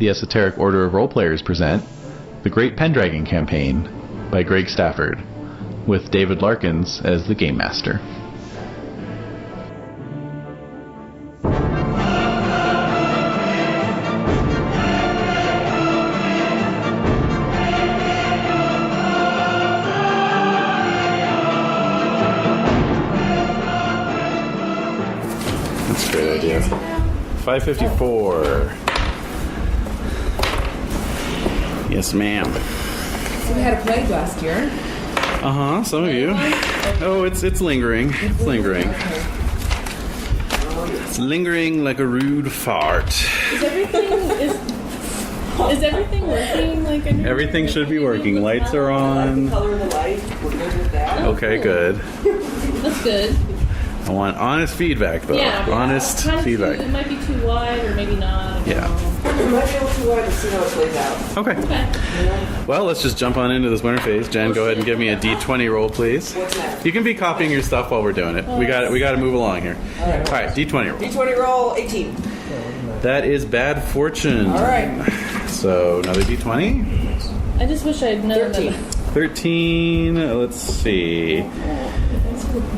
the Esoteric Order of Roleplayers present The Great Pendragon Campaign by Greg Stafford, with David Larkins as the Game Master. That's a great idea. 554. Yes, ma'am. So we had a plague last year. Some of you. Oh, it's lingering. It's lingering. Okay. It's lingering like a rude fart. Is everything working? Like Everything should be working. Lights are on. Color of the light. We're good with that. Okay, good. That's good. I want honest feedback, though. Yeah, Honest kind of feedback. it might be too wide, or maybe not. I don't know. We might be able to to see how it plays out. Okay. Well, let's just jump on into this winter phase. Jen, go ahead and give me a D20 roll, please. What's next? You can be copying your stuff while we're doing it. We got to move along here. All right, D20 roll. D20 roll, 18. That is bad fortune. All right. So another D20. I just wish I'd known 13. 13. Let's see.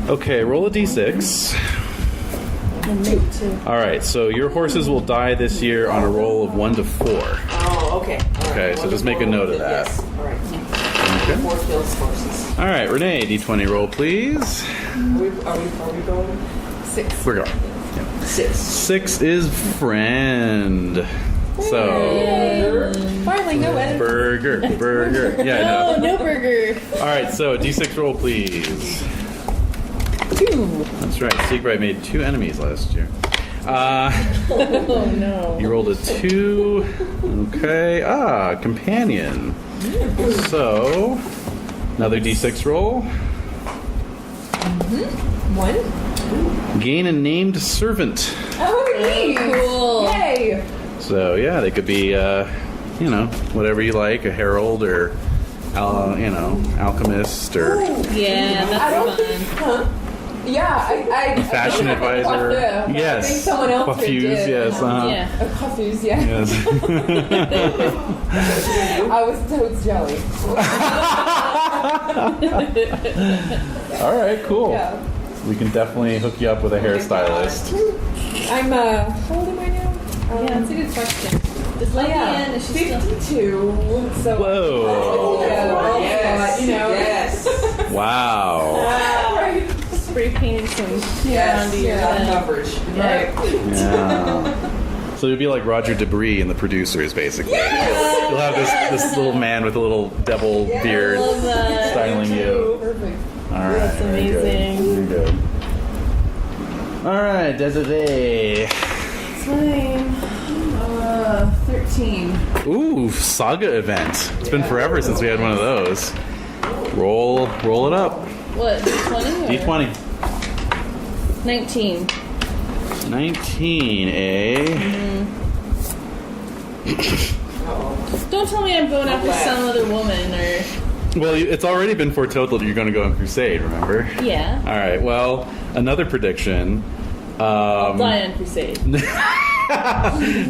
Okay, roll a D6. All right, so your horses will die this year on a roll of 1 to 4. Oh, okay. All Okay, right. so just make a note of that. Yes. All right. Okay. 4 kills horses. All right, Renae, D20 roll, please. Are we going? 6. We're going. 6. 6 is friend. So, Finally, no edit. burger. Yeah, I know. No burger. All right, so D6 roll, please. 2. That's right. Seabright made 2 enemies last year. Oh no. You rolled a 2. Okay. Companion. So, another D6 roll. 1. Gain a named servant. Oh, neat. Cool. Yay. So, yeah, they could be, whatever you like, a herald or, alchemist or Yeah, I that's don't fun. think, Yeah, I fashion advisor. Yes. I think someone else Coiffeuse, did. yes. Yeah. Coiffeuse, yeah. Yes. I was totes jelly. All right, cool. Yeah. We can definitely hook you up with a hairstylist. I'm, how old am I now? Yeah, that's a good question. Is Lady in? Is she still? 52. So Whoa. Yes. Yes. Wow. Right. Spray painting some hair Yes. onto your Yeah. head. Coverage. Right. Yeah. So you'll be like Roger Debris in The Producers, basically. You'll have this little man with a little devil beard Love that. styling you. Perfect. All right. That's very good. amazing. Very good. All right, Desiree. Same. 13. Ooh, saga event. It's been forever since we had one of those. Roll it up. What? D20? D20. 19. 19, eh? Don't tell me I'm going after some other woman or. Well, it's already been foretold that you're going to go on crusade, remember? Yeah. All right, well, another prediction. I'll die on crusade.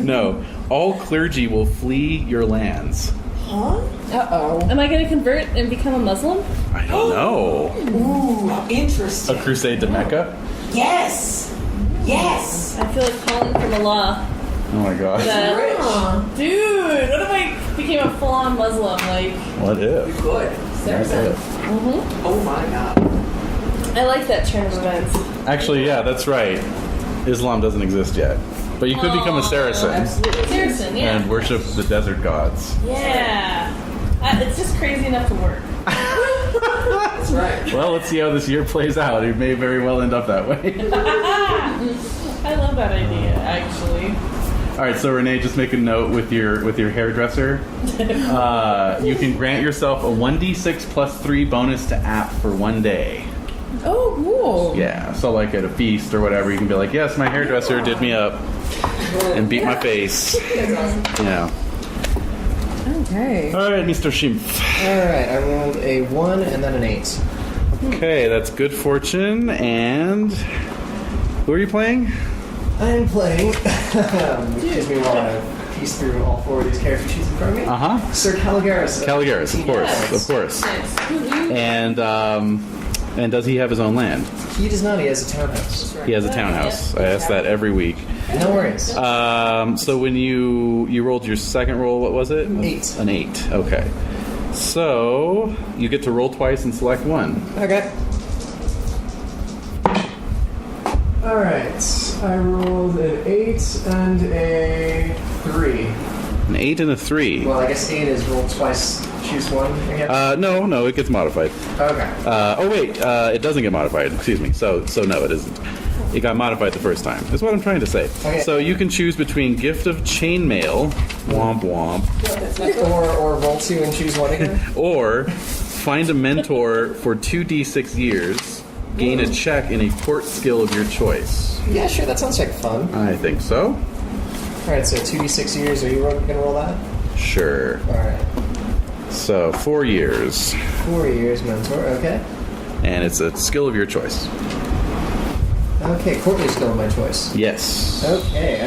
No, all clergy will flee your lands. Huh? Uh-oh. Am I going to convert and become a Muslim? I don't know. Ooh, A interesting. crusade to Mecca? Yes. Yes. I feel like calling from Allah. Oh my gosh. Dude, what if I became a full-on Muslim? Like, What if? Good. Saracen. Oh my God. I like that turn of events. Actually, yeah, that's right. Islam doesn't exist yet. But you could become a Saracen Absolutely. Saracen, yeah. and worship the desert gods. Yeah. It's just crazy enough to work. That's right. Well, let's see how this year plays out. It may very well end up that way. I love that idea, actually. All right, so Renae, just make a note with your hairdresser. You can grant yourself a 1d6 plus 3 bonus to app for 1 day. Oh, cool. Yeah, so like at a feast or whatever, you can be like, yes, my hairdresser did me up and beat my face. Yeah. Okay. All right, Mr. Schimpf. Alright, I rolled a 1 and then an 8. Okay, that's good fortune. And who are you playing? I'm playing. Excuse me while I piece through all 4 of these character sheets in front of me. Uh-huh. Sir Caligaris. Caligaris, of course, of course. And does he have his own land? He does not. He has a townhouse. He has a townhouse. I ask that every week. No worries. So when you rolled your second roll, what was it? 8. An 8. Okay. So you get to roll twice and select one. Okay. Alright. I rolled an 8 and a 3. An 8 and a 3. Well, I guess 8 is roll twice, choose one again? No, it gets modified. Okay. It doesn't get modified. Excuse me. So no, it isn't. It got modified the first time. That's what I'm trying to say. Okay. So you can choose between Gift of Chainmail, womp womp, Or roll 2 and choose one again? or find a mentor for 2d6 years, gain a check in a court skill of your choice. Yeah, sure. That sounds like fun. I think so. Alright, so 2d6 years. Are you going to roll that? Sure. Alright. So 4 years, 4 years mentor. Okay. and it's a skill of your choice. Okay, courtly skill of my choice. Yes. Okay,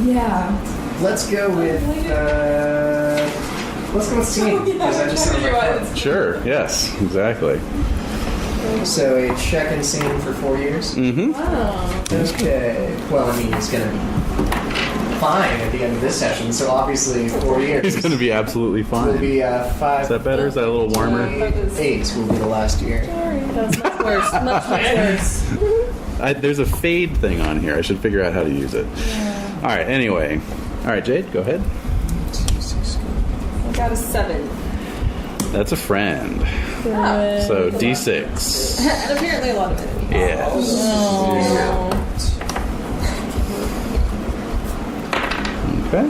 Yeah. let's go with singing, because that just sounds like fun. Sure. Yes. Exactly. So a check in singing for 4 years? Mm-hmm. Wow. Okay. Well, I mean, he's gonna be fine at the end of this session, so obviously 4 years. He's going to be absolutely will fine. be 5. Is that better? Is that a little warmer? 8 will be the last year. Sorry, that was much worse. Much worse. There's a fade thing on here. I should figure out how to use it. Yeah. All right. Anyway. All right, Jade, go ahead. I got a 7. That's a friend. Good. So D6. And apparently a lot of enemies. Yes. Oh. Okay.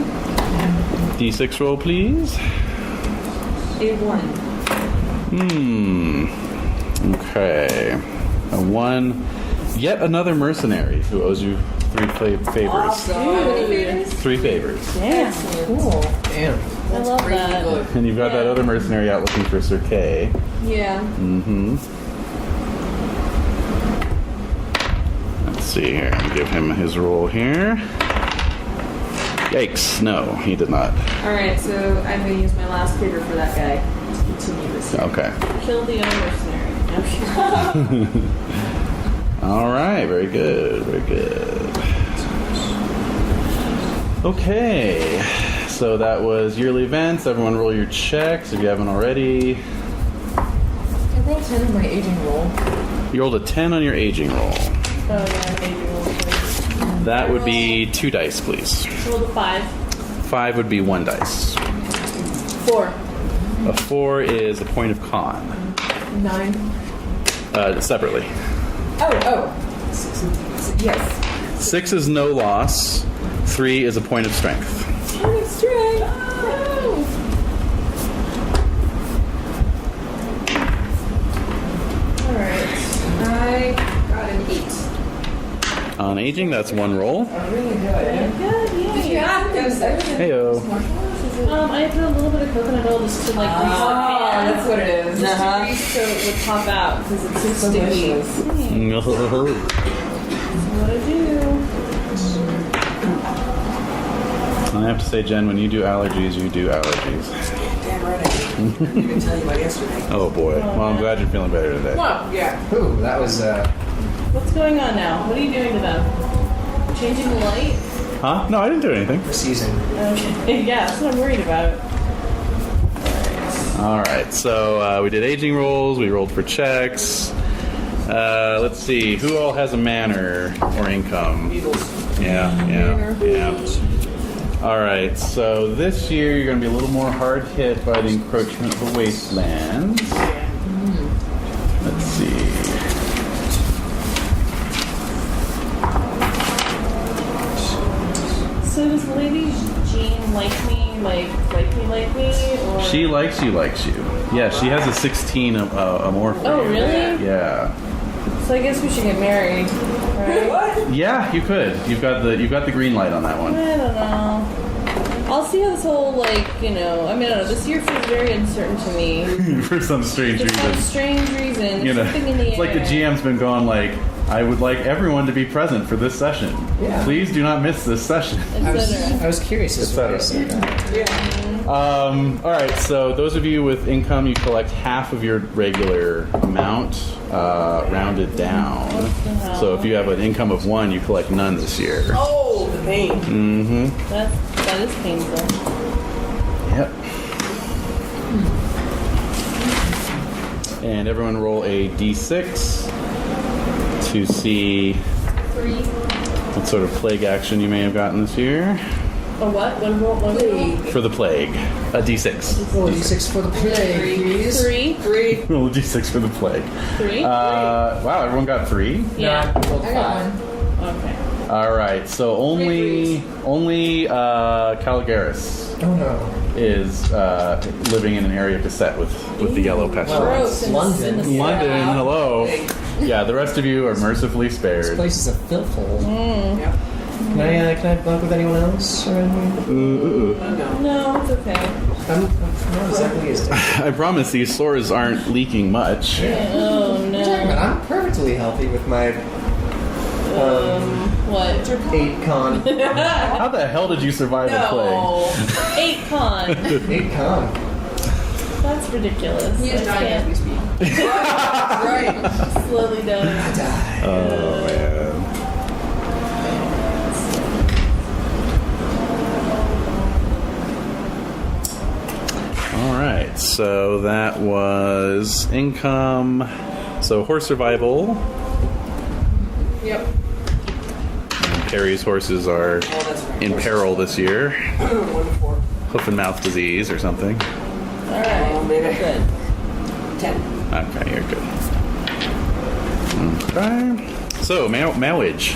D6 roll, please. A 1. Okay. A 1. Yet another mercenary who owes you 3 favors. How many favors? 3 favors. Yeah. Cool. Damn. I love that. Good. And you've got that other mercenary out looking for Sir Kay. Yeah. Mm-hmm. Let's see here. Give him his roll here. Yikes. No, he did not. Alright, so I'm going to use my last favor for that guy to continue this here. Okay. Kill the other mercenary. No, All right. Very good. Very good. Okay. So that was yearly events. Everyone roll your checks if you haven't already. I rolled 10 on my aging roll. You rolled a 10 on your aging roll. Oh, yeah, maybe we'll That would be 2 dice, please. roll the 5. 5 would be 1 dice. 4. A 4 is a point of con. 9. Separately. Oh. 6. Yes. 6 is no loss. 3 is a point of strength. Point of strength. Alright. I got an 8. On aging, that's 1 roll. Really good. Good, yeah. Heyo. I put a little bit of coconut oil just to like grease the pan. That's what it is. Grease so it would pop out because it's so sticky. Delicious. That's what I do. I have to say, Jen, when you do allergies, you do allergies. Damn right I didn't even tell you about yesterday. Oh boy. Well, I'm glad you're feeling better today. Well, Yeah. Ooh, that was, what's going on now? What are you doing to them? Changing the light? Huh? No, I didn't do anything. season. Okay. Yeah, that's what I'm worried about. All right. So we did aging rolls. We rolled for checks. Let's see. Who all has a manor or income? Yeah. All right. So this year you're going to be a little more hard hit by the encroachment of the wastelands. Let's see. So does Lady Jean like me, or? She likes you. Yeah, she has a 16 amorph. Oh, really? Yeah. So I guess we should get married, right? What? Yeah, you could. You've got the green light on that one. I don't know. I'll see how this whole, I don't know. This year feels very uncertain to me. For some strange For some reason. strange reason. There's something in the It's like the air. GM's been going like, I would like everyone to be present for this session. Yeah. Please do not miss this session. I was curious as to why you said that. All right, so those of you with income, you collect half of your regular amount, rounded down. So if you have an income of 1, you collect none this year. Oh, the pain. Mm-hmm. That is painful. Yep. And everyone roll a d6 to see 3. what sort of plague action you may have gotten this year. A what? What? For the plague. A d6. Roll d6 for the plague, please. 3. Roll a d6 for the plague. 3. Wow, everyone got 3? Yeah. I rolled I got 5. one. Okay. All right, so only Caligaris Oh no. is living in an area beset with the yellow pestilence. Gross. It's London. In the- London, hello. Yeah, the rest of you are mercifully This spared. place is a filth hole. Yep. Can I bunk with anyone else around here? No. No, it's okay. I'm not exactly as dangerous. I promise these sores aren't leaking much. Oh But no. I'm perfectly healthy with my What? 8 con. How the hell did you survive the plague? No. 8 con. 8 con. That's ridiculous. He is I dying as we can't speak. Right. slowly dying. Oh man. All right, so that was income. So horse survival. Yep. Perry's horses are Oh, that's right. in peril this year. 1 to 4. Hoof and mouth disease or something. Alright. Maybe. Good. 10. Okay, you're good. Okay. So, marriage.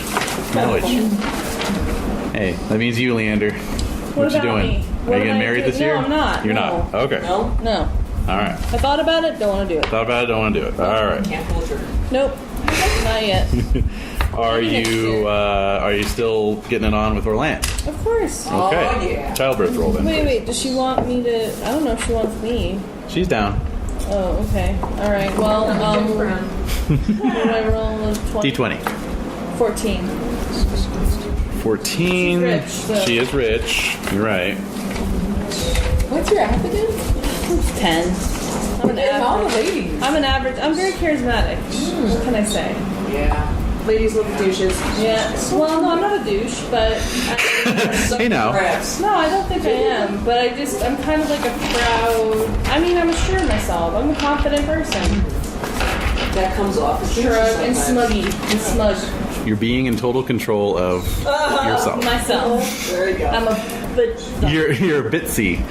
Hey, that means you, Leander. What you about doing? me? Are What you am getting I married doing? this year? No, I'm not. You're No. not? Okay. No? No. All right. I thought about it, don't want to do it. Thought about it, don't want to do it. All right. Can't pull the trigger. Nope. Not yet. Are Maybe next you year. are you still getting it on with Orlando? Of course. Okay. Oh, yeah. Childbirth roll then. Wait. Does she want me to? I don't know if she wants me. She's down. Oh, okay. All right. Well, what do I roll? 20? D20. 14. 14. She's rich, so- She is rich. You're right. What's your app again? 10. I'm an And all the average. ladies. I'm an average. I'm very charismatic. What can I say? Yeah. Ladies love the douches. Yeah. Well, no, I'm not a douche, but Hey now. Perhaps. no, I don't think I am. But I'm kind of like a proud. I mean, I'm assured of myself. I'm a confident person. That comes off as Shrug and sometimes. smuggy and smug. You're being in total control of yourself. Myself. There you go. I'm a bitch. You're bitsy.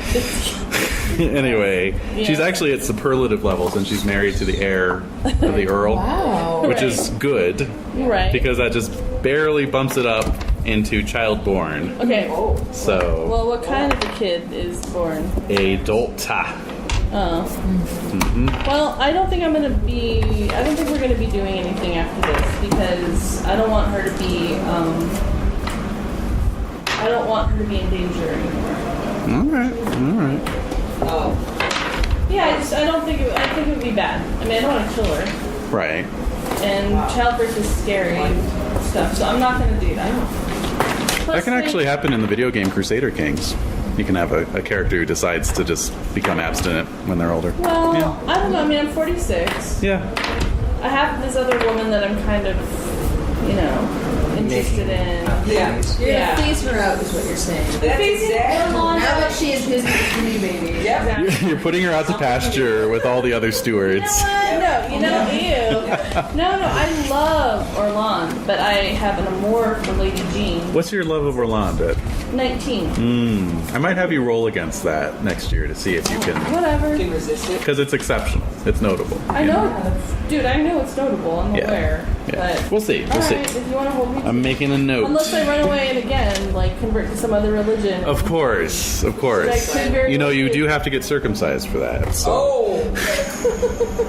Anyway, she's actually at superlative levels, and she's married to the heir of the Earl, Wow. which is good Right. because that just barely bumps it up into childborn. Okay. So Well, what kind of a kid is born? a dolta. Oh. Well, I don't think I don't think we're gonna be doing anything after this because I don't want her to be. I don't want her to be in danger anymore. All right. Oh. Yeah, I don't think I think it would be bad. I mean, I don't want to kill her, Right. and childbirth is scary and stuff, so I'm not gonna do that. That can actually happen in the video game Crusader Kings. You can have a character who decides to just become abstinent when they're older. Well, Yeah. I don't know. I mean, I'm 46. Yeah. I have this other woman that I'm kind of, interested in. Yeah. You're Yeah. gonna phase her out, is what you're saying. That's exactly. Now that she is busy with me, baby. Yep. You're putting her out to pasture with all the other stewards. No, ew. No, I love Orlan, but I have an amour for Lady Jean. What's your love of Orlando? 19. I might have you roll against that next year to see if you can, Whatever. Can resist it. because it's exceptional. It's notable. I know. Dude, I know it's notable. I'm Yeah. aware. Yeah. But We'll see. We'll see. Alright, if you want to hold me. I'm making a note. Unless I run away and again, convert to some other religion. Of course. That could very You know, well you be. do have to get circumcised for that. So. Oh.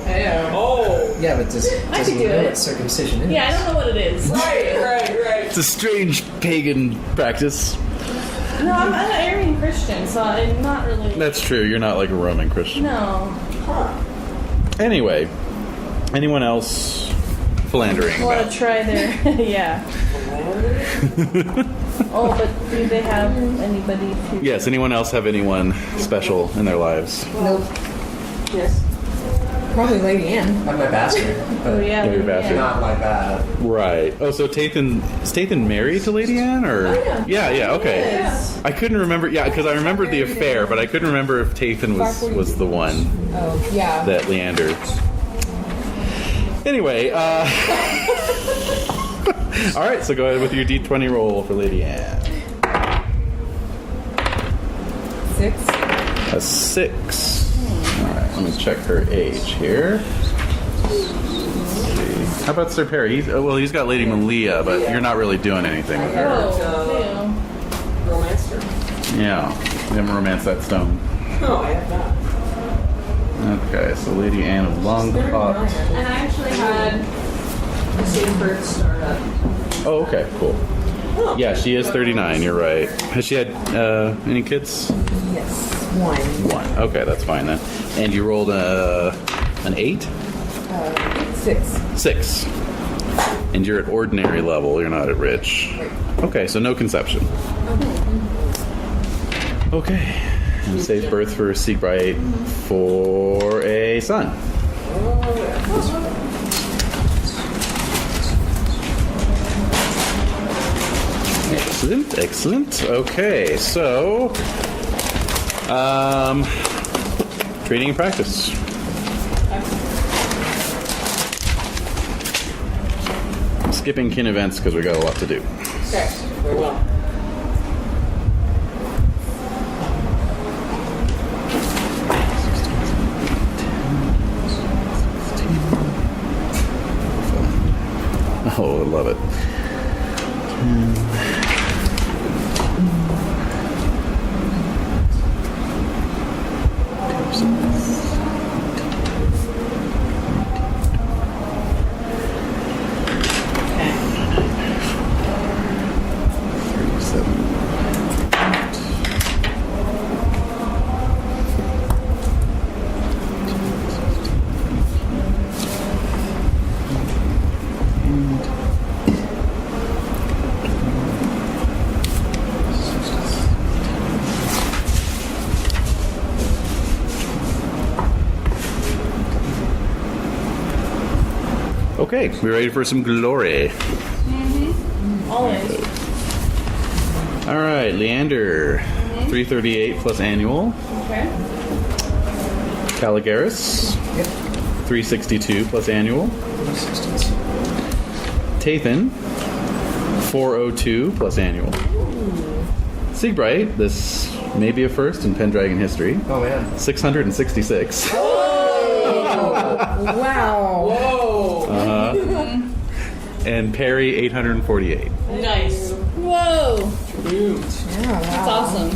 Yeah. Oh. Yeah, but doesn't could he do know it. what circumcision is? Yeah, I don't know what it is. Right. It's a strange pagan practice. No, I'm an Aryan Christian, so I'm not really. That's true. You're not like a Roman Christian. No. Anyway, anyone else philandering I want about. to try their. Yeah. Oh, but do they have anybody to? Yes, anyone else have anyone special in their lives? Nope. Yes. Probably Lady Anne. I have my bastard, Oh but yeah. Your bastard. not like that. Right. Oh, so is Tathan married to Lady Anne, or? Oh, yeah. Yeah. Okay. Yes. I couldn't remember. Yeah, because I rememred the affair, but I couldn't remember if Tathan was the one Oh, yeah. that Leander. Anyway, all right. So go ahead with your D20 roll for Lady Anne. 6. A 6. All right. Let me check her age here. How about Sir Perry? He's got Lady Malia, but you're not really doing anything with her. Oh, Romancer. Yeah, you haven't romanced that stone. No, I have not. Okay, so Lady Anne of Longcott. And I actually had the same birth startup. Oh, okay, cool. Yeah, she is 39. You're right. Has she had any kids? Yes. 1. One. Okay, that's fine then. And you rolled an 8? 6. 6. And you're at ordinary level. You're not at rich. Okay, so no conception. Okay. And safe birth for Siegbright for a son. Excellent, excellent. Okay, so training and practice. Skipping kin events because we got a lot to do. Okay, very well. Oh, I love it. Okay, we ready for some glory. always. All right, Leander, 338 plus annual. Okay. Caligaris, 362 plus annual. Tathan, 402 plus annual. Siegbright, this may be a first in Pendragon history, Oh man. 666. Wow. Whoa! And Perry, 848. Nice. Whoa. Dude. Yeah, That's wow. awesome.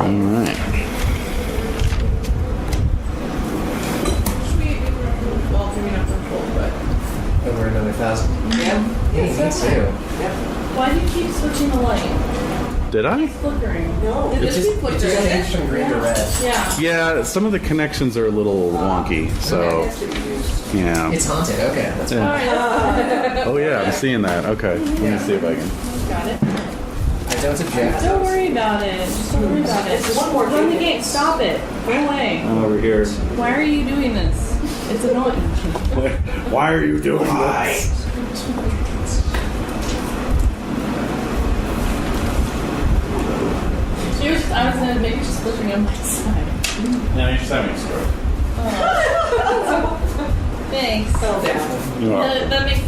All right. Well, maybe not for full, but. Over another 1,000. Yeah. Yeah, me too. Why do you keep switching the light? Did I? Flickering. No. It It's just keeps just flickering. changed from green to red. Yeah. Yeah, some of the connections are a little wonky, so yeah. It's haunted. Okay, that's fine. All right. Oh yeah, I'm seeing that. Okay, let me see if I can. Got it. I don't object. Don't worry about it. Just don't worry about it. Just One more run the thing. game. Stop it. Go away. I'm over here. Why are you doing this? It's annoying. Why are you doing this? I was gonna maybe just flickering on my side. No, you just having a stroke. Thanks. Fell down. That makes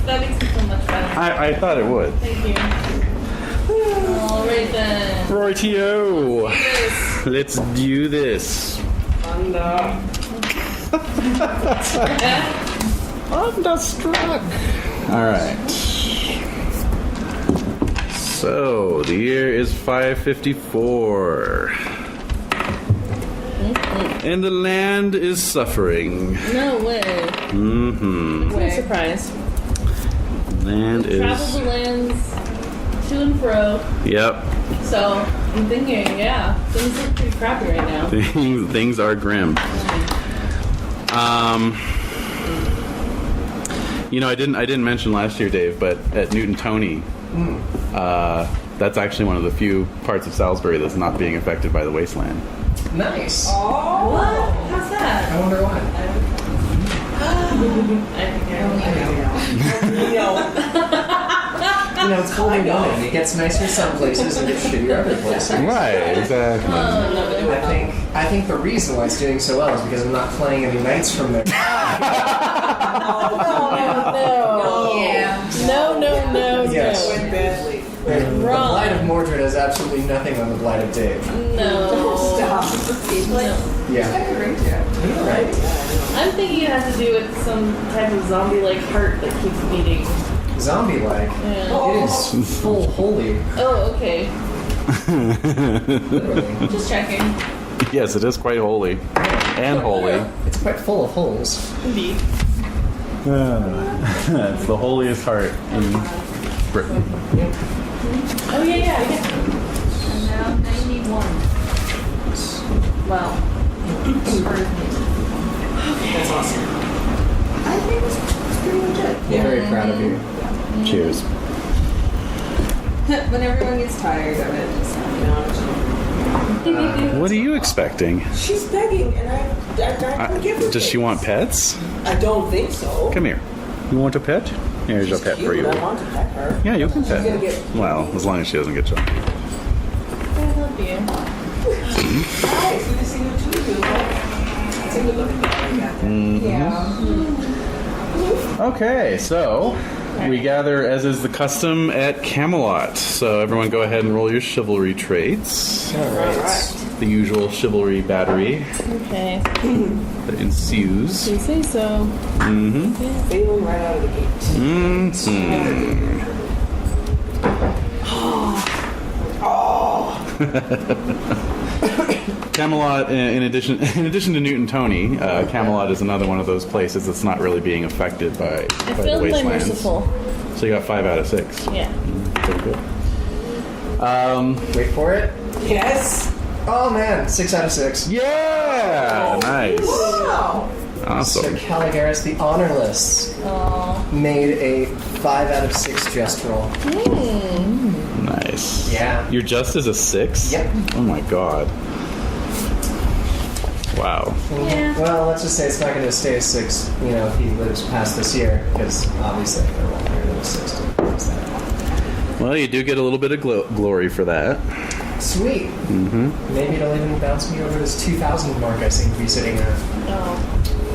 me feel much better. I thought it would. Thank you. All right then. Rightio. Let's do this. Thunder. Thunderstruck. All right. So the year is 554, and the land is suffering. No way. Mm-hmm. What a surprise. Land Travel is the lands to and fro. Yep. So I'm thinking, yeah, things look pretty crappy right now. Things are grim. I didn't mention last year, Dave, but at Newton Tony, that's actually one of the few parts of Salisbury that's not being affected by the wasteland. Nice. Oh. What? How's that? I wonder why. It's colder going. It gets nicer some places and gets shittier other places. Right, exactly. I think the reason why it's doing so well is because I'm not playing any knights from there. No. Yes. Went badly. The Blight of Mordred has absolutely nothing on the Blight of Dave. No. Stop. Yeah. Right. I'm thinking it has to do with some type of zombie-like heart that keeps beating. Zombie-like. Yeah. It is full holy. Oh, okay. Literally. Just checking. Yes, it is quite holy and holy. It's quite full of holes. Indeed. It's the holiest heart in Britain. Oh, yeah. And now 91. Well, That's awesome. I think it's pretty legit. I'm very proud of you. Cheers. When everyone gets tired of it, just What are you expecting? She's begging, and I don't give her Does she things. want pets? I don't think so. Come here. You want a pet? Here's She's a pet cute, for you. I want to pet her. Yeah, you can She's gonna pet. get. Well, as long as she doesn't get shot. I love you. Nice. Good to see you too. It's a good looking guy. yeah. Okay, so we gather as is the custom at Camelot. So everyone go ahead and roll your chivalry traits. All right. Alright. The usual chivalry battery Okay. that ensues. You say so. Mm-hmm. Failing right out of the gate. Mm-hmm. Camelot, in addition to Newton Tony, Camelot is another one of those places that's not really being affected by I the failed my wastelands. merciful. So you got 5 out of 6. Yeah. Pretty good. Wait for it. Yes. Oh man, 6 out of 6. Yeah, nice, Wow. Sir awesome. Caligaris the Honorless Oh. made a 5 out of 6 just roll. Nice. Yeah. Your just is a 6? Yep. Oh my god. Wow. Yeah. Well, let's just say it's not going to stay a 6, if he lives past this year, because obviously there won't be a 6 to replace that. Well, you do get a little bit of glory for that. Sweet. Mm-hmm. Maybe it'll even bounce me over this 2,000 mark I seem to be sitting at. Oh.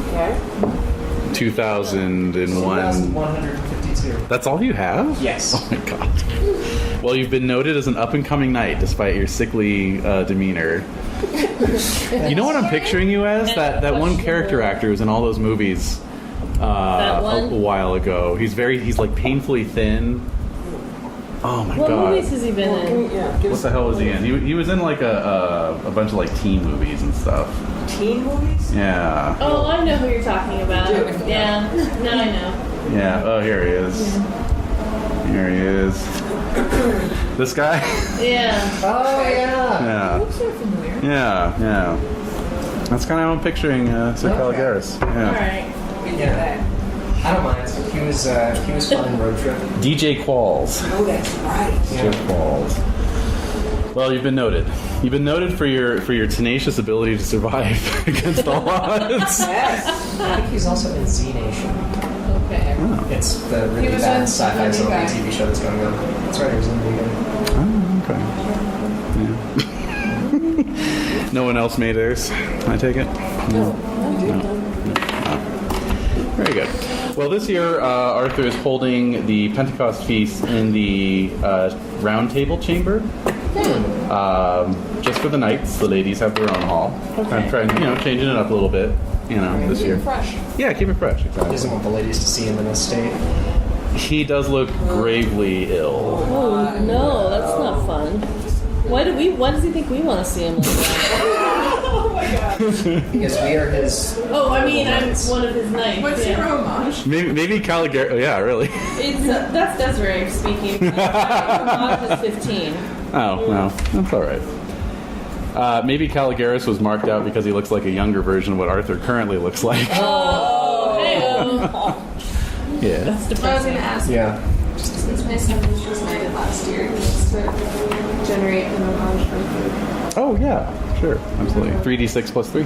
Okay. 2001. 2,152. That's all you have? Yes. Oh my god. Well, you've been noted as an up-and-coming knight despite your sickly demeanor. You know what I'm picturing you as? That one character actor who's in all those movies That one? a while ago. He's like painfully thin. Oh my What god. movies has he been in? Yeah. Give What us the hell was he in? He was in like a bunch of like teen movies and stuff. teen movies? Yeah. Oh, I know who you're talking about. Yeah. Yeah. Now I know. Yeah. Oh, here he is. Here he is. This guy? Yeah. Oh, yeah. Yeah. Looks so familiar. Yeah. That's kind of how I'm picturing Sir Okay. Caligaris. Yeah. Alright. We did Yeah. that. I don't mind. He was fun in Road Trip. DJ Qualls. Oh, that's right. DJ Qualls. Well, you've been noted. You've been noted for your tenacious ability to survive against all odds. Yes. I think he's also in Z Nation. Okay. It's the really was bad in sci-fi Zombie zombie Guy. TV show that's going on. That's right, he was in the beginning. Oh, okay. Yeah. No one else made theirs, I take it? No. Very good. Well, this year, Arthur is holding the Pentecost feast in the round table chamber. Just for the knights. The ladies have their own hall. Okay. I'm trying, changing it up a little bit, this year. Fresh. Yeah, keep it fresh, He doesn't exactly. want the ladies to see him in this state. He does look gravely ill. Oh no, that's not fun. Why does he think we want to see him like that? Oh my my god. Because we are his. Oh, I mean, I'm one of his knights. What's your homage? Maybe Caligari. Oh, yeah, really. It's that's Desiree speaking. Homage is 15. Oh, no. That's all right. Maybe Caligaris was marked out because he looks like a younger version of what Arthur currently looks like. Oh, hey-o. Yeah. That's I was depressing. going to ask, Yeah. since my son was just knighted last year, just to generate an homage from food. Oh, yeah. Sure. Absolutely. 3d6 plus 3.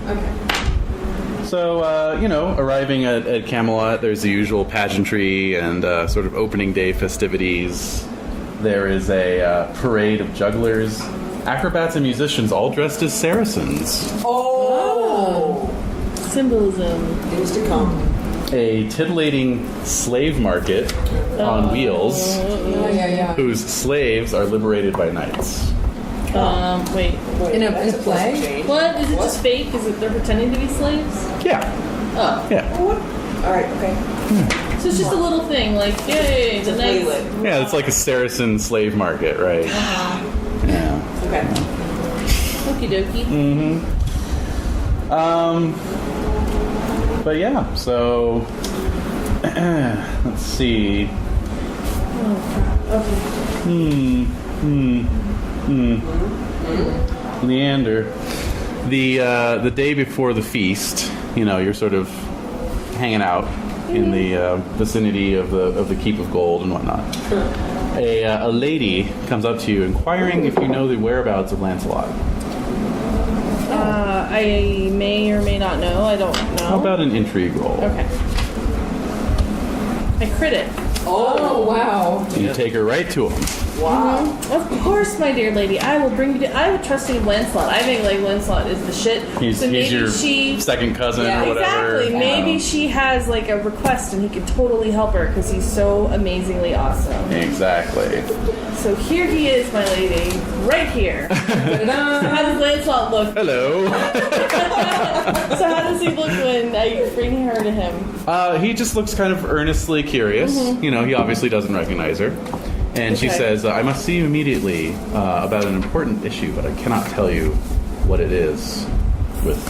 Okay. So, arriving at Camelot, there's the usual pageantry and sort of opening day festivities. There is a parade of jugglers, acrobats, and musicians all dressed as Saracens. Oh! Symbolism. Things to come. A titillating slave market on wheels, Yeah. whose slaves are liberated by knights. Wait. In a play? What? Is it just fake? Is it they're pretending to be slaves? Yeah. Oh. Yeah. Alright, okay. So it's just a little thing, like, yay, the knights. Yeah, it's like a Saracen slave market, right? Yeah. Okay. Okie dokie. But yeah, so let's see. Leander. The day before the feast, you're sort of hanging out in the vicinity of the Keep of Gold and whatnot. A lady comes up to you inquiring if you know the whereabouts of Lancelot. I may or may not know. I don't know. How about an intrigue roll? Okay. I crit it. Oh, wow. You take her right to him. Wow. Of course, my dear lady. I will bring you to. I would trust you, Lancelot. I think Lancelot is the shit. He's your second cousin or whatever. Exactly. Maybe she has a request and he could totally help her because he's so amazingly awesome. Exactly. So here he is, my lady, right here. So how does Lancelot look? Hello. So how does he look when I bring her to him? He just looks kind of earnestly curious. He obviously doesn't recognize her. And she says, I must see you immediately about an important issue, but I cannot tell you what it is with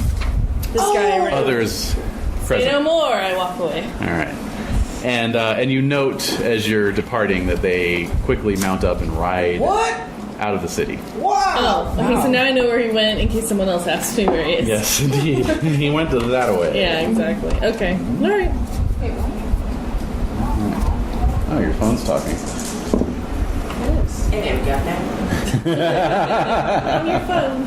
This guy right others Say present. no more. I walk away. All right. And you note as you're departing that they quickly mount up and ride out of the city. Wow! Oh, okay. So now I know where he went in case someone else asks me where he is. Yes, indeed. He went to that way. Yeah, exactly. Okay. All right. Oh, your phone's talking. And there we go. On your phone.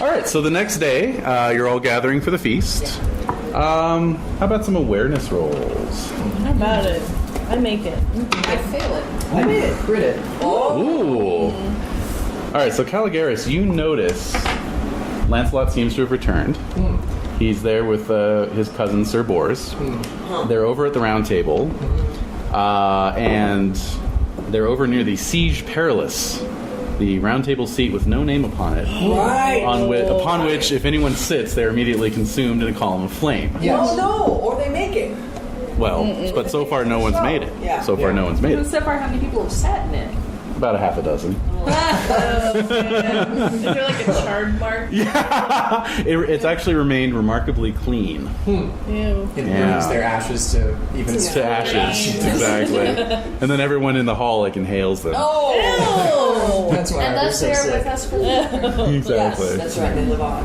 All right, so the next day, you're all gathering for the feast. How about some awareness rolls? How about it? I make it. I fail it. I made it. Crit it. Ooh. All right, so Caligaris, you notice Lancelot seems to have returned. He's there with his cousin Sir Bors. They're over at the round table, and they're over near the Siege Perilous, the round table seat with no name upon it. Right. Upon which, if anyone sits, they're immediately consumed in a column of flame. Yes. Oh no! Or they make it. Well, but so far no one's made it. Yeah. So far no one's made it. So far, how many people have sat in it? About a half a dozen. Is there like a charred mark? Yeah, it's actually remained remarkably clean. Ew. It Yeah. brings their ashes to even To ashes, exactly. And then everyone in the hall inhales them. Oh! That's why Unless they're so they're with sick. us for the Exactly. Yes, that's right. They live on.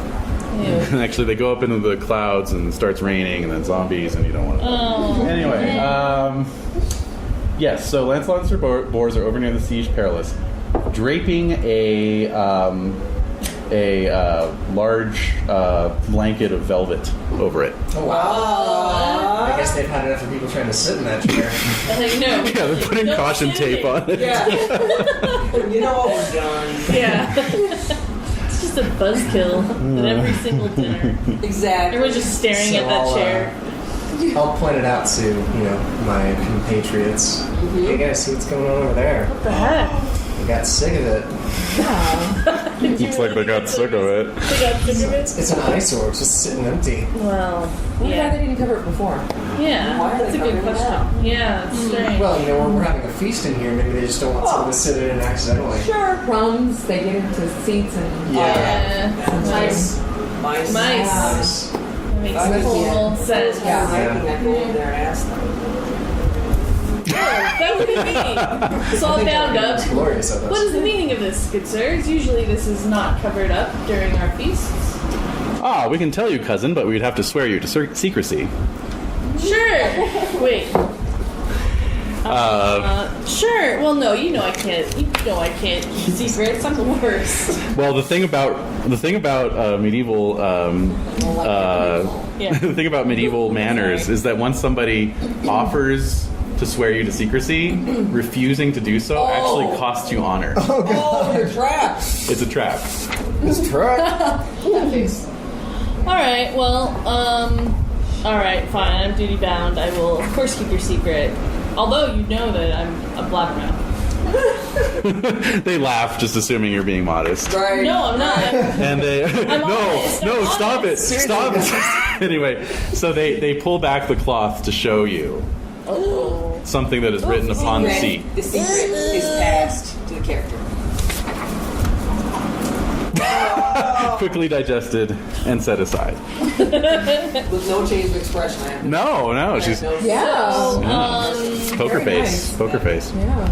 And actually, they go up into the clouds and it starts raining, and then zombies, and you don't want to. Anyway, yes. So Lancelot and Sir Bors are over near the Siege Perilous, draping a large blanket of velvet over it. Oh, wow. I guess they've had enough of people trying to sit in that chair. No. Yeah, they're putting Don't caution sit in tape it. on it. Yeah. You know what was done. Yeah. It's just a buzzkill at every single dinner. Exactly. Everyone's just staring So at that I'll, chair. I'll point it out to, my compatriots. Hey guys, see what's going on over there? What the heck? They got sick of it. Looks like they got sick of it. They got sick of it? It's an eyesore. It's just sitting empty. Well, Why yeah. they didn't cover it before? Yeah, Why are that's they a good covering it question. now? Yeah, it's strange. Well, we're having a feast in here. Maybe they just don't want someone to sit in it accidentally. Sure, crumbs. They get into seats and Yeah. mice. Mice. Nice. That makes I would- total sense. Yeah, I think that go over there and ask them. That would be me. It's all bound up. It's glorious of us. What is the meaning of this, good sirs? Usually this is not covered up during our feasts. Ah, we can tell you, cousin, but we'd have to swear you to secrecy. Sure. Wait. Sure. Well, no. You know I can't. You know I can't keep secrets. I'm the worst. Well, the thing about medieval Yeah. the thing about medieval manners is that once somebody offers to swear you to secrecy, refusing to do so actually costs you honor. Oh, you're trapped. It's a trap. This truck. All right. Well. All right. Fine. I'm duty bound. I will, of course, keep your secret. Although you know that I'm a blabbermouth. They laugh, just assuming you're being modest. Right. No, I'm not. And they honest, I'm stop honest. it, stop it. Anyway, so they pull back the cloth to show you something that is written upon the seat. The secret is passed to the character. Quickly digested and set aside. With no change of expression. I have No, she's Yeah. poker very face, nice. poker face. Yeah.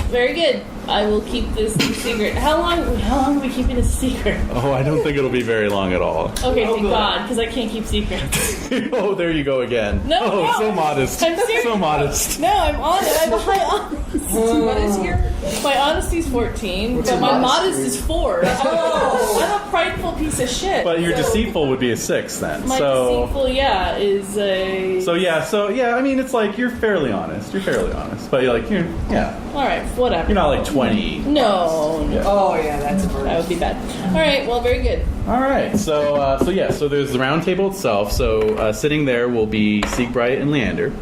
Very good. I will keep this secret. How long are we keeping this secret? Oh, I don't think it'll be very long at all. Okay, Oh, thank good. God, because I can't keep secrets. Oh, there you go again. No, oh, no. so modest. I'm serious. So modest. No, I'm on it. I'm high honesty. What is here? My honesty's 14, What's but your my modesty? modest is 4. I'm a prideful piece of shit. But your deceitful would be a 6 then. my deceitful, is a. So yeah. I mean, it's like you're fairly honest. But you're like you're All right, whatever. You're not like 20. No. Yeah. Oh, yeah, that's a That bird. would be bad. All right, well, very good. All right. So there's the round table itself. So sitting there will be Siegbright and Leander,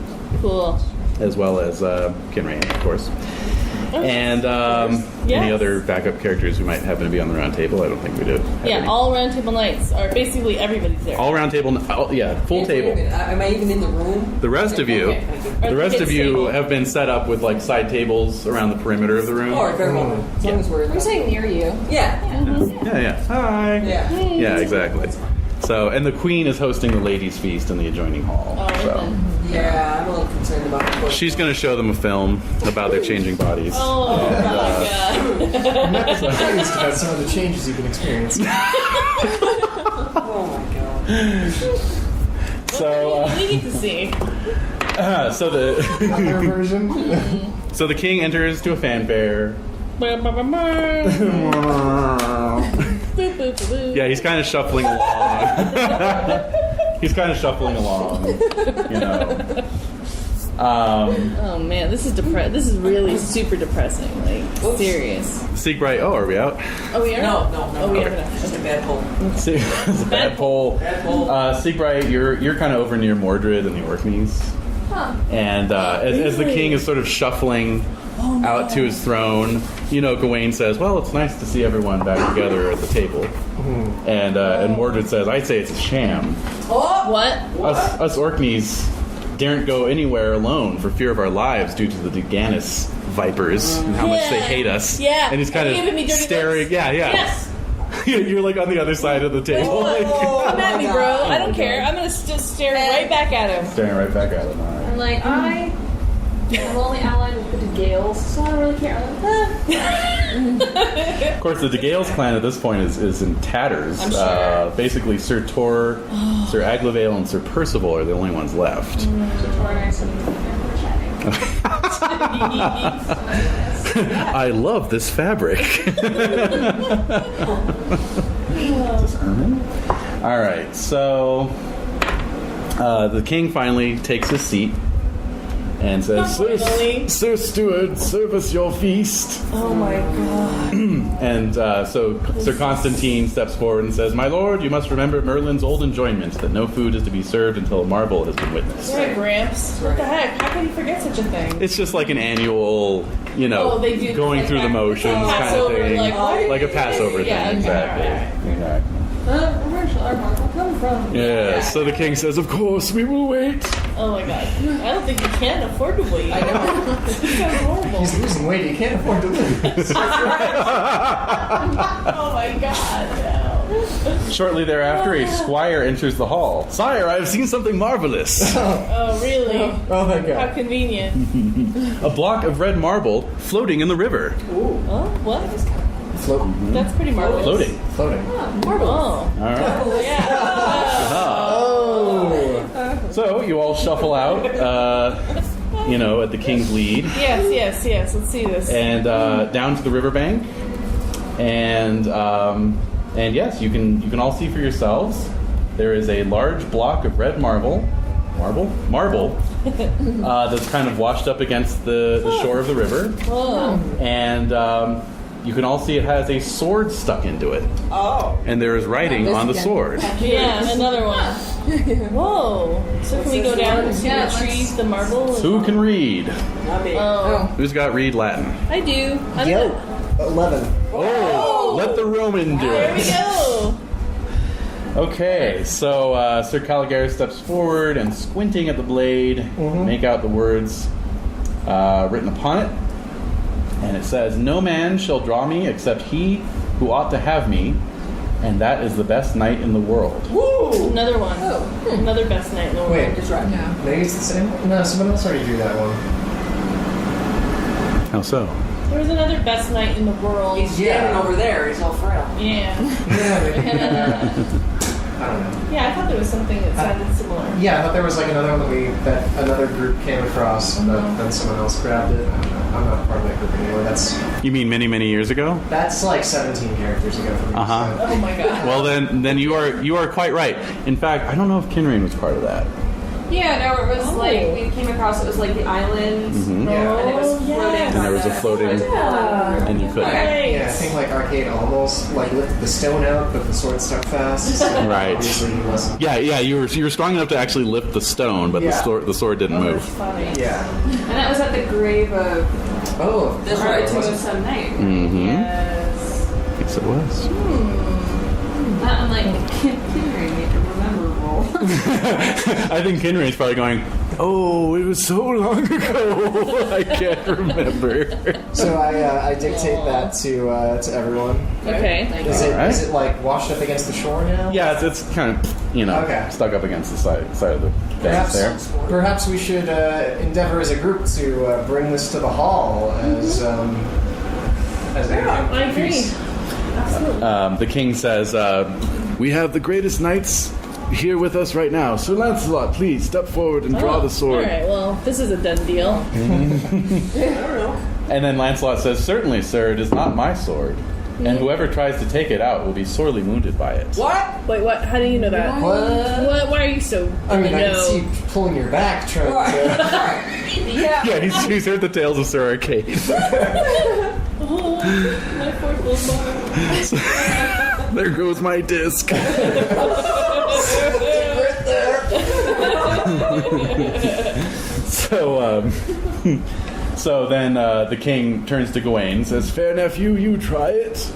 Cool. as well as Kinrain, of course. And Yes. any other backup characters who might happen to be on the round table. I don't think we do. have Yeah, any. all round table nights are basically everybody's there. All round table. Full Wait a table. minute, Am I even in the room? The rest of you, Okay, thank you. Or the rest of kids' you table. have been set up with like side tables around the perimeter of the room. All right, very well. As long as we're saying near you. Yeah. Yeah. Hi. Yeah. Yeah, exactly. So, and the queen is hosting the ladies' feast in the adjoining hall. All right, So, then. Yeah, I'm a little concerned about the she's going to show them a film about their changing bodies. Oh, my God. I'm not confused about some of the changes you've been experiencing. Oh my god. So, We need to see. so the Other version. so the king enters to a fanfare. Yeah, he's kind of shuffling along. You know. Oh man, this is This is really super depressing. Like serious. Siegbright. Oh, are we out? Oh, we are. No. Oh, we are. Just a bad pull. It's a bad poll. Bad poll. Siegbright, you're kind of over near Mordred and the Orkneys. And as the king is sort of shuffling out to his throne, Gawain says, "Well, it's nice to see everyone back together at the table." And Mordred says, "I'd say it's a sham. What? Us Orkneys daren't go anywhere alone for fear of our lives due to the Duganis vipers and how much they hate us." Yeah. And he's kind Are you of giving me dirty staring. looks? Yeah. Yes. You're like on the other side of the table, like, Come at me, bro. I don't care. I'm gonna just stare right back at him. staring right back at him. All right. I'm like, I'm only allied with the Gales, so I don't really care. Of course, the De Gales clan at this point is in tatters. I'm sure. Basically, Sir Tor, Sir Aglavale, and Sir Percival are the only ones left. I love this fabric. Is this ermine? All right, so the king finally takes his seat, and says, Not really. Sir Steward, serve us your feast. Oh my god. And so Sir Constantine steps forward and says, My lord, you must remember Merlin's old enjoyment, that no food is to be served until a marble has been witnessed. Yeah, Gramps. What the heck? How can you forget such a thing? It's just like an annual, you know, Oh, they do going like through the that. motions kind of Passover, thing. like, a Passover Yeah, thing, okay, exactly. alright. Exactly. Where shall our marble come from? Yeah, so the king says, Of course, we will wait. Oh my god. I don't think you can afford to wait. I know. This sounds horrible. He's losing weight. He can't afford to lose. Oh my god, no. Shortly thereafter, a squire enters the hall. Sire, I have seen something marvelous. Oh, really? Oh my How god. convenient. A block of red marble floating in the river. Oh, what? Floating. That's pretty marvelous. Floating. Floating. Oh. All right. Yeah. Oh. So you all shuffle out, you know, at the king's lead, Yes. Let's see this. and down to the riverbank, and yes, you can all see for yourselves. There is a large block of red marble, that's kind of washed up against the shore of the river, Oh. and you can all see it has a sword stuck into it, Oh. and there is writing on the sword. Yeah, another one. Whoa. So can we go down to Yeah, retrieve the marble? Who can read? Not me. Oh. Who's got read Latin? I do. I Yo. don't know. 11. Oh, let the Roman do There we it. go. Okay, so Sir Caligari steps forward and, squinting at the blade, make out the words written upon it. And it says, No man shall draw me except he who ought to have me, and that is the best knight in the world. Woo! Another one. Oh. Another best night in the world. Wait. Just right now. Maybe it's the same? No, someone else already drew that one. How so? There was another best night in the world. He's standing over there. He's all frail. Yeah. Yeah, maybe. I don't know. Yeah, I thought there was something that sounded similar. Yeah, I thought there was like another one that another group came across, but then someone else grabbed it. I don't know. I'm not part of that group anymore. That's You mean many, many years ago? like 17 characters ago for me. Uh-huh. so- Oh my god. Well, then you are quite right. In fact, I don't know if Kinrain was part of that. Yeah, no, it was Oh. like, we came across, it was like the island, Yeah. and it was Oh, floating. yes. And there was a floating, Yeah. and you couldn't. Right. Yeah, I think like Arcade almost like lifted the stone out, but the sword stuck fast. So Right. Obviously he wasn't. Yeah, you were strong enough to actually lift the stone, but Yeah. the sword didn't That's move. funny. Yeah. And that was at the grave of Oh, That's right. it wasn't. some knight. Mm-hmm. Yes. Yes, it was. Not unlike Kinraid, made a memorable. I think Kinrain's probably going, oh, it was so long ago. I can't remember. So I dictate that to everyone. Okay. Is it Alright. is it like washed up against the shore now? Yeah, it's kind of, Okay. stuck up against the side of the bank there. Perhaps we should endeavor as a group to bring this to the hall as I agree. Absolutely. The king says, we have the greatest knights here with us right now. Sir Lancelot, please step forward and draw the sword. Alright, well, this is a done deal. I don't know. And then Lancelot says, certainly, sir, it is not my sword. And whoever tries to take it out will be sorely wounded by it. What? Wait, what? How do you know that? What? Why are you so I mean, I no? can see you pulling your back trying Right. to. Yeah. Yeah, he's heard the tales of Sir Arcade. Oh, my fourth little bone. There goes my disc. So then the king turns to Gawain and says, fair nephew, you try it.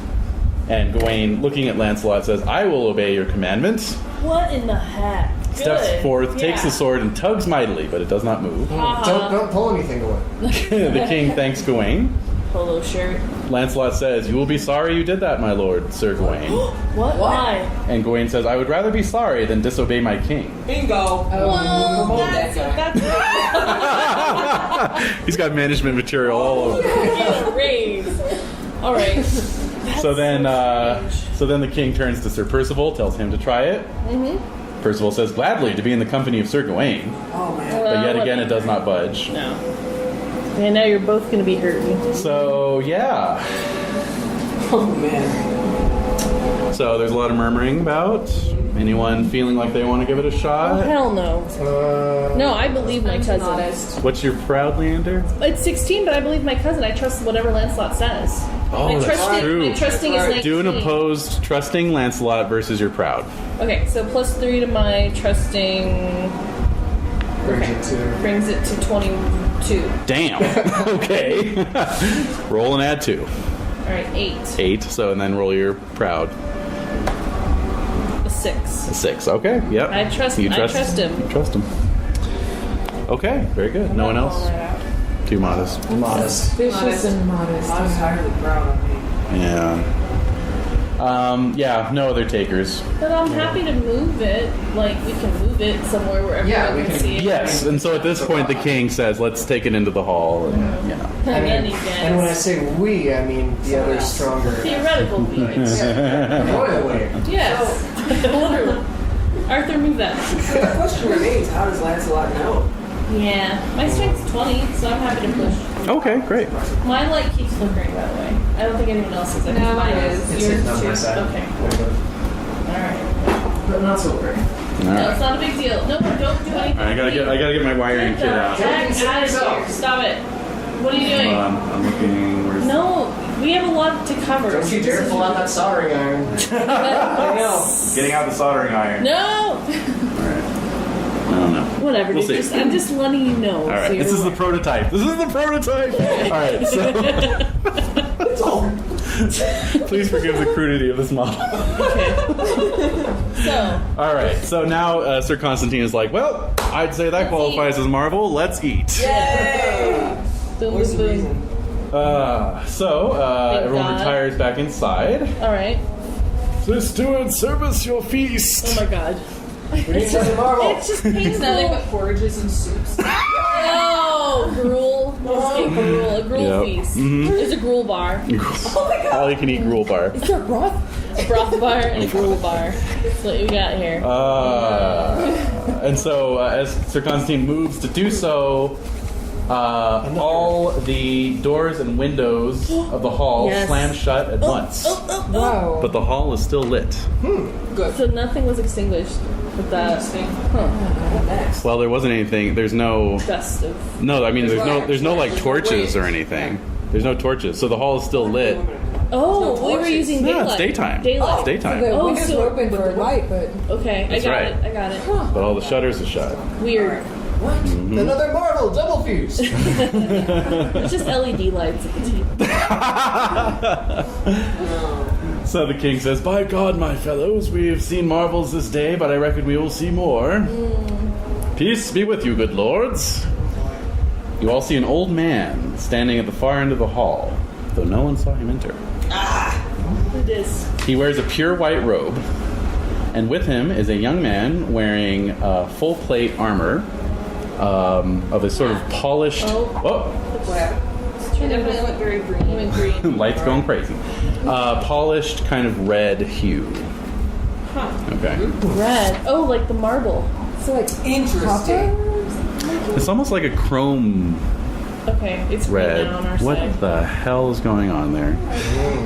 And Gawain, looking at Lancelot, says, I will obey your commandments. What in the heck? Steps Good. forth, takes Yeah. the sword, and tugs mightily, but it does not move. Don't pull anything away. The king thanks Gawain. Polo shirt. Lancelot says, you will be sorry you did that, my lord, Sir Gawain. What? Why? And Gawain says, I would rather be sorry than disobey my king. Bingo. Well, Promote that that's He's got management material all over. get a raise. All right. So then the king turns to Sir Percival, tells him to try it. Mm-hmm. Percival says, gladly, to be in the company of Sir Gawain. Oh man. But yet again, it does not budge. No. And now you're both going to be hurting. So, yeah. Oh man. So there's a lot of murmuring about. Anyone feeling like they want to give it a Oh, shot? hell no. No, I believe my cousin. Modest. What's your proud, Leander? It's 16, but I believe my cousin. I trust whatever Lancelot says. Oh, my that's trusting, true. My trusting is 19. Do an opposed trusting Lancelot versus your proud. Okay, so +3 to my trusting brings it to 22. Damn. Okay. Roll and add 2. All right, 8. 8. So and then roll your proud. A 6. A 6. Okay. Yep. I trust him. You trust him. Okay. Very good. No one else. Too modest. Modest. Suspicious and modest. I was higher than proud on me. Yeah. Yeah. No other takers. But I'm happy to move it. Like we can move it somewhere where everyone can see it. Yes. And so at this point, the king says, "Let's take it into the hall." And, you know. I And then mean, he and when I gets say we, I mean the other stronger. theoretical beings. Royal way. Yes. Literally. Arthur, move that. The question remains, how does Lancelot know? Yeah. My strength's 20, so I'm happy to push. Okay. Great. My light keeps flickering, by the way. I don't think anyone else is. I think No, mine mine is. It's Yours on my too. side. Okay. Alright. But not so great. All No, right. it's not a big deal. No, don't do anything. All right. I gotta get my wiring kit out. Back out of here. Stop it. What are you doing? I'm looking. Where's No, we have a lot to cover. Don't you dare pull out that soldering iron. I know. Getting out the soldering iron. No! All right. I don't know. Whatever, We'll dude. see. I'm just letting you know. All right. so This is the you're prototype. All right. So. Please forgive the crudity of this model. okay. So, All right. So now Sir Constantine is like, well, I'd say that qualifies as Marvel. Let's eat. Yay! boom, What's boom, the boom. reason? So everyone God. retires back inside. All right. The steward, service your feast. Oh my god. We need something Marvel. It's just It's nothing painful. but porridges and soups. Oh, gruel. Let's get gruel. A gruel Yep. feast. Mhm. There's a gruel bar. All you can eat gruel bar. Is there broth? A broth bar and a gruel bar. That's what we got here. And so, as Sir Constantine moves to do so, all the doors and windows of the hall Yes. slam shut at once. Whoa. But the hall is still lit. So nothing was extinguished with that. Huh. Well, there wasn't anything. There's no. Gust of. No, I mean, there's no like There's no torches or flames. anything. There's no torches, so the hall is still lit. Oh, we were torches. using No, daylight. it's daytime. Daylight. It's daytime. The Oh, windows so- were open for light, but Okay, That's I got right. it. I got it. But all the shutters are shut. Weird. What? Another Marvel double fuse. It's just LED lights at the table. So the king says, "By God, my fellows, we have seen marvels this day, but I reckon we will see more. Peace be with you, good lords." You all see an old man standing at the far end of the hall, though no one saw him enter. It is. He wears a pure white robe, and with him is a young man wearing full plate armor of a sort of polished. Oh. Oh, What happened? it definitely went very green. It went green. lights going crazy. Polished, kind of red hue. Huh. Okay. Red. Oh, like the marble. So like Interesting. copper? It's almost like a chrome Okay, it's green red. now on our What side. the hell is going on there?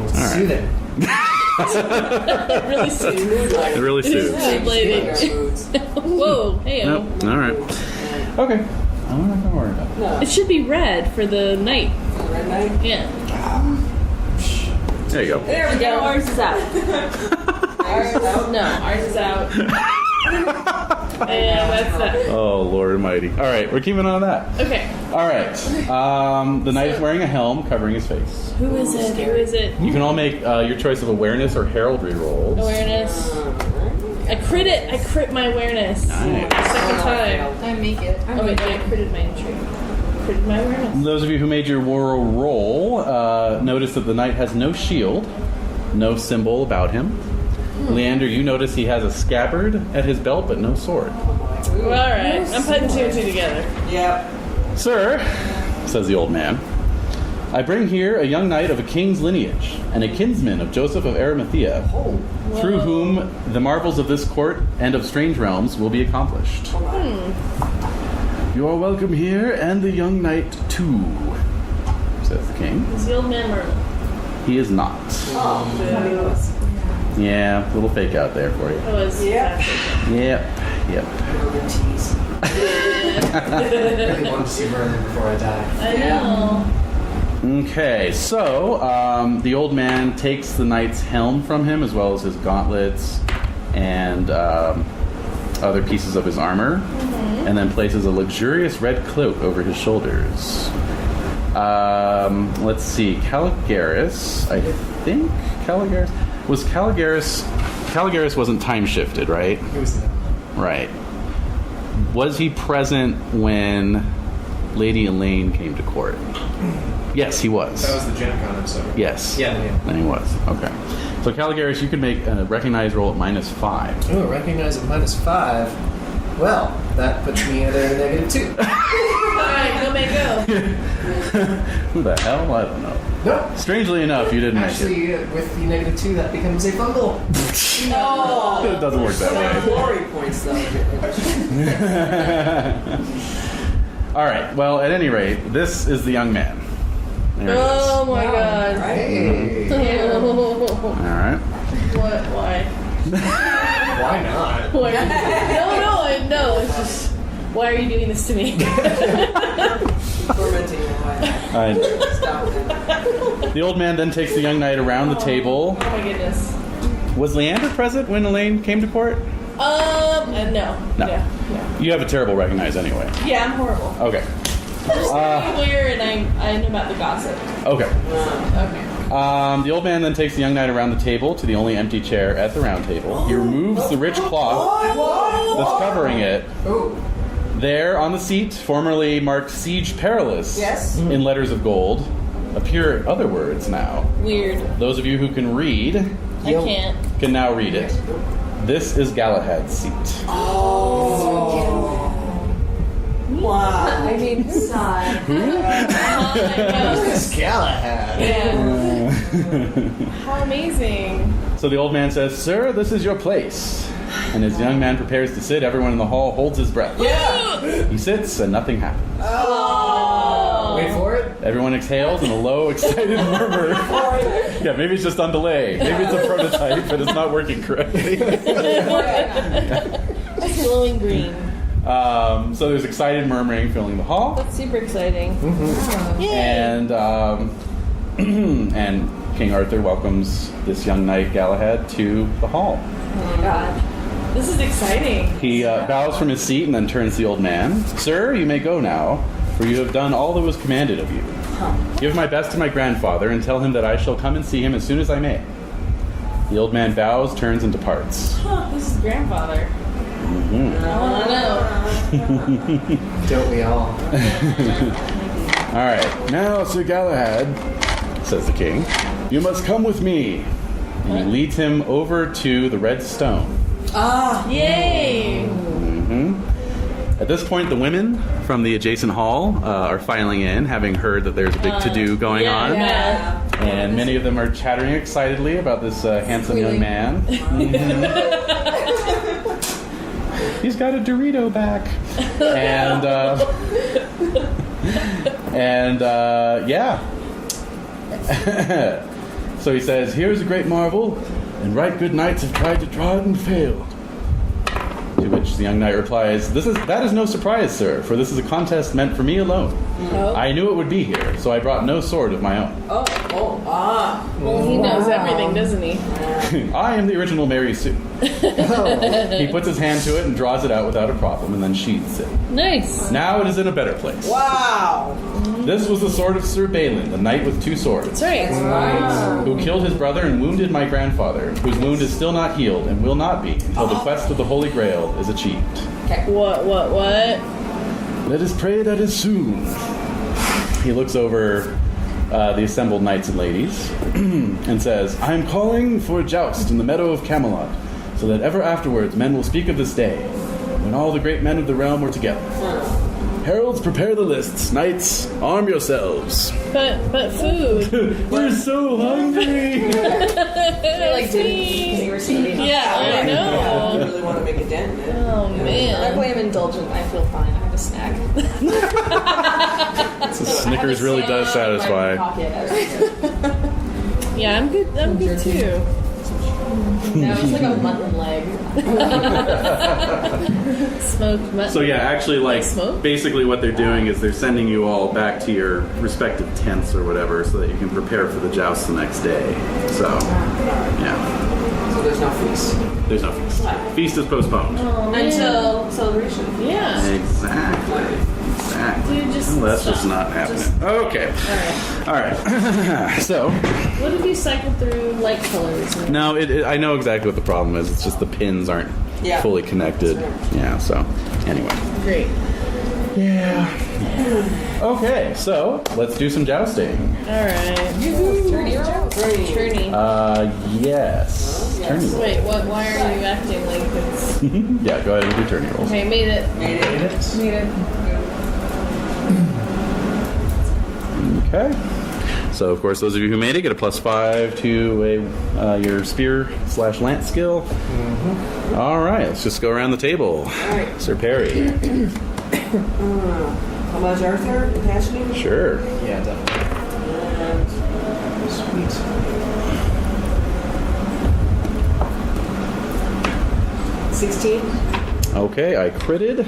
Soothing. It really suits. It really It is suits. red-bladed. Whoa, hey. Nope. All right. Okay. I'm not gonna worry about it. No. It should be red for the night. Red Knight? Yeah. There you go. There we go. Ours is out. Ours is out. No, ours is out. And that's that. Oh Lord Almighty! All right, we're keeping on that. Okay. All right. The knight is wearing a helm covering his face. Who is it? Who is it? You can all make your choice of awareness or heraldry rolls. Awareness. I crit it. I crit my awareness. Nice. Second time. I make it. Oh wait, no, I critted my entry. Critted my awareness. Those of you who made your war roll notice that the knight has no shield, no symbol about him. Leander, you notice he has a scabbard at his belt, but no sword. Well, all right. I'm putting two and two together. Yep. Sir, says the old man, I bring here a young knight of a king's lineage and a kinsman of Joseph of Arimathea, through whom the marvels of this court and of strange realms will be accomplished. You are welcome here, and the young knight too, says the king. Is the old man Merlin? He is not. Yeah, a little fake out there for you. It was. Yeah. Yep. Little tease. I really wanted to see Vernon before I die. I know. Okay, so the old man takes the knight's helm from him, as well as his gauntlets and other pieces of his armor, and then places a luxurious red cloak over his shoulders. Let's see, Caligaris, I think Caligaris wasn't time shifted, right? It was the Right. Was he present when Lady Elaine came to court? Yes, he was. That was the Gen Con episode. Yes. Yeah. Then he was. Okay. So Caligaris, you could make a recognize roll at -5. Oh, recognize at -5. Well, that puts me at a -2. Alright, go make go. Who the hell? I don't know. Nope. Strangely enough, you didn't make it. Actually, with the -2, that becomes a fumble. No. It doesn't work that way. Glory points, though. All right. Well, at any rate, this is the young man. There it is. Oh my god. Hey. All right. What? Why? Why not? Why? No. It's just. Why are you doing this to me? Tormenting your wife. Stop it. The old man then takes the young knight around the table. Oh my goodness. Was Leander present when Elaine came to court? No. No. Yeah. You have a terrible recognize anyway. Yeah, I'm horrible. Okay. Just everywhere, and I know about the gossip. Okay. Okay. The old man then takes the young knight around the table to the only empty chair at the round table. He removes the rich cloth that's covering it. Oh. There, on the seat, formerly marked Siege Perilous, Yes. in letters of gold, appear other words now. Weird. Those of you who can read I can't. can now read it. This is Galahad's seat. Wow. I mean, sigh. This Galahad. Yeah. How amazing. So the old man says, "Sir, this is your place." And as the young man prepares to sit, everyone in the hall holds his breath. Yeah. He sits and nothing happens. Wait for it. Everyone exhales in a low, excited murmur. Yeah, maybe it's just on delay. Maybe it's a prototype, but it's not working correctly. It's glowing green. So there's excited murmuring filling the hall. That's super exciting. Yay. And and King Arthur welcomes this young knight Galahad to the hall. Oh my god. This is exciting. He bows from his seat and then turns to the old man. "Sir, you may go now, for you have done all that was commanded of you. Give my best to my grandfather and tell him that I shall come and see him as soon as I may." The old man bows, turns, and departs. This is grandfather. I want to know. Don't we all? All right, now, Sir Galahad, says the king, "you must come with me." And he leads him over to the red stone. Yay! At this point, the women from the adjacent hall are filing in, having heard that there's a big to-do going on. Yeah. And many of them are chattering excitedly about this handsome young man. He's got a Dorito back. Yeah. So he says, "Here is a great marvel, and right good knights have tried to draw it and failed." To which the young knight replies, "That is no surprise, sir, for this is a contest meant for me alone. Oh. I knew it would be here, so I brought no sword of my own. Well, he knows everything, doesn't he? I am the original Mary Sue." He puts his hand to it and draws it out without a problem, and then sheathes it. Nice. Now it is in a better place. Wow. This was the sword of Sir Balin, the knight with two swords, That's right. who killed his brother and wounded my grandfather, whose wound is still not healed and will not be until the quest of the Holy Grail is achieved. What? Let us pray that is soon. He looks over the assembled knights and ladies and says, "I am calling for a joust in the meadow of Camelot, so that ever afterwards men will speak of this day, when all the great men of the realm were together. Heralds, prepare the lists. Knights, arm yourselves." But food. We're so hungry. Like didn't you receive? Yeah, I I know. really want to make a dent in it. Oh man. Luckily, I'm indulgent. I feel fine. I have a snack. So Snickers really does satisfy. Pocket. Yeah, I'm good. I'm good too. No, it's like a mutton leg. Smoked mutton. So yeah, actually, like Smoke? basically what they're doing is they're sending you all back to your respective tents or whatever, so that you can prepare for the joust the next day. So yeah, So there's no feast. there's no feast. Feast is postponed. Oh, man. Until celebration. Yeah. Exactly. Dude, just Well, that's stop. just not happening. Just- Okay. All right. So What if you cycle through light colors? And no, I know exactly what the problem is. It's just the pins aren't Yeah. fully connected. Yeah. So anyway. Great. Yeah. Okay. So let's do some jousting. All right. Tourney or joust? Tourney. Yes. Tourney roll. Wait, what? Why are you acting like this? Yeah. Go ahead and do tourney rolls. Okay, made it. Made it. Made it. Okay. So, of course, those of you who made it get a +5 to your spear/lance skill. All right, let's just go around the table. right. Sir Perry. How much Arthur? Passioning? Sure. Yeah, definitely. Sweet. And 16. Okay, I critted.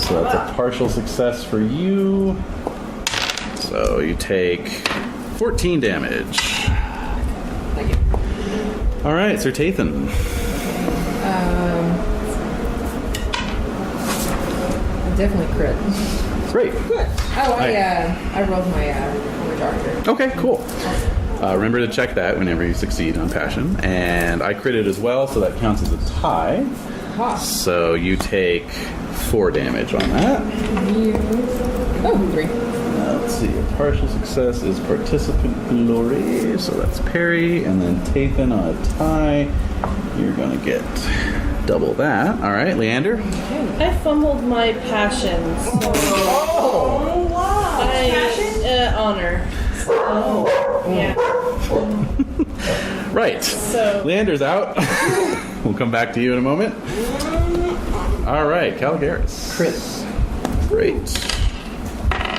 So that's a partial success for you. So you take 14 damage. Thank you. All right, Sir Tathan. Definitely crit. Great. Oh, I rolled my Arthur. Okay, cool. Remember to check that whenever you succeed on passion. And I critted as well, so that counts as a tie. So you take 4 damage on that. Oh, 3. Let's see, a partial success is participant glory, so that's Perry, and then Tathan on a tie. You're gonna get double that. All right, Leander. I fumbled my passion. So Oh, wow. honor. Oh. Yeah. Right. So Leander's out. We'll come back to you in a moment. All right, Calgaris. Crit. Great.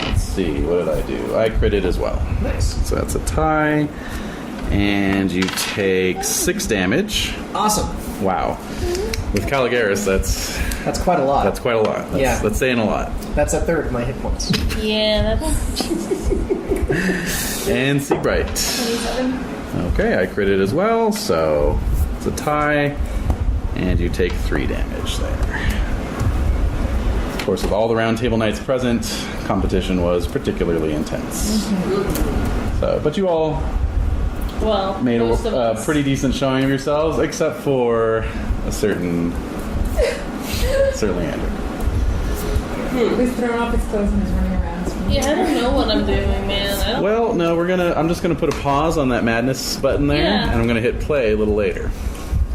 Let's see, what did I do? I critted as well. Nice. So that's a tie. And you take 6 damage. Awesome. Wow. With Calgaris, that's Quite a lot. quite a lot. That's saying a lot. That's a third of my hit points. yeah, that's And Seabright. 27. Okay, I critted as well, so it's a tie. And you take 3 damage there. Of course, with all the round table knights present, competition was particularly intense. So, but you all Well, made most of a us. pretty decent showing of yourselves, except for a certain Sir Leander. He's thrown off his clothes and is running around. Yeah, I don't know what I'm doing, man. I don't. Well, no, I'm just gonna put a pause on that madness button there, Yeah. and I'm gonna hit play a little later.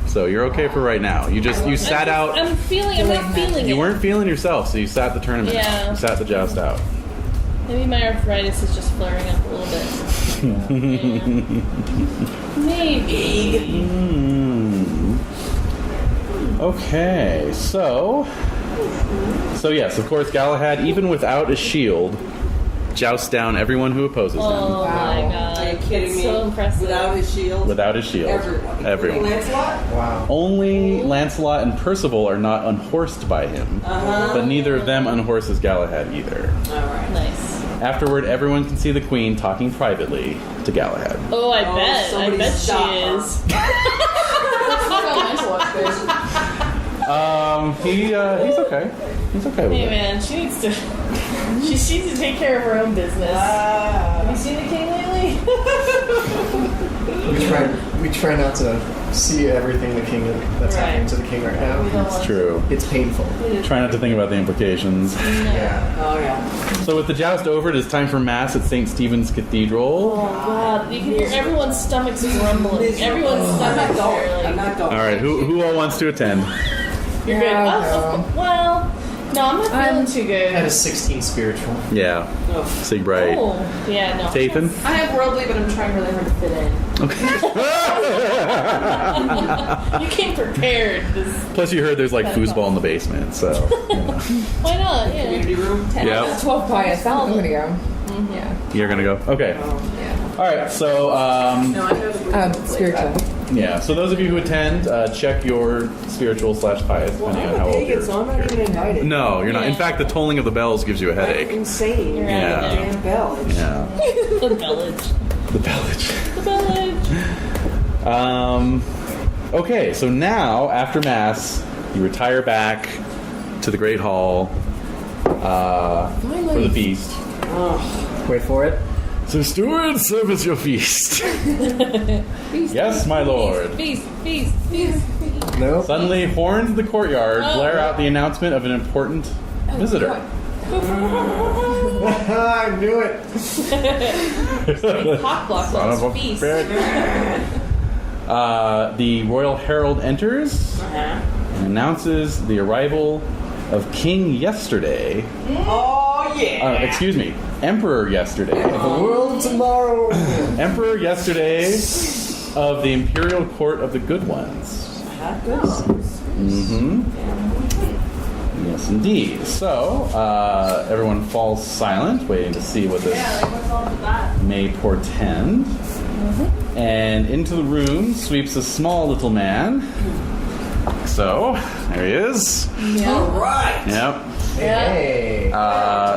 So you're okay for right now. You sat out. I'm not feeling You it. weren't feeling yourself, so you sat the tournament. Yeah. You sat the joust out. Maybe my arthritis is just flaring up a little bit. Yeah. Maybe. Okay, so yes, of course, Galahad, even without a shield, jousts down everyone who opposes Oh him. my god. Are you kidding me? So impressive. Without his shield? Without his shield. Everyone. Everyone. Lancelot? Wow. Only Lancelot and Percival are not unhorsed by him, but neither of them unhorses Galahad either. Alright. Nice. Afterward, everyone can see the Queen talking privately to Galahad. Oh, I Oh, bet. I somebody bet she stop her. is. He's okay. He's okay with Hey it. man, she needs to. She needs to take care of her own business. Have you seen the king lately? We try not to see everything that's Right. happening to the king right We don't now. want It's true. It's painful. Try not to think about the implications. Yeah. Oh, yeah. So with the joust over, it is time for Mass at St. Stephen's Cathedral. Oh god, you can hear everyone's stomachs grumbling. Everyone's I'm not stomachs going. are I'm like, not going. All right, who all wants to attend? you're good. Yeah, Oh, well, no, I'm not feeling too That good. is 16 spiritual. Yeah, Oh. Siegbright. Oh, yeah, no. Tathan? I have worldly, but I'm trying really hard to fit in. You came prepared. This, Plus, you heard there's like foosball in the basement, so. why not? Yeah. Community room? 10. Yep. 12 bias. I'm gonna go. Yeah. You're gonna go? Okay. Yeah. All right, so No, I know the Spiritual. Yeah, so those of you who attend, check your spiritual/pious, Well, depending on I'm how a old pagan, so I'm not even invited. No, you're not. In fact, the tolling of the bells gives you a headache. Insane. You're Yeah. out of Damn bell. Yeah. The village. The village. The village. Okay, so now, after Mass, you retire back to the Great Hall for the feast. Wait for it. So, steward, service your feast. Yes, my lord. Feast, feast, feast. Nope. Suddenly, horns in the courtyard Oh. blare out the announcement of an important visitor. I knew it. Cock block Son of a feast. bitch. The royal herald enters and announces the arrival of King Yesterday. Oh, yeah. Excuse me, Emperor Yesterday. The world tomorrow. Emperor Yesterday of the Imperial Court of the Good Ones. Mm-hmm. Yes, indeed. So, everyone falls silent, waiting to see what this What's all of that? may portend. And into the room sweeps a small little man. So, there he is. All right. Yep. Hey.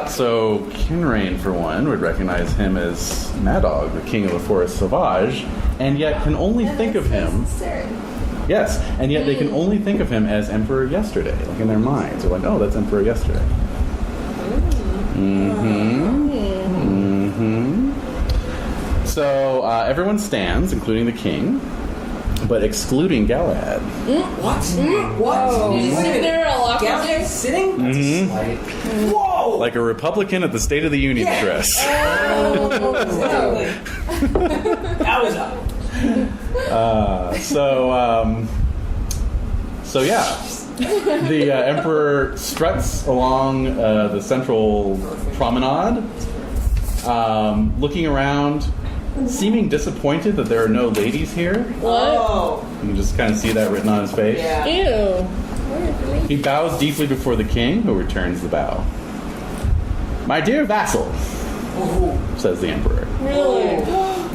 So, Kinrain, for one, would recognize him as Mad Dog, the king of the Forest Sauvage, and yet can only think of him. Yes, and yet they can only think of him as Emperor Yesterday, like in their minds. They're like, oh, that's Emperor Yesterday. So everyone stands, including the king, but excluding Galahad. What? What? Sitting there all awkward. Galahad sitting? Like, Whoa! Like a Republican at the State of the Union dress. That was up. So yeah, the emperor struts along the central promenade, looking around, seeming disappointed that there are no ladies here. What? Oh. You can just kind of see that written on his face. Yeah. Ew. He bows deeply before the king, who returns the bow. "My dear vassal," says the emperor, Really?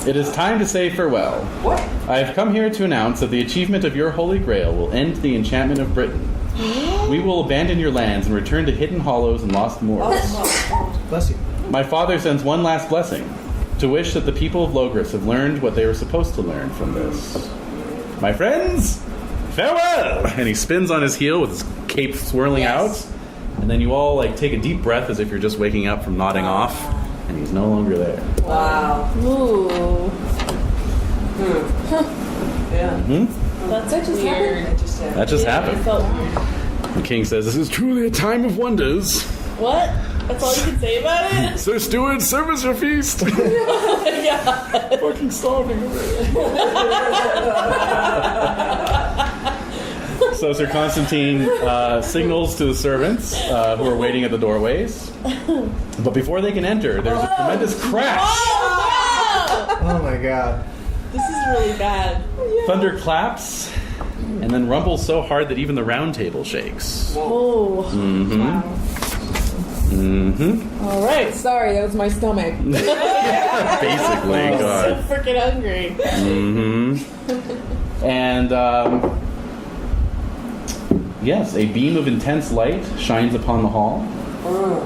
"it is time to say farewell. What? I have come here to announce that the achievement of your holy grail will end the enchantment of Britain. We will abandon your lands and return to hidden hollows and lost moors. bless you. My father sends one last blessing, to wish that the people of Logris have learned what they were supposed to learn from this. My friends, farewell!" And he spins on his heel with his cape swirling out, and then you all like take a deep breath as if you're just waking up from nodding off, and he's no longer there. Wow. Ooh. Yeah. That's That just weird. happened? That just happened. That just It happened. felt weird. The king says, "This is truly a time of wonders. What? That's all you can say about it? Sir Steward, service your feast." Yeah. Fucking starving. So Sir Constantine signals to the servants who are waiting at the doorways. But before they can enter, there's a tremendous crash. Oh, Oh my god. no! This is really bad. Thunder claps, and then rumbles so hard that even the round table shakes. Oh. Wow. All right, sorry, that was my stomach. Basically, I'm God. so freaking hungry. And yes, a beam of intense light shines upon the hall,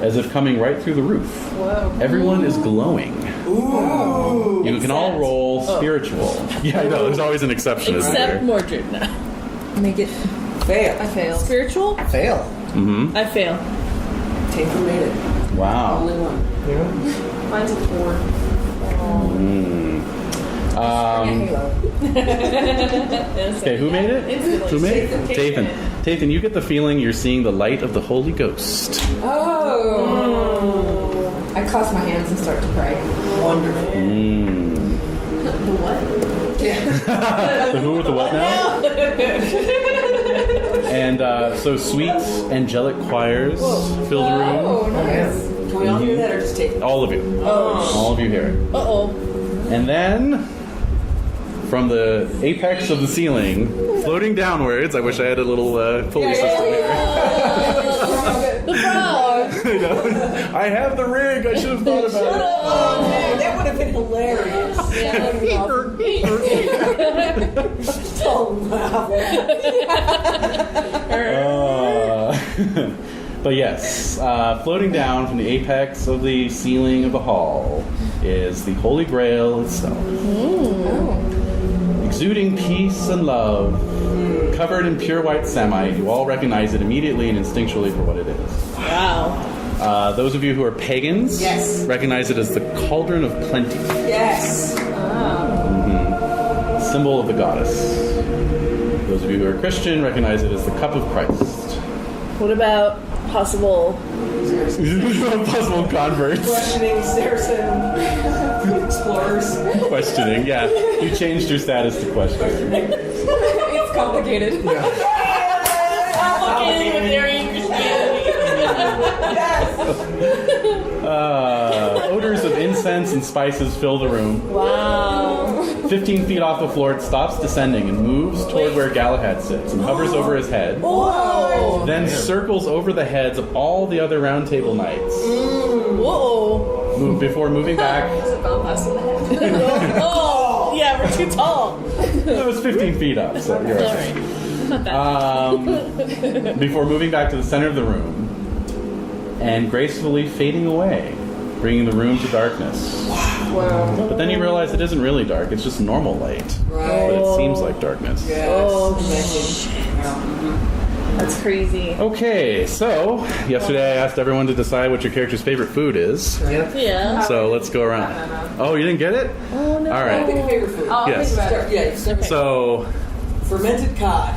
as if coming right through the roof. Whoa. Everyone is glowing. Ooh. You can all roll spiritual. Yeah, I know. There's always an exception, isn't Except there? Mordred. No. Make it. Fail. I failed. Spiritual? Fail. I fail. Taker made it. Wow. Only one. Yeah. Mine's a 4. Okay, who made it? Instantly. Who made it? Tathan. Tathan, you get the feeling you're seeing the light of the Holy Ghost. Oh. I cross my hands and start to pray. Wonderful. The what? The who with the what now? And so sweet, angelic choirs fill the room. Oh, nice. Can we all hear that or just take it? All of you. All of you hear it. Uh-oh. And then, from the apex of the ceiling, floating downwards, I wish I had a little pulley system here. The frog! I have the rig. I should have thought about it. Oh, man, that would have been hilarious. But yes, floating down from the apex of the ceiling of the hall is the Holy Grail itself. Exuding peace and love, covered in pure white samite, you all recognize it immediately and instinctually for what it is. Wow. Those of you who are pagans recognize it as the Cauldron of Plenty. Yes. Symbol of the goddess. Those of you who are Christian recognize it as the Cup of Christ. What about possible? Possible converts. Questioning Saracen explorers. Questioning, yeah. You changed your status to questioning. It's complicated. Complicated with Aryan Christianity. Odors of incense and spices fill the room. Wow. 15 feet off the floor, it stops descending and moves toward where Galahad sits and hovers over his head. Whoa. Then circles over the heads of all the other round table knights. Whoa. Before moving back. Oh, yeah, we're too tall. It was 15 feet up, so you're okay. Not that. Before moving back to the center of the room and gracefully fading away, bringing the room to darkness. Wow. But then you realize it isn't really dark, it's just normal light. Right. But it seems like darkness. Yes. Oh, Yeah. That's crazy. Okay, so yesterday I asked everyone to decide what your character's favorite food is. Yep. Yeah. So let's go around. Oh, you didn't get it? Oh, no. All right. Pick a favorite food. Yes. Start. So Fermented cod.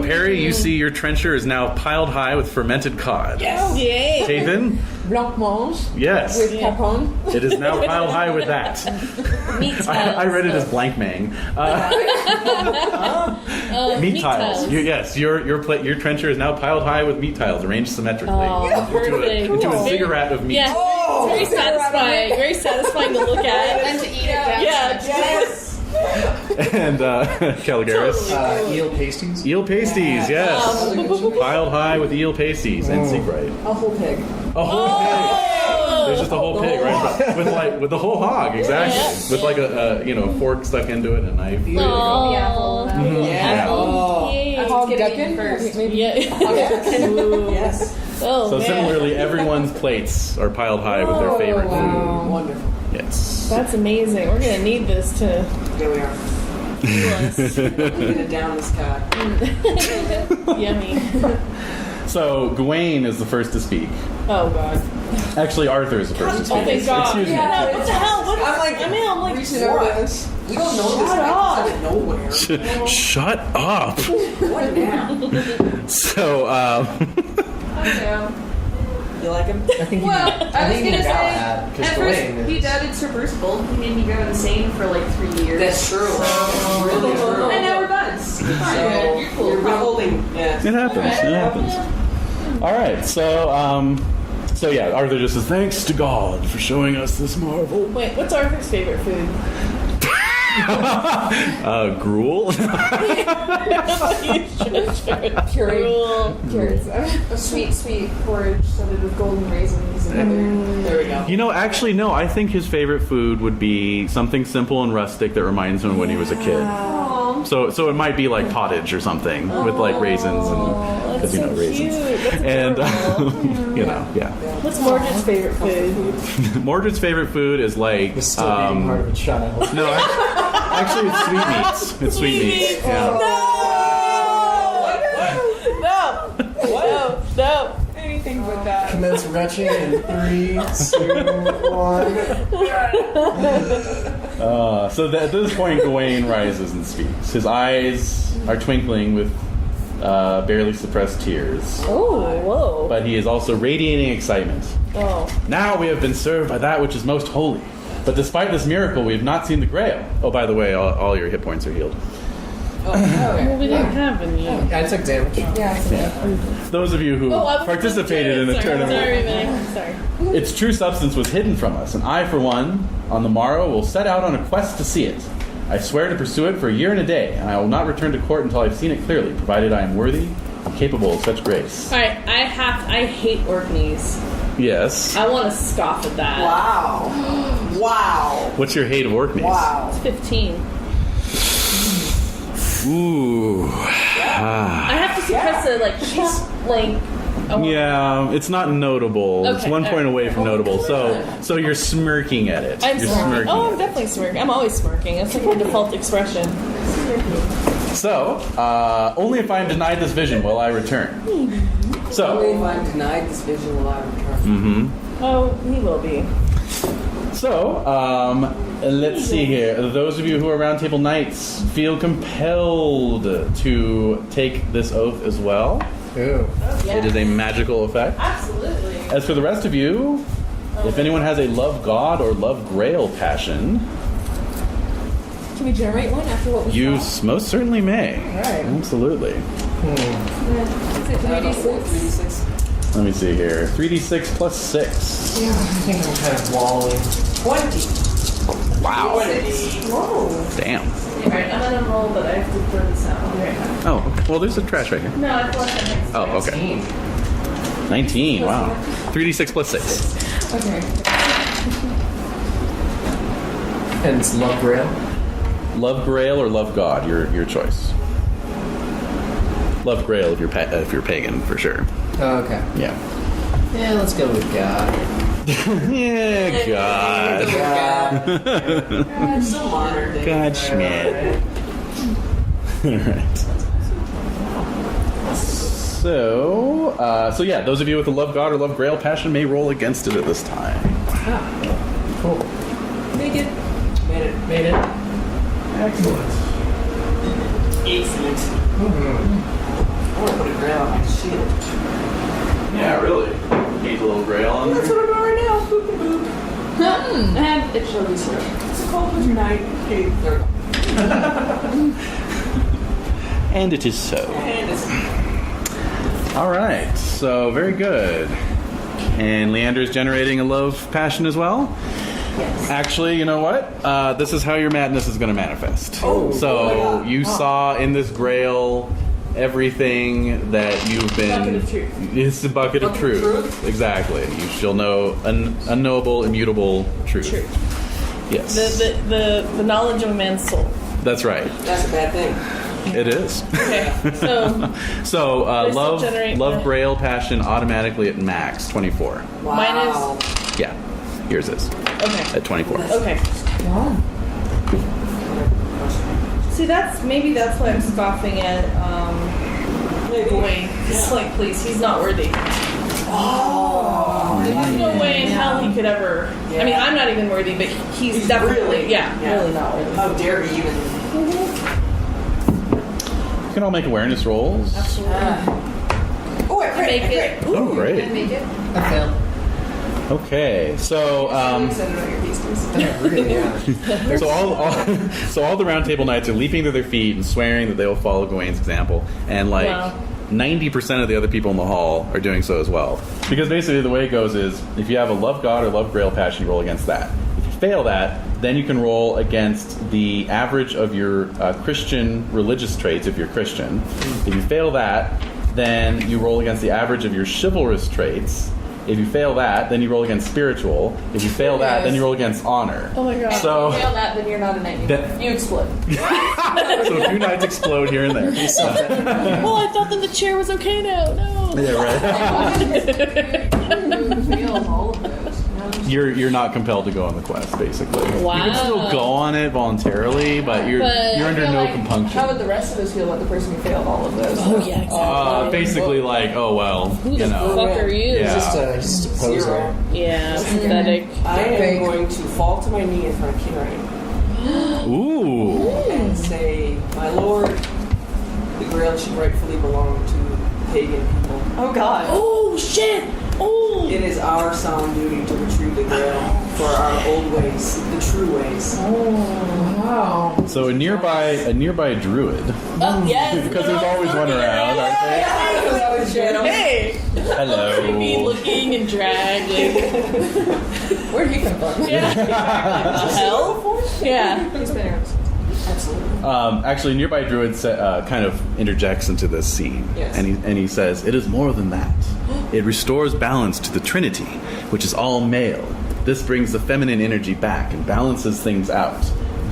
Perry, you see your trencher is now piled high with fermented cod. Yes. Yay. Tathan? Blancmange Yes. with capon. It is now piled high with that. Meat tiles. I read it as blank mang. Meat tiles. Yes, your trencher is now piled high with meat tiles, arranged symmetrically Oh, perfect. into a Very- ziggurat of meat. Yeah. It's very satisfying. Very satisfying to look at. And to eat it down. Yeah. Yes. And Caligaris. Eel pasties. Eel pasties, yes. Piled high with eel pasties and Seabright. A whole pig. A whole pig. There's just a whole pig, right? With the whole hog, exactly. Yeah. With like a fork stuck into it and a knife. There you go. Oh, Yeah. Oh. Yay. Hog Get it duckin first. maybe. Yeah. Yes. Oh, So man. similarly, everyone's plates are piled high with their favorite Wow. Wonderful. food. Yes. That's amazing. We're gonna need this to There we are. heal us. I'm gonna down this cod. Yummy. So Gawain is the first to speak. Oh god. Actually, Arthur is the first to speak. Oh thank God. Excuse me. Yeah, what the hell? What? I'm like, I'm like, reaching over this. We don't know this guy out of nowhere. Shut up. What now? So, You like him? I think Well, I was gonna say, Galahad, at because first Gawain he is. doubted Sir Percival. He made me go insane for like 3 years. That's true. Really true. And now we're buds. So, Fine. You're cool. you're beholding. Yeah. it happens. It happens. All right. So yeah, Arthur just says, "Thanks to God for showing us this marvel." Wait, what's Arthur's favorite food? Gruel. Puree. Carrots. A sweet porridge studded with golden raisins and other. There we go. You know, actually, no. I think his favorite food would be something simple and rustic that reminds him of when he was a kid. So it might be like pottage or something with like raisins and That's so raisins. cute. That's And adorable. yeah. What's Mordred's favorite food? Mordred's favorite food is like Was still being part of a child. no, actually it's sweetmeats. It's sweetmeats. Yeah. No. Anything but that. Commence retching in 3, 2, 1. So at this point, Gawain rises and speaks. His eyes are twinkling with barely suppressed tears, Oh, whoa. but he is also radiating excitement. Oh. Now we have been served by that which is most holy. But despite this miracle, we have not seen the Grail. Oh, by the way, all your hit points are healed. Well, we didn't have any. I took damage. Those of you who Oh, I was participated in the sorry, tournament, Sorry, man. Sorry. its true substance was hidden from us, and I, for one, on the morrow will set out on a quest to see it. I swear to pursue it for a year and a day, and I will not return to court until I've seen it clearly, provided I am worthy and capable of such grace. All right, I hate Orkneys. Yes. I want to scoff at that. Wow. Wow. What's your hate of Orkneys? Wow. It's 15. Ooh. I have to suppress it. Like she's like. Yeah, it's not notable. It's Okay, 1 point away from notable. come So you're smirking at it. I'm you're smirking. Oh, I'm at definitely smirking. I'm always smirking. It's like my default expression. it. So, only if I'm denied this vision will I return. Only So, if I'm denied this vision will I return. Oh, he will be. let's see here. Those of you who are Roundtable Knights feel compelled to take this oath as well. Ooh. It is a magical effect. Absolutely. As for the rest of you, if anyone has a love god or love grail passion, Can we generate one after what we you saw? most certainly may. Alright. Absolutely. Is it 3d6? 3d6. Let me see here. 3d6 plus 6. Yeah, I think I'm kind of wallowing. 20. Wow. 20. Whoa. Damn. Alright, I'm gonna roll, but I have to throw this out. I'll be right back. Oh, well, there's a trash right here. No, I flushed that next. Oh, okay. 19. Wow. 3d6 plus 6. Okay. And it's love grail. Love grail or love god, your choice. Love grail if you're pagan for sure. Oh, okay. Yeah. Yeah, let's go with God. Yeah, god. I'm so modern day. God Schmidt. Alright. So yeah, those of you with a love god or love grail passion may roll against it at this time. Cool. Make it. Made it. Excellent. Excellent. I want to put a grail on my shield. Yeah, really. Need a little grail on That's there. what I'm doing right now. Boop and boop. And it shall be so. It's a cold winter night. Okay, there we go. And it is so. And it's Alright, so very good. And Leander's generating a love passion as well? yes. Actually, you know what? This is how your madness is going to manifest. Oh, so oh. you saw in this grail everything that you've been. Bucket of truth. It's the bucket of Bucket of truth. truth? Exactly. You shall know unknowable, immutable truth. Truth. Yes. The knowledge of a man's soul. That's right. That's a bad thing. It is. Okay, so So I still love generate the- grail passion automatically at max 24. Wow. Yeah. Yours is okay, at 24. okay. See, maybe that's why I'm scoffing at Wayne. It's like, please, he's not worthy. Oh. There's no way in hell he could ever. I mean, I'm not even worthy, but he's definitely, really not worthy. How dare he even? You can all make awareness rolls. Absolutely. Oh, I crit. Make I it. crit. Oh, great. Can I make it? I failed. Okay, so I'm excited about your beasties. Really, yeah. so all the round table knights are leaping to their feet and swearing that they will follow Gawain's example, and like Wow. 90% of the other people in the hall are doing so as well. Because basically the way it goes is if you have a love god or love grail passion, you roll against that. If you fail that, then you can roll against the average of your Christian religious traits if you're Christian. If you fail that, then you roll against the average of your chivalrous traits. If you fail that, then you roll against spiritual. If you fail that, then you roll against honor. Oh my god. So, If you fail that, then you're not a knight. That- You explode. so a few knights explode here and there. Well, I thought that the chair was okay now. No. Yeah, right. Fail all of those. You're not compelled to go on the quest, basically. Wow. You can still go on it voluntarily, but you're under no compunction. How would the rest of us feel about the person who failed all of those? Oh yeah, exactly. Basically, like, oh well, Who you the know. fuck are you? Yeah. Just a poser. Zero. Yeah, pathetic. I am going to fall to my knee in front of Kinraid Ooh. and say, my lord, the Grail should rightfully belong to pagan people. Oh god. Oh shit! Oh. It is our solemn duty to retrieve the Grail for our old ways, the true ways. Wow. So a nearby druid, Oh yes. because there's always one around, aren't there? Hey. Hello. Creepy looking and drag. Like, Where did he come from? yeah. Hell. Yeah. He's been around. Absolutely. Actually, nearby druid kind of interjects into this scene, Yes. and he says, "It is more than that. It restores balance to the Trinity, which is all male. This brings the feminine energy back and balances things out.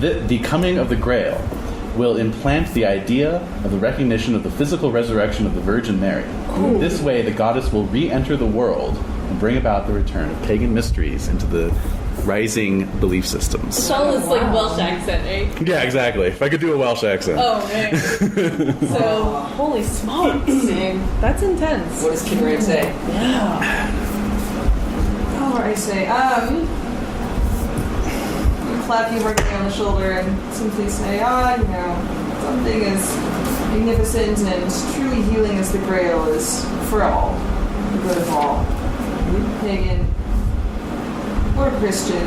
The coming of the Grail will implant the idea of the recognition of the physical resurrection of the Virgin Mary. This way, the goddess will re-enter the world and bring about the return of pagan mysteries into the rising belief systems. It's all this like Welsh accent, right? Yeah, exactly. If I could do a Welsh accent. Oh, man. So, holy smokes. That's intense. What does Kinraid say? Yeah. Oh, what do I say? Clap you regularly on the shoulder and simply say, something as magnificent and truly healing as the Grail is for all, the good of all. Pagan or Christian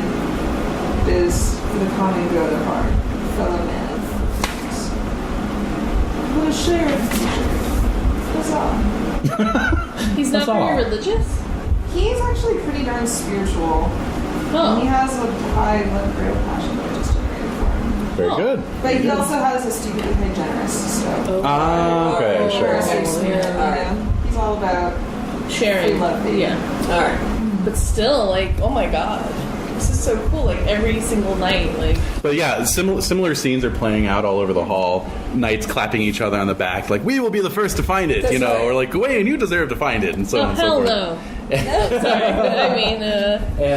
is for the common good of our fellow man. What a share of the future. That's all. He's not That's all. very religious? He's actually pretty darn spiritual. Oh. He has a high love Grail passion that just generated for him. Very Oh. good. But he also has a stupidly high generous, so. Okay, sure. He's all about Sharing. free love, baby. Yeah. Alright. But still, like, oh my god. This is so cool. Like, every single night, like... But yeah, similar scenes are playing out all over the hall. Knights clapping each other on the back, like, we will be the first to find it, That's right. or like, Gawain, you deserve to find it, and so on and so hell forth. no. No, sorry. I mean,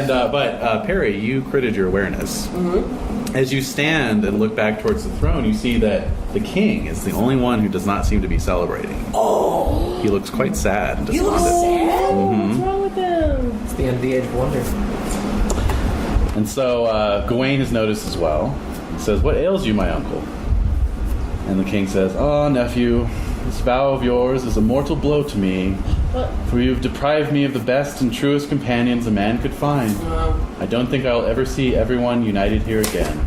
But Perry, you critted your awareness. Mm-hmm. As you stand and look back towards the throne, you see that the king is the only one who does not seem to be celebrating. Oh! He looks quite sad and He looks despondent. sad? what's wrong with him? It's the end of the Age of Wonder. And so Gawain has noticed as well. He says, "What ails you, my uncle?" And the king says, "Ah, nephew, this vow of yours is a mortal blow to me, What? for you have deprived me of the best and truest companions a man could find. I don't think I'll ever see everyone united here again."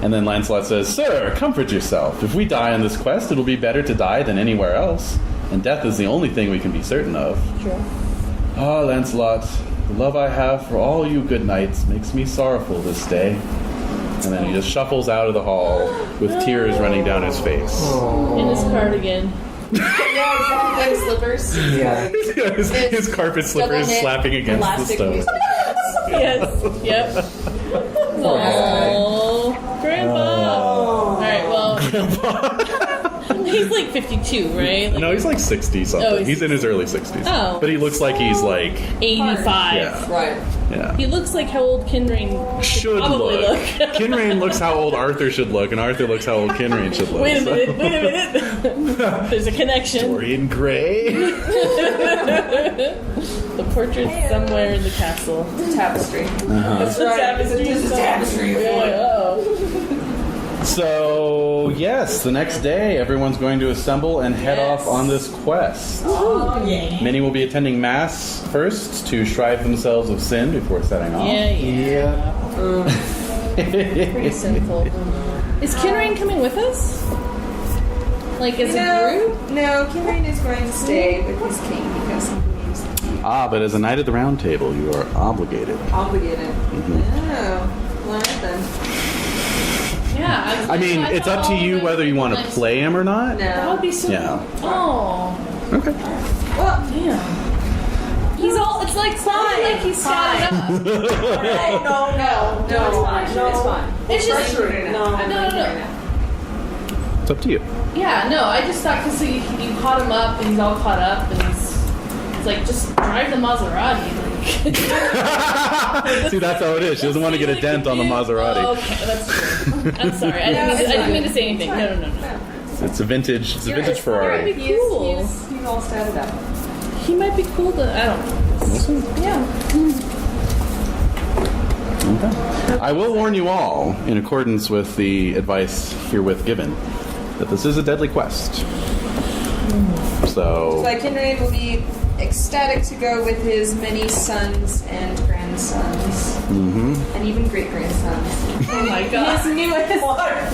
And then Lancelot says, "Sir, comfort yourself. If we die on this quest, it'll be better to die than anywhere else. And death is the only thing we can be certain of." Sure. "Ah, Lancelot, the love I have for all you good knights makes me sorrowful this day." And then he just shuffles out of the hall with tears running down his face. In his cardigan. Yeah, exactly. And slippers. Yeah. his carpet slippers Double knit slapping against the elastic stone. music. Yes. Yep. Oh, Grandpa. All right. Well, he's like 52, right? Like No, he's like 60 something. Oh, he's in his early 60s. Oh. But he looks like he's like, 85. yeah. Right. Yeah. He looks like how old Kinrain Should probably look. Kinrain looks how old Arthur should look, and Arthur looks how old Kinrain should look. Wait a minute. There's a connection. Dorian Gray. The portrait's somewhere in the castle. Tapestry. That's right. It's a tapestry of wood. Oh. So, yes, the next day, everyone's going to assemble and head off on this quest. Oh, yeah. Many will be attending Mass first to shrive themselves of sin before setting off. Yeah. Pretty sinful. Is Kinrain coming with us? Like as a group? No, Kinrain is going to stay with his king because he believes the king. But as a knight of the round table, you are obligated. Obligated. Oh, well, then. Yeah. I mean, it's up to you whether you want to play him or not. That would No. be so. Yeah. Oh. Okay. Well, Damn. He's all. It's like fine. Like he's standing up. No, no, it's fine. No. It's fine. It's just. Pressuring it. No. It's up to you. Yeah. No. I just thought because you caught him up and he's all caught up and he's like just drive the Maserati. Like. See, that's how it is. She doesn't want to get a dent on the Maserati. Oh, okay, that's true. I'm sorry. I didn't mean to say anything. No. It's a vintage Ferrari. That'd be cool. He's all statted up. He might be cool to. I don't know. Yeah. Okay. I will warn you all, in accordance with the advice herewith given, that this is a deadly quest. So Kinrain will be ecstatic to go with his many sons and grandsons. And even great-grandsons. Oh my god. His newest...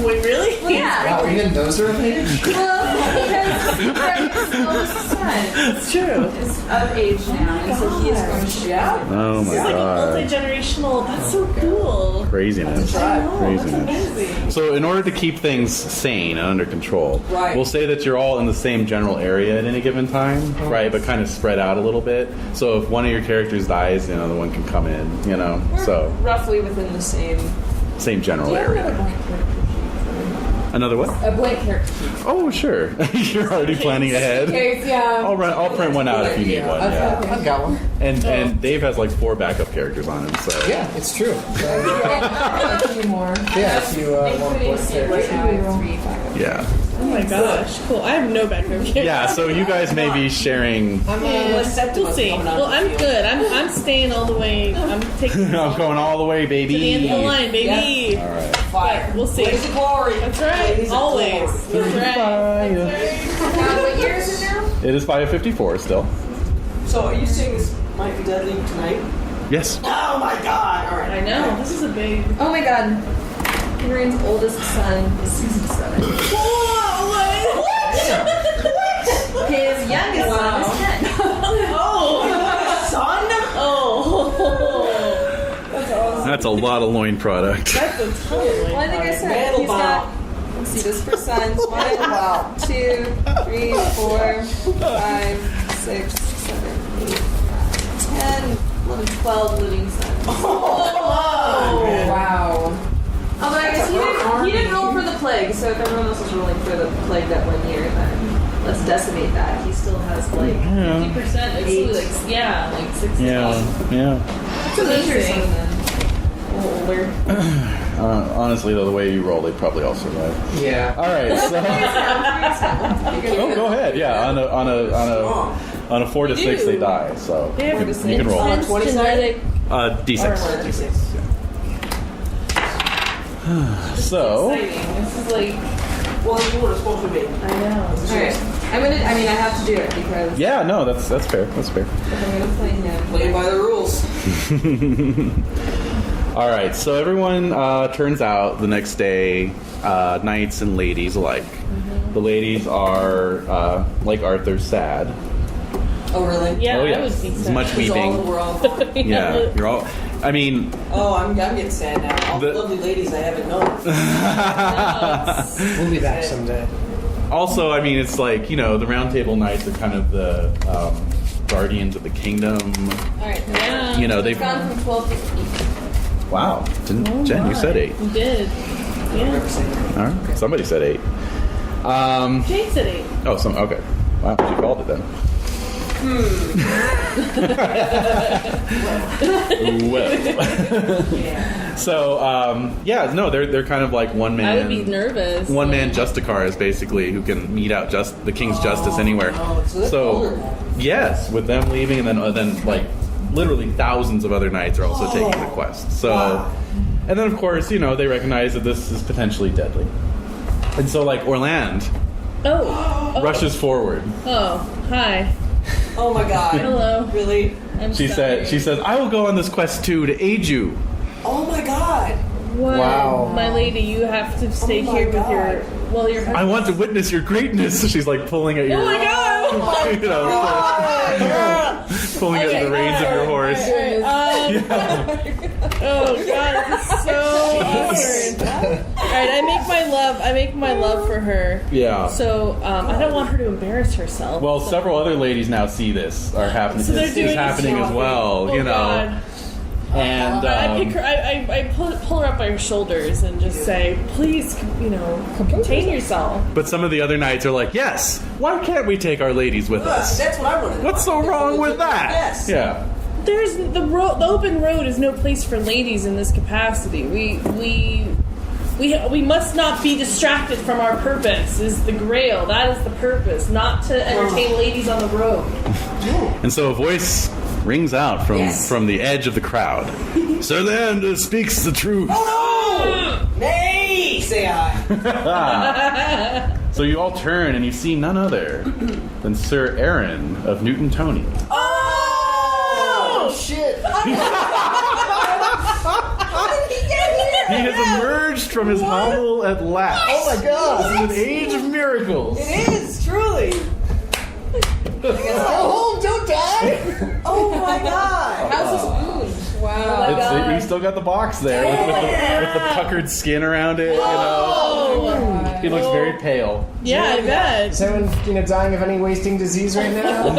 Wait, really? Well, yeah. Wow, even those are of age? Well, Greg's oldest son It's true. is of age now, and so he is going to Yeah. Oh my It's like a god. multi-generational. That's so cool. Craziness. I know, that's Craziness. amazing. So in order to keep things sane and under control, Right. we'll say that you're all in the same general area at any given time, right? But kind of spread out a little bit. So if one of your characters dies, the other one can come in, So roughly within the same. same general area. Another what? A blank character. Oh, sure. You're already planning ahead. Okay, yeah. I'll print one out if you need one. Yeah. I've got one. And Dave has like 4 backup characters on him, so Yeah, it's true. So, A few more. yeah, if you want Including one Sid, right now I have 3 backup. yeah. Oh my gosh, cool. I have no background character. Yeah, so you guys may be sharing. We'll see. Well, I'm good. I'm staying all the way. I'm taking I'm going all the way, to the end of the baby. line, baby. All right. Fire. We'll see. Blaze of glory. That's right. Blaze of Always. glory. That's right. Now, what year is it now? It is 5:54 still. So are you saying this might be deadly tonight? Yes. Oh my god! All I right. know. This is a big. Oh my god. Henry's oldest son is 67. His youngest son is 10. Oh. Son? Oh. That's awesome. That's a lot of loin product. That's a ton of Well, I think I said Mantle he's got. bomb. Let's see, this for sons. 1, 2, 3, 4, 5, 6, 7, 8, 10, 11, 12 living sons. Oh, Wow. Although I guess he didn't roll for the plague, so if everyone else is rolling for the plague that 1 year, then let's decimate that. He still has like 50%. It's like, yeah, like 60. Yeah. That's amazing. A little older. Honestly, though, the way you roll, they probably all survive. Yeah. All right. So. Oh, go ahead. Yeah. On a 4 to 6, they die. So They have you can roll. intense 20 genetic. D6. D6. So. Exciting. This is like. Well, you were supposed to be. I know. Alright. I have to do it because Yeah. No, that's fair. That's fair. if I'm gonna play him. Play by the rules. All right, so everyone turns out the next day, knights and ladies alike. The ladies are, like Arthur, sad. Oh, really? Yeah, Oh, I yeah. would be It's sad. much Because all the weeping. world. Yeah, you're all. I mean, Oh, I'm getting sad now. All the The- lovely ladies I haven't known. We'll be back someday. also, I mean, it's like the Round Table Knights are kind of the guardians of the kingdom. Alright. Yeah. They've Gone from 12 to 8. Wow, Oh Jen, you my. said 8. You did. Yeah. All right, somebody said 8. Jade said 8. Oh, okay. Wow, she called it then. Well. Yeah. So, they're kind of like one man. I would be nervous. One man justicars, basically, who can mete out the king's justice anywhere. Oh, so that's older. Yes, with them leaving, and then like literally thousands of other knights are also taking the quest. So, Wow. and then of course, they recognize that this is potentially deadly, and so like Orland Oh. rushes forward. Oh. Hi. Oh my god. Hello. Really? I'm She sorry. says, "I will go on this quest too to aid you." Oh my god. What? Wow. My lady, you have to stay Oh my here with God. your. Well, your husband. I want to witness your greatness. She's like pulling at your. Oh my god! Pulling at the reins of your horse. Oh god, this is so awkward. Alright, I make my love for her. Yeah. So, I don't want her to embarrass herself. Well, so. several other ladies now see this are happening. So they're It's doing happening this as well. Oh, God. And I pick her. I pull her up by her shoulders and just say, "Please, contain yourself." but some of the other knights are like, "Yes, why can't we take our ladies with us? That's what I want to know. What's so wrong with that?" Yes. Yeah. There's the open road is no place for ladies in this capacity. We must not be distracted from our purpose. Is the Grail? That is the purpose, not to entertain ladies on the road. And so a voice rings out from the edge of the crowd. Sir Leander speaks the truth. Oh no! Nay, say I. So you all turn and you see none other than Sir Aaron of Newton Tony. Oh shit! How did he get here? has emerged from his hovel at last. Oh my god! This is an age of miracles. It is, truly. Go home, don't die! Oh my god. How's his wound? Wow. You still got the box there with the puckered skin around it. You know, he looks very pale. Yeah, I bet. Is anyone dying of any wasting disease right now?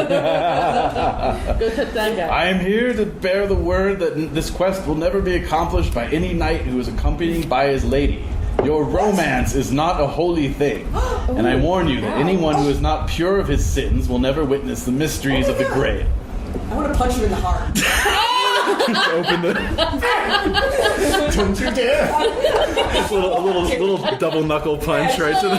Go touch that guy. I am here to bear the word that this quest will never be accomplished by any knight who is accompanied by his lady. Your romance is not a holy thing, and I warn you that anyone who is not pure of his sins will never witness the mysteries of the Grail. I want to punch him in the heart. Open the Don't you dare! little double knuckle punch right to the.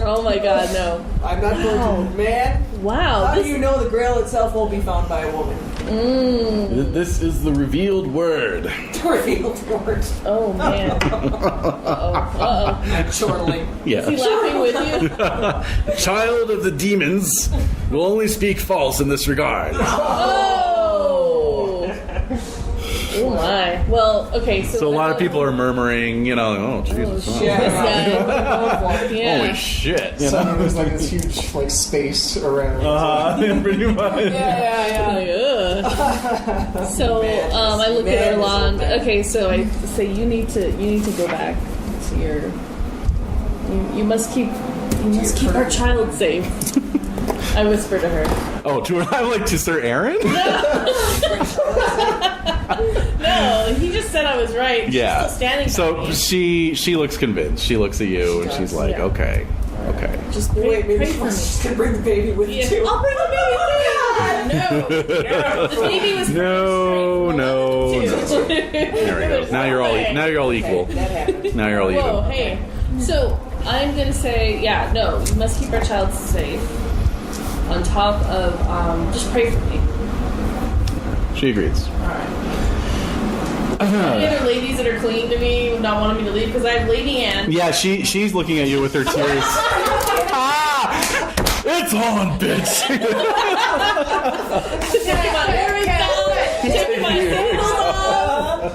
Oh my god, no. I'm not going to. Man, Wow. how do you know the Grail itself won't be found by a woman? This is the revealed word. Revealed word. Oh man. Uh-oh. Chortling. Is he Yeah. laughing with you? Child of the demons will only speak false in this regard. Oh. Oh my. Well, okay, so So a lot of people are murmuring, oh, Jesus. This guy. Yeah. Holy shit. You So know? there's like this huge space around. Pretty much. Like, ugh. So I look at Erland. Okay, so I say you need to go back to your. You must keep our child safe. I whisper to her. Oh, to Sir Aaron? No, he just said I was right. She's Yeah. still standing by So me. she looks convinced. She looks at you and she's like, Yeah. okay. Just pray, Wait, maybe pray for me. she's going to bring the baby with you Yeah. too. I'll bring the baby too. No, the baby was No. There we go. Now you're all equal. That happened. Now you're all Whoa, even. hey. So I'm gonna say, yeah, no, you must keep our child safe. On top of, just pray for me. She agrees. Any other ladies that are clinging to me, not wanting me to leave, because I have Lady Anne. Yeah, she's looking at you with her tears. It's on, bitch. Taking my sandals off.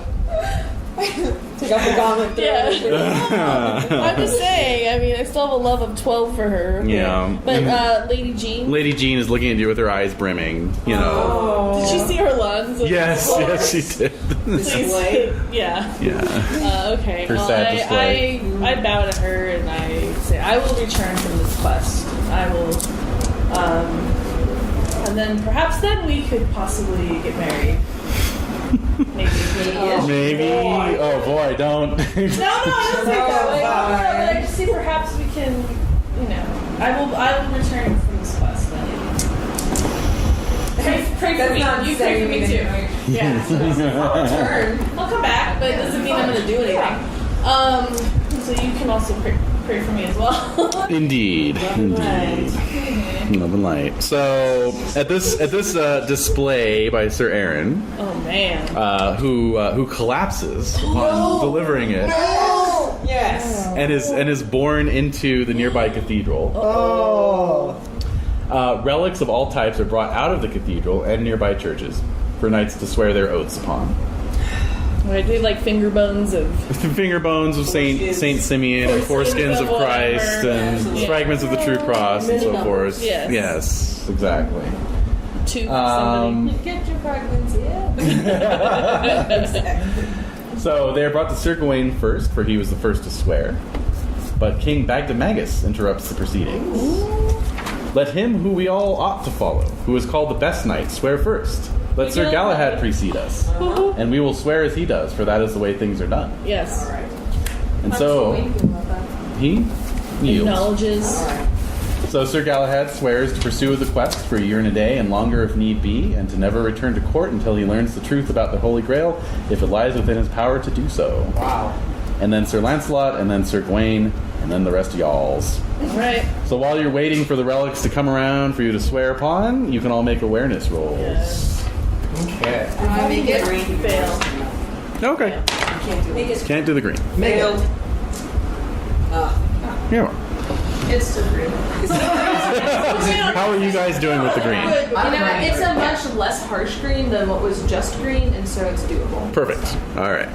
Take off the gauntlet. Yeah. I'm just saying, I mean, I still have a love of 12 for her. Okay. Yeah. But Lady Jean, Lady Jean is looking at you with her eyes brimming, did she see her lungs? Yes, she did. Display. Yeah. Yeah. Okay. Her Well, sad display. I bow to her and I say, I will return from this quest. I will, and then perhaps then we could possibly get married. Maybe. Oh boy, don't. No, I don't think that way. But I just see perhaps we can, I will return from this quest then. Pray for me. You pray for me too. Yeah. I'll return. I'll come back, but it doesn't mean I'm going to do anything. So you can also pray for me as well. Indeed. Love and light. So at this display by Sir Aaron, Oh man. who collapses upon delivering it, Yes. and is borne into the nearby cathedral. Relics of all types are brought out of the cathedral and nearby churches for knights to swear their oaths upon. I did like finger bones of. Finger bones of Saint Simeon and foreskins of Christ and fragments of the true cross and so forth. Yes. Yes, exactly. Two for somebody. Get your fragments, yeah. So they are brought to Sir Gawain first, for he was the first to swear. But King Bagdemagus interrupts the proceedings. Let him who we all ought to follow, who is called the best knight, swear first. Let Sir Galahad precede us, and we will swear as he does, for that is the way things are done. Yes. And so he yields. Acknowledges. So Sir Galahad swears to pursue the quest for a year and a day, and longer if need be, and to never return to court until he learns the truth about the Holy Grail, if it lies within his power to do so. Wow. And then Sir Lancelot, and then Sir Gawain, and then the rest of y'alls. Right. So while you're waiting for the relics to come around for you to swear upon, you can all make awareness rolls. Yes. Okay. I make it. Fail. Okay. Make it Can't do the green. failed. Yeah. It's still green. How are you guys doing with the green? It's a much less harsh green than what was just green, and so it's doable. Perfect. All right.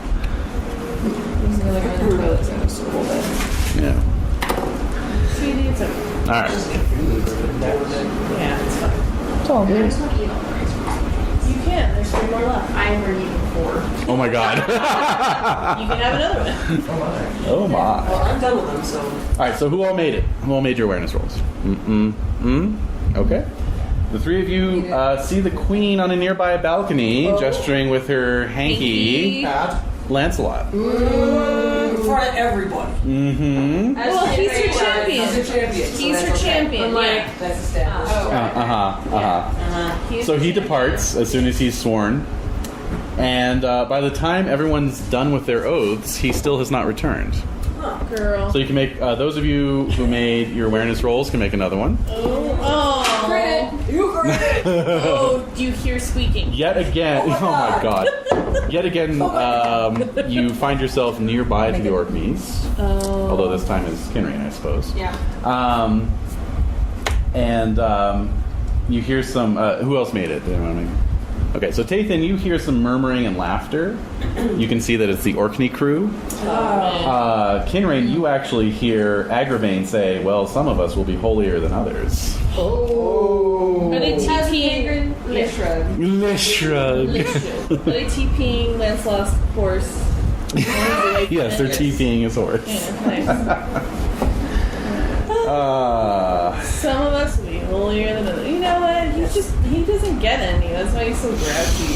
Using the other guy in the toilet so I just a little bit. Yeah. Sweetie, it's okay. All right. Yeah, it's fine. It's all good. You can. There's 3 more left. I am eating 4. Oh my God. You can have another one. Oh my. Well, I'm done with them, so. All right. So who all made it? Who all made your awareness rolls? Okay. The 3 of you see the queen on a nearby balcony, gesturing with her hanky. Bad. Lancelot. In front of everybody. Mm-hmm. Well, he's her champion. He's her champion. He's her champion. Unlike that's established. So he departs as soon as he's sworn, and by the time everyone's done with their oaths, he still has not returned. Girl. So you can make those of you who made your awareness rolls can make another one. You credit. Oh, do you hear squeaking? Yet again, oh my God! Yet again, you find yourself nearby to the Orkneys. Oh. Although this time is Kinrain, I suppose. Yeah. You hear some. Who else made it? Okay, so Tathan, you hear some murmuring and laughter. You can see that it's the Orkney crew. Kinrain, you actually hear Agravain say, "Well, some of us will be holier than others." Are they TPing? Let's shrug. Let's shrug. Are they TPing Lancelot's horse? Yes, they're TPing his horse. Yeah, nice. Some of us will be holier than others. You know what? He doesn't get any. That's why he's so grouchy.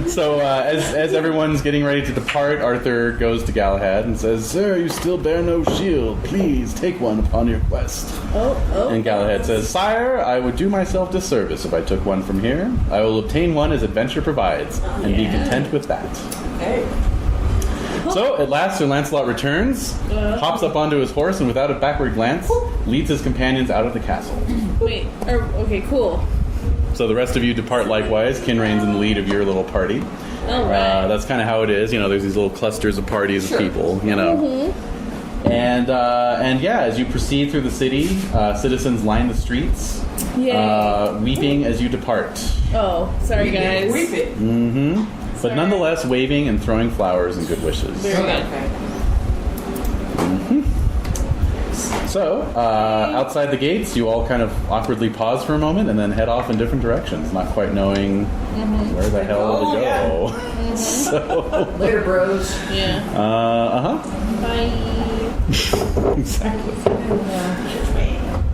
So, as everyone's getting ready to depart, Arthur goes to Galahad and says, "Sir, you still bear no shield. Please take one upon your quest." And Galahad says, "Sire, I would do myself disservice if I took one from here. I will obtain one as adventure provides, and be content with that." Hey. So, at last, Sir Lancelot returns, hops up onto his horse, and without a backward glance, leads his companions out of the castle. Wait. Okay. Cool. So the rest of you depart likewise. Kinrain's in the lead of your little party. All right. That's kind of how it is. You know, there's these little clusters of parties of people, you know. Mm-hmm. And yeah, as you proceed through the city, citizens line the streets, weeping as you depart. Oh, sorry guys. Weeping. Mm-hmm. But nonetheless, waving and throwing flowers and good wishes. Very good. So, outside the gates, you all kind of awkwardly pause for a moment and then head off in different directions, not quite knowing where the hell to go. Yeah. So, Later, bros. Yeah. Bye. Exactly.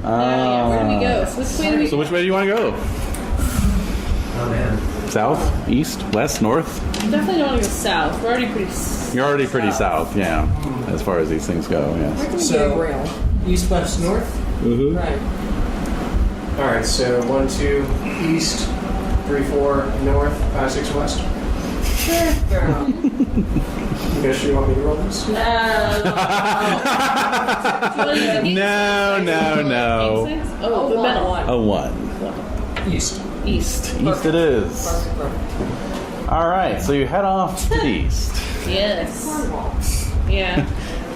Where do we go? So which way do we So which way do you want to go? Oh man. South, east, west, north? Definitely don't want to go south. We're already pretty. You're already pretty south, yeah, as far as these things go, yes. So Rail. east, west, north. Mm-hmm. Right. All right. So 1, 2 east, 3, 4 north, 5, 6 west. Sure. Fair enough. You guys sure you want me to roll this? No. Oh, the middle one. A 1. East. East. East it is. All right, so you head off to the east. Yes. Cornwall. Yeah.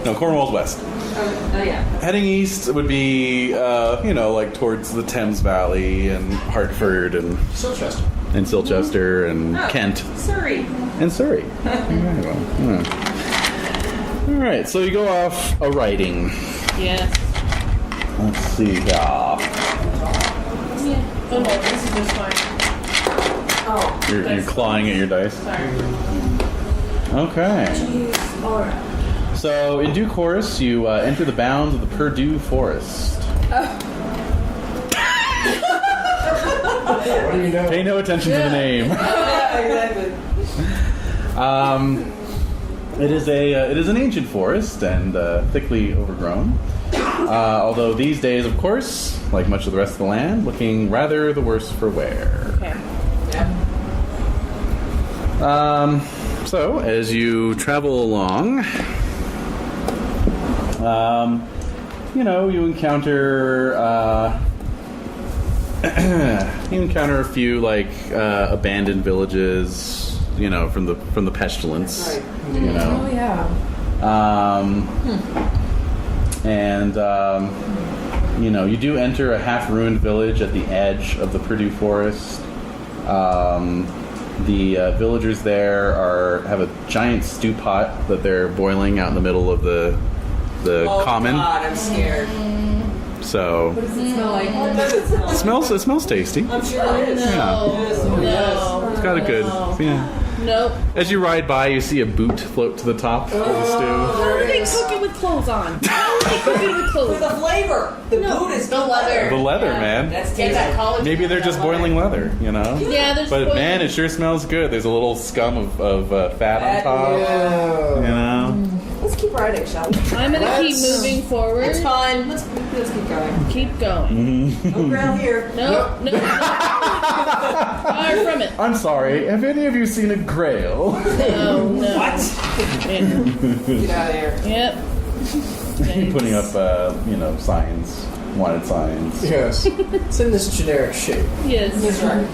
No, Cornwall's west. Oh yeah. Heading east would be, like towards the Thames Valley and Hartford and Silchester. Silchester and Kent Surrey. and Surrey. All right, so you go off a riding. Yes. Let's see. Yeah. Oh no, this is just fine. Oh. You're clawing at your dice. Sorry. Okay. Jeez. All right. So, in due course, you enter the bounds of the Purdue Forest. What do you know? Pay no attention to the name. Yeah, exactly. It is an ancient forest and thickly overgrown. Although these days, of course, like much of the rest of the land, looking rather the worse for wear. Okay. Yeah. So, as you travel along, you encounter a few abandoned villages, from the pestilence, Right. Oh yeah. And you do enter a half-ruined village at the edge of the Purdue Forest. The villagers there have a giant stew pot that they're boiling out in the middle of the common. Oh God, I'm scared. So What does it smell like? What does it smell? it smells tasty. I'm sure it is. No. Yes, oh, yes. It's got a good yeah. Nope. As you ride by, you see a boot float to the top of the stew. How are they cooking with clothes on? How are they cooking with For clothes the on? flavor. The boot is the leather. The leather, Yeah. man. That's Get tasty. that college. Maybe they're just boiling leather, you know. Yeah, there's But man, it sure smells good. There's a little scum of fat on top. You know. Let's keep riding, shall we? I'm gonna keep moving forward. It's fine. Let's keep going. Keep going. No ground here. No. Far from it. I'm sorry. Have any of you seen a grail? No. What? Yeah. Get out of here. Yep. Putting up, signs, wanted signs. Yes. It's in this generic shape. Yes. That's right.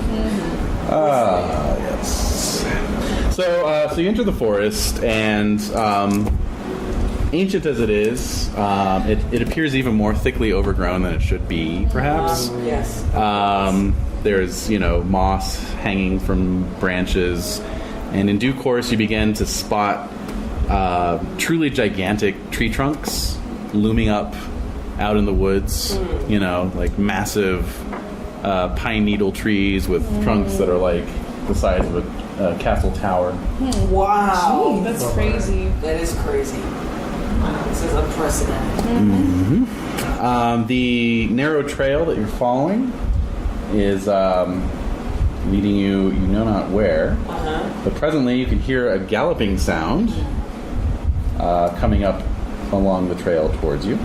Yes. So you enter the forest, and ancient as it is, it appears even more thickly overgrown than it should be, perhaps. Yes. There's, moss hanging from branches, and in due course you begin to spot truly gigantic tree trunks looming up out in the woods, like massive pine needle trees with trunks that are like the size of a castle tower. Wow. That's crazy. That is crazy. Wow, this is unprecedented. The narrow trail that you're following is leading you know not where, but presently you can hear a galloping sound coming up along the trail towards you.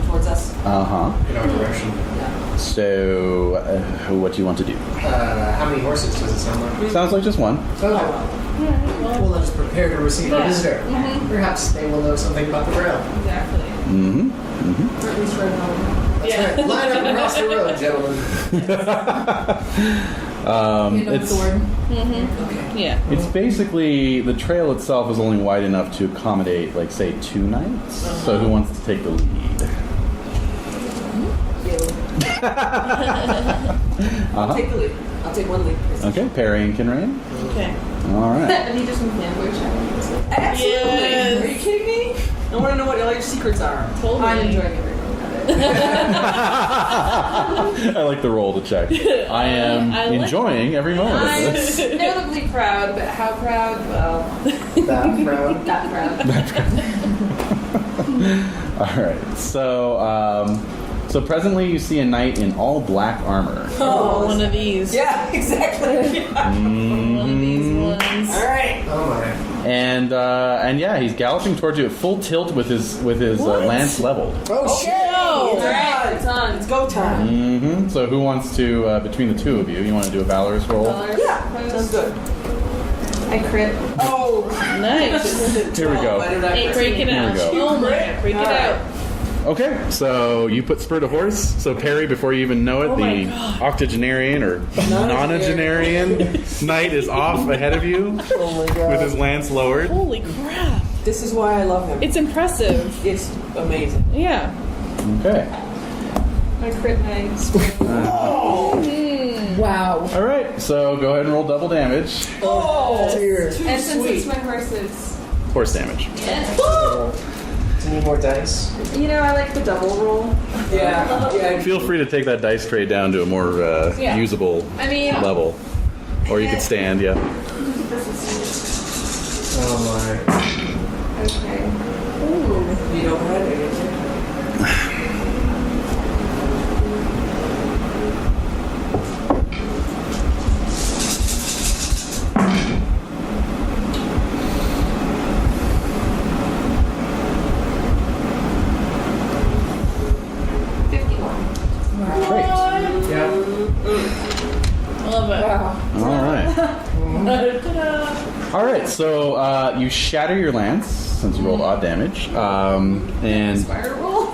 Towards us. In our direction. So what do you want to do? How many horses does it sound like? Sounds like just one. Oh, well, let us prepare to receive our visitor. Perhaps they will know something about the rail. Exactly. Or at least right now. That's right. Line up across the road, gentlemen. It's Yeah. it's basically, the trail itself is only wide enough to accommodate, like, say, 2 knights. So who wants to take the lead? I'll take the lead. I'll take one lead. Please. Okay, Perry and Kinrain. Okay. All right. And he just some fanboy challenges. Absolutely. Yes. Are you kidding me? I want to know what all your secrets are. Totally. I'm enjoying every moment of it. I like the roll to check. I am I like enjoying every moment of I'm this. notably proud, but how proud? Well, That proud. not proud. All right. So presently you see a knight in all black armor. Oh, one of these. Yeah, exactly. Yeah. One of these ones. All right. Oh my. And yeah, he's galloping towards you at full tilt with his lance leveled. Oh shit! All Alright, right. it's on. It's go time. So who wants to, between the two of you, you want to do a valorous roll? Yeah. Sounds good. I crit. Oh. Nice. Here we go. Why did I Hey, break it Here out. we go. Oh my God, break it out. Okay, so you put spur to horse. So Perry, before you even know it, the octogenarian or nonagenarian knight is off ahead of you Oh my god. with his lance lowered. Holy crap. This is why I love him. It's impressive. It's amazing. Yeah. Okay. I crit nice. Wow. All right, so go ahead and roll double damage. Oh, Tears. too And since it's sweet. my horses, Horse damage. Do you need more dice? you know, I like the double roll. Yeah. Feel free to take that dice tray down to a more Yeah. usable I mean, level. Or you could stand, yeah. this is Oh my. okay. You know what? Great. Yeah. I love it. All right. All right. So you shatter your lance since you rolled odd damage, and Fire roll?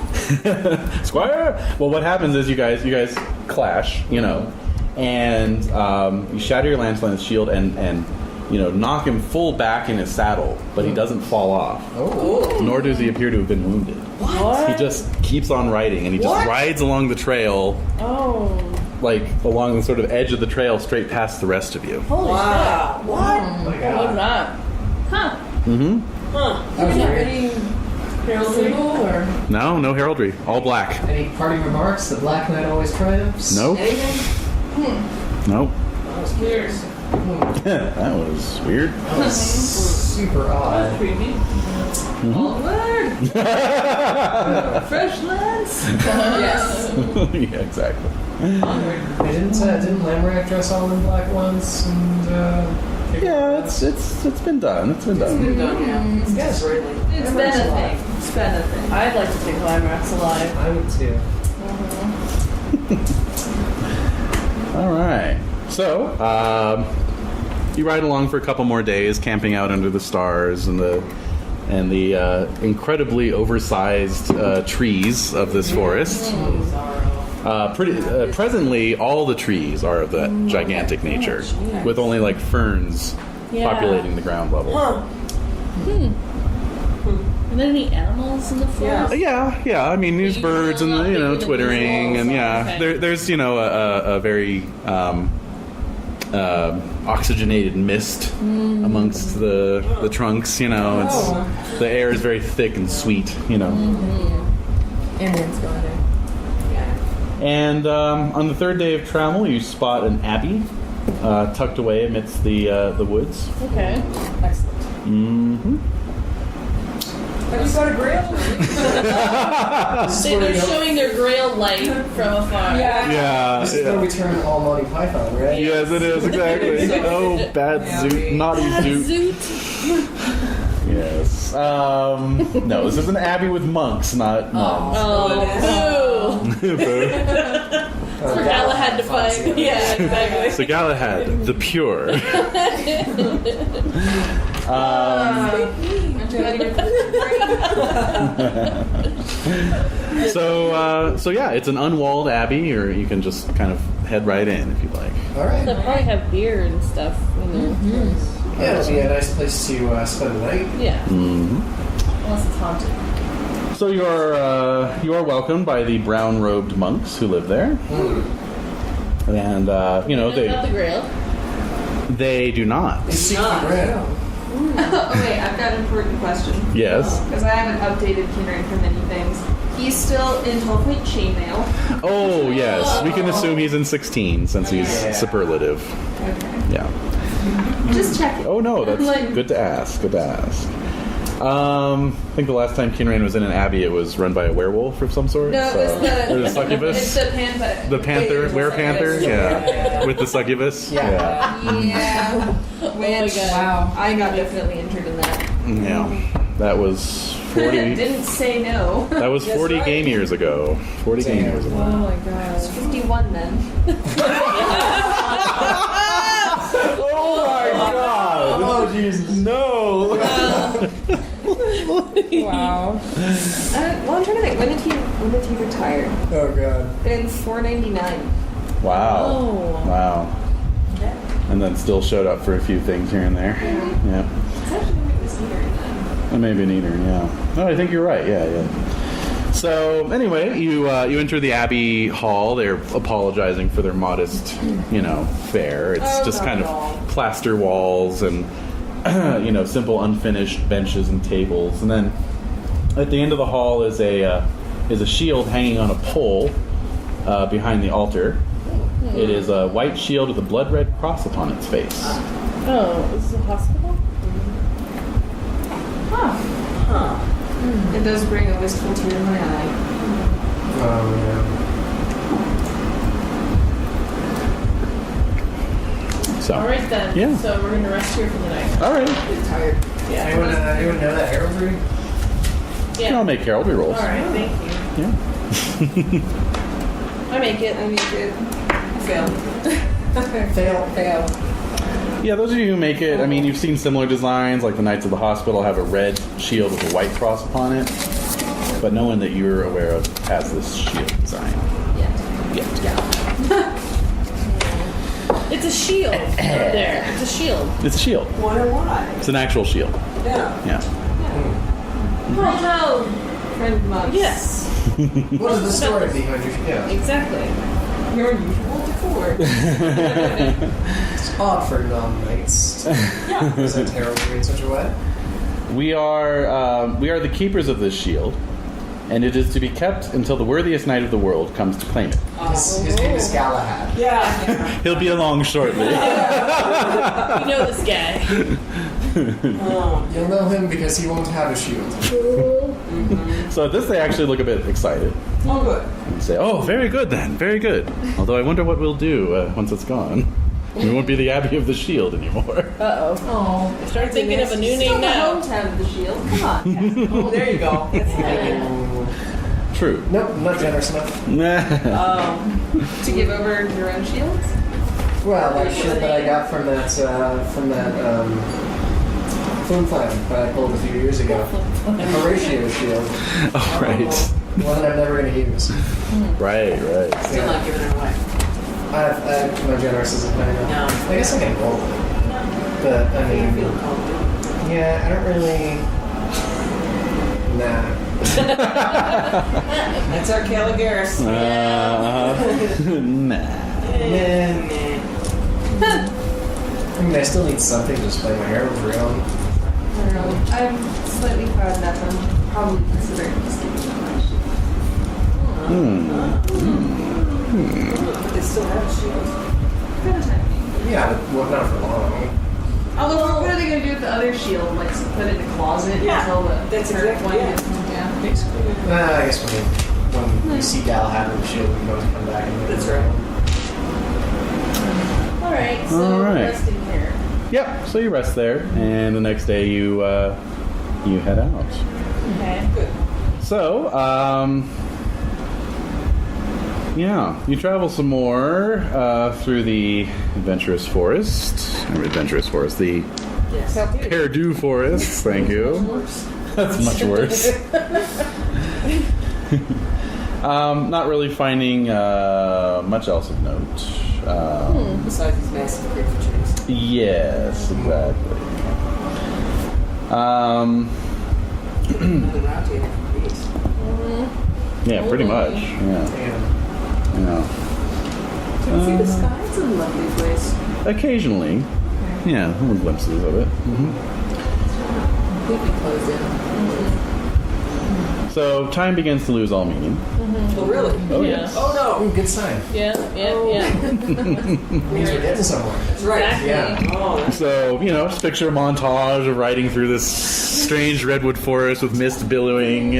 Squire. Well, what happens is you guys clash, and you shatter your lance on his shield and knock him full back in his saddle, but he doesn't fall off. Oh. Nor does he appear to have been wounded. What? He just keeps on riding, and he just What? rides along the trail. Oh. like along the sort of edge of the trail, straight past the rest of you. Holy Wow. What? Oh my shit. god. What was that? Huh. Mm-hmm. Huh. That was weird. Any heraldry or No heraldry. All black. Any party remarks? The Black Knight always triumphs? Nope. anything? Nope. That was weird. That was weird. That was super odd. Creepy. Onward. Fresh lands. Yes. Yeah, exactly. Onward. Didn't Lamorak dress all in black once? And Yeah, it's been done. It's been done. We've done, yeah. This guy's really. It's been a thing. It's been a thing. I'd like to take Limeracks alive. I would too. All right. So, you ride along for a couple more days, camping out under the stars and the incredibly oversized trees of this forest. Presently, all the trees are of that gigantic nature, with only like ferns Yeah. populating the ground level. Huh. Are there any animals in the forest? Yeah. I mean, there's birds and twittering, and Okay. there's a very oxygenated mist amongst the trunks. It's the air is very thick and sweet. Indians going there. Yeah. And on the third day of travel, you spot an abbey tucked away amidst the woods. Okay. Excellent. Mm-hmm. Have you got a grail? They're showing their grail light from afar. Yeah. This is where we turn all Monty Python, right? Yes, it is, exactly. Oh, bad zoot. Naughty zoot. Zoot. Yes. No, this is an abbey with monks, not nuns. Oh, boo. So Galahad to fight. Yeah, exactly. So Galahad, the pure. So yeah, it's an unwalled abbey, or you can just kind of head right in if you'd like. All right. They'll probably have beer and stuff in there. Yeah, it'll be a nice place to spend the night. Yeah, Mm-hmm. unless it's haunted. So you are welcomed by the brown-robed monks who live there, and Not the grail. they do not. They seek the grail. Oh, wait, I've got an important question. Yes. Because I haven't updated Kinraid for many things. He's still in 12-point chainmail. Oh yes, we can assume he's in 16 since he's superlative. Okay. Yeah. Just checking. Oh no, that's Like- good to ask. Good to ask. I think the last time Kinraid was in an abbey, it was run by a werewolf of some sort. No, it's the- or the succubus. It's the panther. The panther, were-panther, yeah, with the succubus, Yeah. Yeah. Which, God. wow, I got definitely injured in that. yeah. That was 40. Didn't say no. That was 40 right. game years ago. 40 game years ago. Oh my god. 51 then. Oh my god! Oh Jesus! No! Wow. Well, I'm trying to think. When did he retire? Oh god. In 499. Wow! Oh. Wow! And then still showed up for a few things here and there. Yeah. It's actually maybe this year then. And maybe an eater, yeah. No, I think you're right. Yeah. So anyway, you enter the abbey hall. They're apologizing for their modest, fare. It's just kind of plaster walls and simple unfinished benches and tables. And then at the end of the hall is a shield hanging on a pole behind the altar. It is a white shield with a blood red cross upon its face. Oh, is this a hospital? It does bring a wistful tear to my eye. Oh So, Alright then. Yeah. So we're gonna rest here for the night. all right. Tired. yeah. Anyone know that heraldry? Yeah. I'll make heraldry rolls. Alright, thank you. Yeah. I make it. I mean, it failed. Fail. Yeah, those of you who make it, I mean, you've seen similar designs, like the Knights of the Hospital have a red shield with a white cross upon it, but no one that you're aware of has this shield design yet. It's a shield up there. It's a shield. It's a shield. Wonder why? It's an actual shield. Yeah. Yeah. Hello, friend monks. Yes. What is the story behind your? Yeah. Exactly. Your unusual decor. It's odd for non-knights. Yeah. Present heraldry in such a way. We are the keepers of this shield, and it is to be kept until the worthiest knight of the world comes to claim it. His name is Galahad. Yeah. He'll be along shortly. You know this guy. You'll know him because he won't have a shield. So at this, they actually look a bit excited. Oh, good. And say, "Oh, very good then, very good." Although I wonder what we'll do once it's gone. We won't be the Abbey of the Shield anymore. Oh. Start thinking of a new Still name the now. hometown of the shield. Come on. Oh, there you go. That's True. Nope, not generous enough. To give over your own shields? Well, that shield that I got from that flim flam that I pulled a few years ago. Horatio shield. Oh, right. One that I'm never going to use. Right. Still not giving it away. I'm not generous as a player. No. I guess I can roll it. But, I mean, yeah, I don't really... Nah. That's our Caligaris. Nah. I mean, I still need something to display my heraldry on. I don't know. I'm slightly proud enough. I'm probably considering just giving them my shield. But they still have a shield. For the time being. Yeah, but well, not for long. Although, what are they going to do with the other shield? Like, put it in the closet Yeah, until the that's third exactly- one yeah. gets home? Yeah. Basically. I guess when you see Galahad with the shield, you know to come back and That's right. Alright, so All right. resting here. Yep. So you rest there, and the next day you head out. Okay. Good. So, yeah, you travel some more through the adventurous forest. Or adventurous forest, the Yes. Perdue forest. Thank you. That's much worse. Not really finding much else of note. Besides these massive creatures. Yes, exactly. Another round table for these. Yeah, pretty much. Yeah. Can you see the sky? It's a lovely place. Occasionally. Yeah, little glimpses of it. Completely closed in. So time begins to lose all meaning. Oh, really? Oh, Yeah. yes. Oh, no. Ooh, good sign. Yeah. Means we're getting somewhere. That's right. Exactly. Yeah. Oh, that's So, just picture a montage of riding through this strange redwood forest with mist billowing, We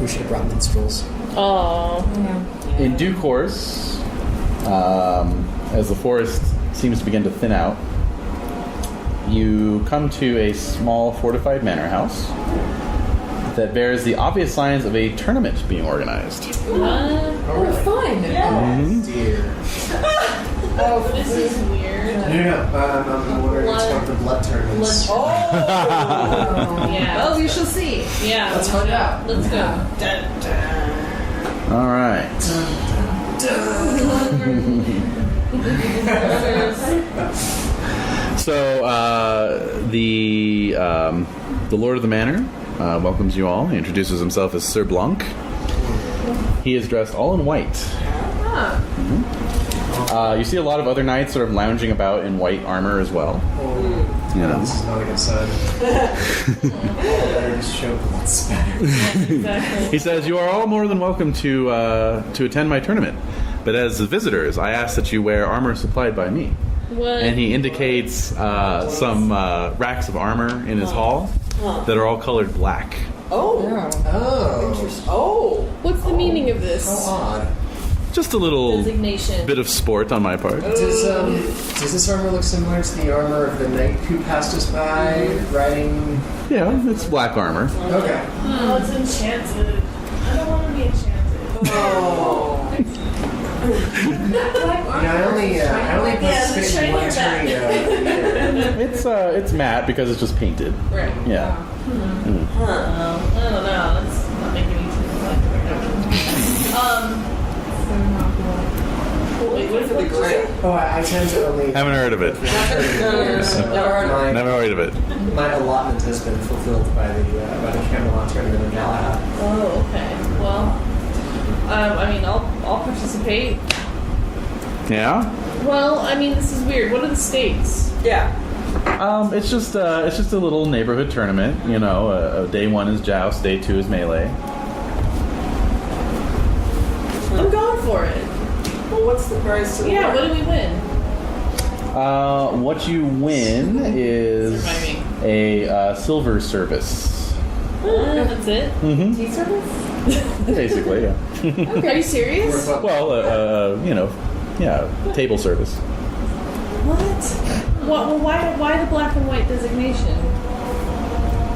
should have brought minstrels. Oh. In due course, as the forest seems to begin to thin out, you come to a small fortified manor house that bears the obvious signs of a tournament being organized. oh, fun. Dear. Oh, this is weird. No. I'm wondering what's going for blood tournaments. Oh. Yeah. Well, we shall see. Yeah. Let's find out. Let's go. All right. So the Lord of the Manor welcomes you all. He introduces himself as Sir Blanc. He is dressed all in white. You see a lot of other knights sort of lounging about in white armor as well. This is not a good sign. Better just show what's better. Exactly. He says, "You are all more than welcome to attend my tournament, but as visitors, I ask that you wear armor supplied by me." What? And he indicates some racks of armor in his hall that are all colored black. Oh. Oh. Interesting. Oh. What's the meaning of How this odd. Just a little designation? bit of sport on my part. Does this armor look similar to the armor of the knight who passed us by riding? Yeah, it's black armor. Okay. Oh, it's enchanted. I don't want to be enchanted. Oh. I only participate in one tourney. It's matte because it's just painted. Right. Yeah. I don't know. That's not making any sense. Wait, what For the gray. Oh, I tend to only. Haven't heard of it. Never heard of it. Never heard of it. My allotment has been fulfilled by the Camelot tournament of Galahad. Oh, okay. Well, I mean, I'll participate. Yeah. Well, I mean, this is weird. What are the stakes? Yeah. It's just a little neighborhood tournament. You know, day 1 is joust, day 2 is melee. I'm going for it. Well, what's the prize to the Yeah, winner? what do we win? What you win is a silver service. That's it? Mm-hmm. Tea service? Basically, yeah. Are you serious? Well, table service. What? Well, why the black and white designation?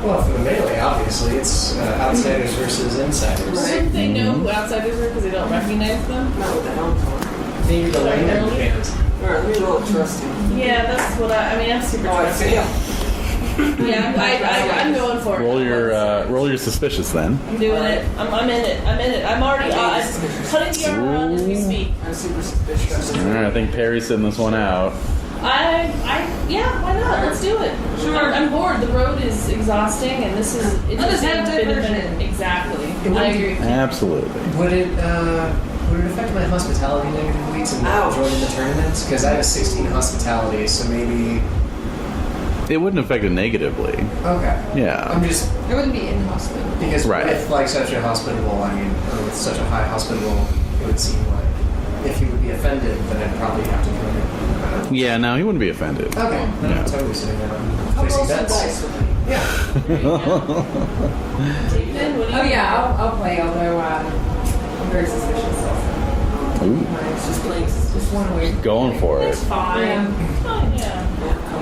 Well, for the melee, obviously, it's outsiders versus insiders. Shouldn't they know who outsiders are because they don't recognize them? Not with the helms on. Maybe the layman Really? can't. Alright, let me roll trusting. Yeah, that's what I'm super Oh, I trusting. fail. Yeah, I'm going for it. Roll your suspicious then. I'm doing it. I'm in it. I'm already I'm cutting the armor on as we speak. I'm super suspicious. All right, I think Perry's sitting this one out. Yeah, why not? Let's do it. Sure. I'm bored. The road is exhausting, and this is it's Let us have been a diversion. minute. Exactly. would I agree. Absolutely. Would it affect my hospitality negatively to not Ouch. join in the tournament? Because I have a 16 hospitality, so maybe. It wouldn't affect it negatively. Okay. Yeah. I'm just It wouldn't be inhospitable. because Right. with like such a hospitable, I mean, or with such a high hospitable, it would seem like if he would be offended, then I'd probably have to join it. Yeah, no, he wouldn't be offended. Okay, then Yeah. I'm totally sitting there. I'll Placing roll some bets. dice with me. Yeah. David, what do you Oh yeah, I'll play. Although I'm very suspicious. Also. Ooh, It's just playing. Just one way. going for it. It's fine. Yeah. Fine, yeah.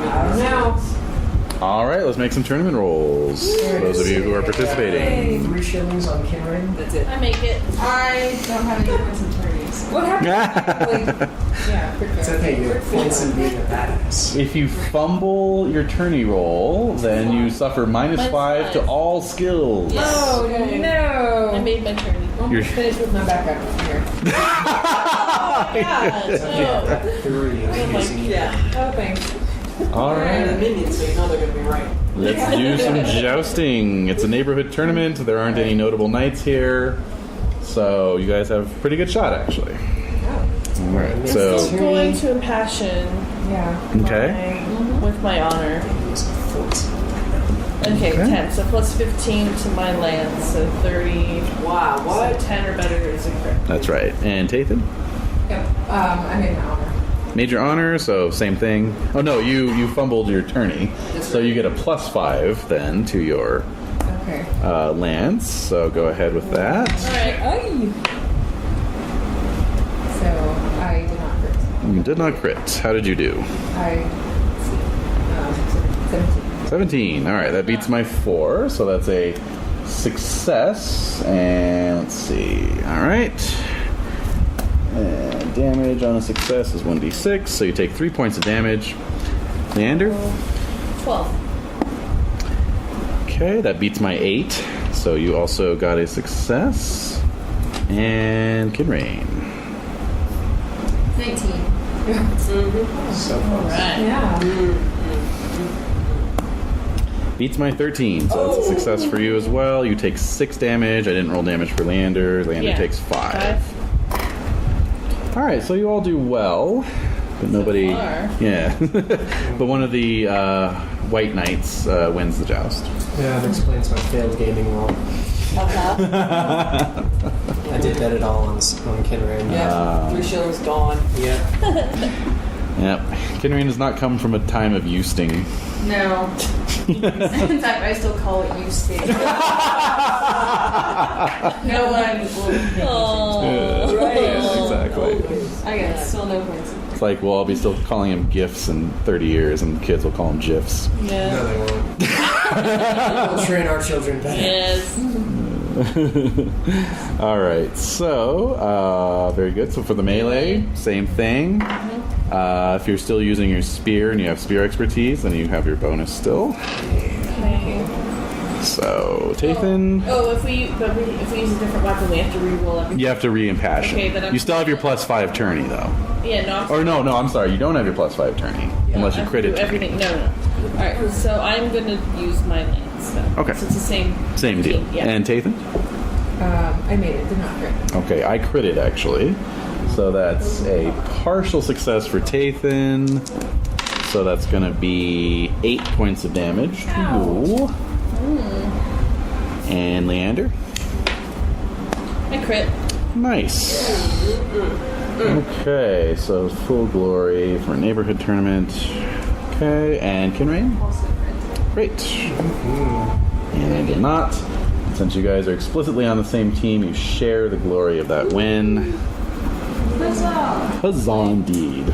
I don't know. All right, let's make some tournament rolls. For those of you who are participating. 3 shillings on Kinring. That's it. I make it. I don't have any points in attorneys. What happened? Yeah, quick It's okay, you have points in being a badass. If you fumble your tourney roll, then you suffer Minus -5 to five. all skills. Yes. Oh I no! made my turn. I'm You're- finished with my backup here. Yeah. That 3 of using Yeah. Oh, thanks. All And the right, minions, so you know they're going to be right. let's do some jousting. It's a neighborhood tournament. There aren't any notable knights here, so you guys have a pretty good shot, actually. All right, I'm so still going to impassion Yeah. okay. with my honor. Okay, 10. So plus 15 to my lance, so 30. Wow, So what? 10 or better is a crit. That's right. And Tathan? Yep. I made my honor. Major honor, so same thing. Oh no, you fumbled your tourney, so you get a +5 then to your Okay. lance. So go ahead with that. Alright. Ay. So I did not crit. You did not crit. How did you do? I 17. 17. All right, that beats my 4, so that's a success. And let's see. All right. And damage on a success is 1d6, so you take 3 points of damage. Leander? 12. Okay, that beats my 8, so you also got a success. And Kinrain. 19. So close. Alright. Yeah. Beats my 13, so that's a success for you as well. You take 6 damage. I didn't roll damage for Leander. Leander Yeah. takes 5. All right, so you all do well, but nobody. far. Yeah, but one of the white knights wins the joust. Yeah, that explains my failed gaming roll. I did bet it all on Kinrain. Yeah, 3 shillings gone. Yeah. Yep, Kinrain does not come from a time of Eusting. No. In fact, I still call it you state. No one. Oh. Yeah, exactly. I got still no points. It's like we'll all be still calling him GIFs in 30 years, and kids will call him GIFs. No, Yeah. they won't. We'll train our children better. Yes. All right, so very good. So for the melee, same thing. If you're still using your spear and you have spear expertise, then you have your bonus still. Okay. So Tathan, Oh, if we use a different weapon, we have to re-roll everything. you have to re-impassion. Okay, then I'm- You still have your +5 tourney though. Yeah, no. Or no, I'm sorry, you don't have your +5 tourney unless you I have crit to it. do everything. No. All right, so I'm gonna use my lance. Then. Okay. So it's the same. Same deal. Yeah. And Tathan? I made it. Did not crit. Okay, I critted actually. So that's a partial success for Tathan. So that's going to be 8 points of damage to you. And Leander? I crit. Nice. Okay, so full glory for a neighborhood tournament. Okay, and Kinrain? Great. And I did not. Since you guys are explicitly on the same team, you share the glory of that win. Huzzah indeed.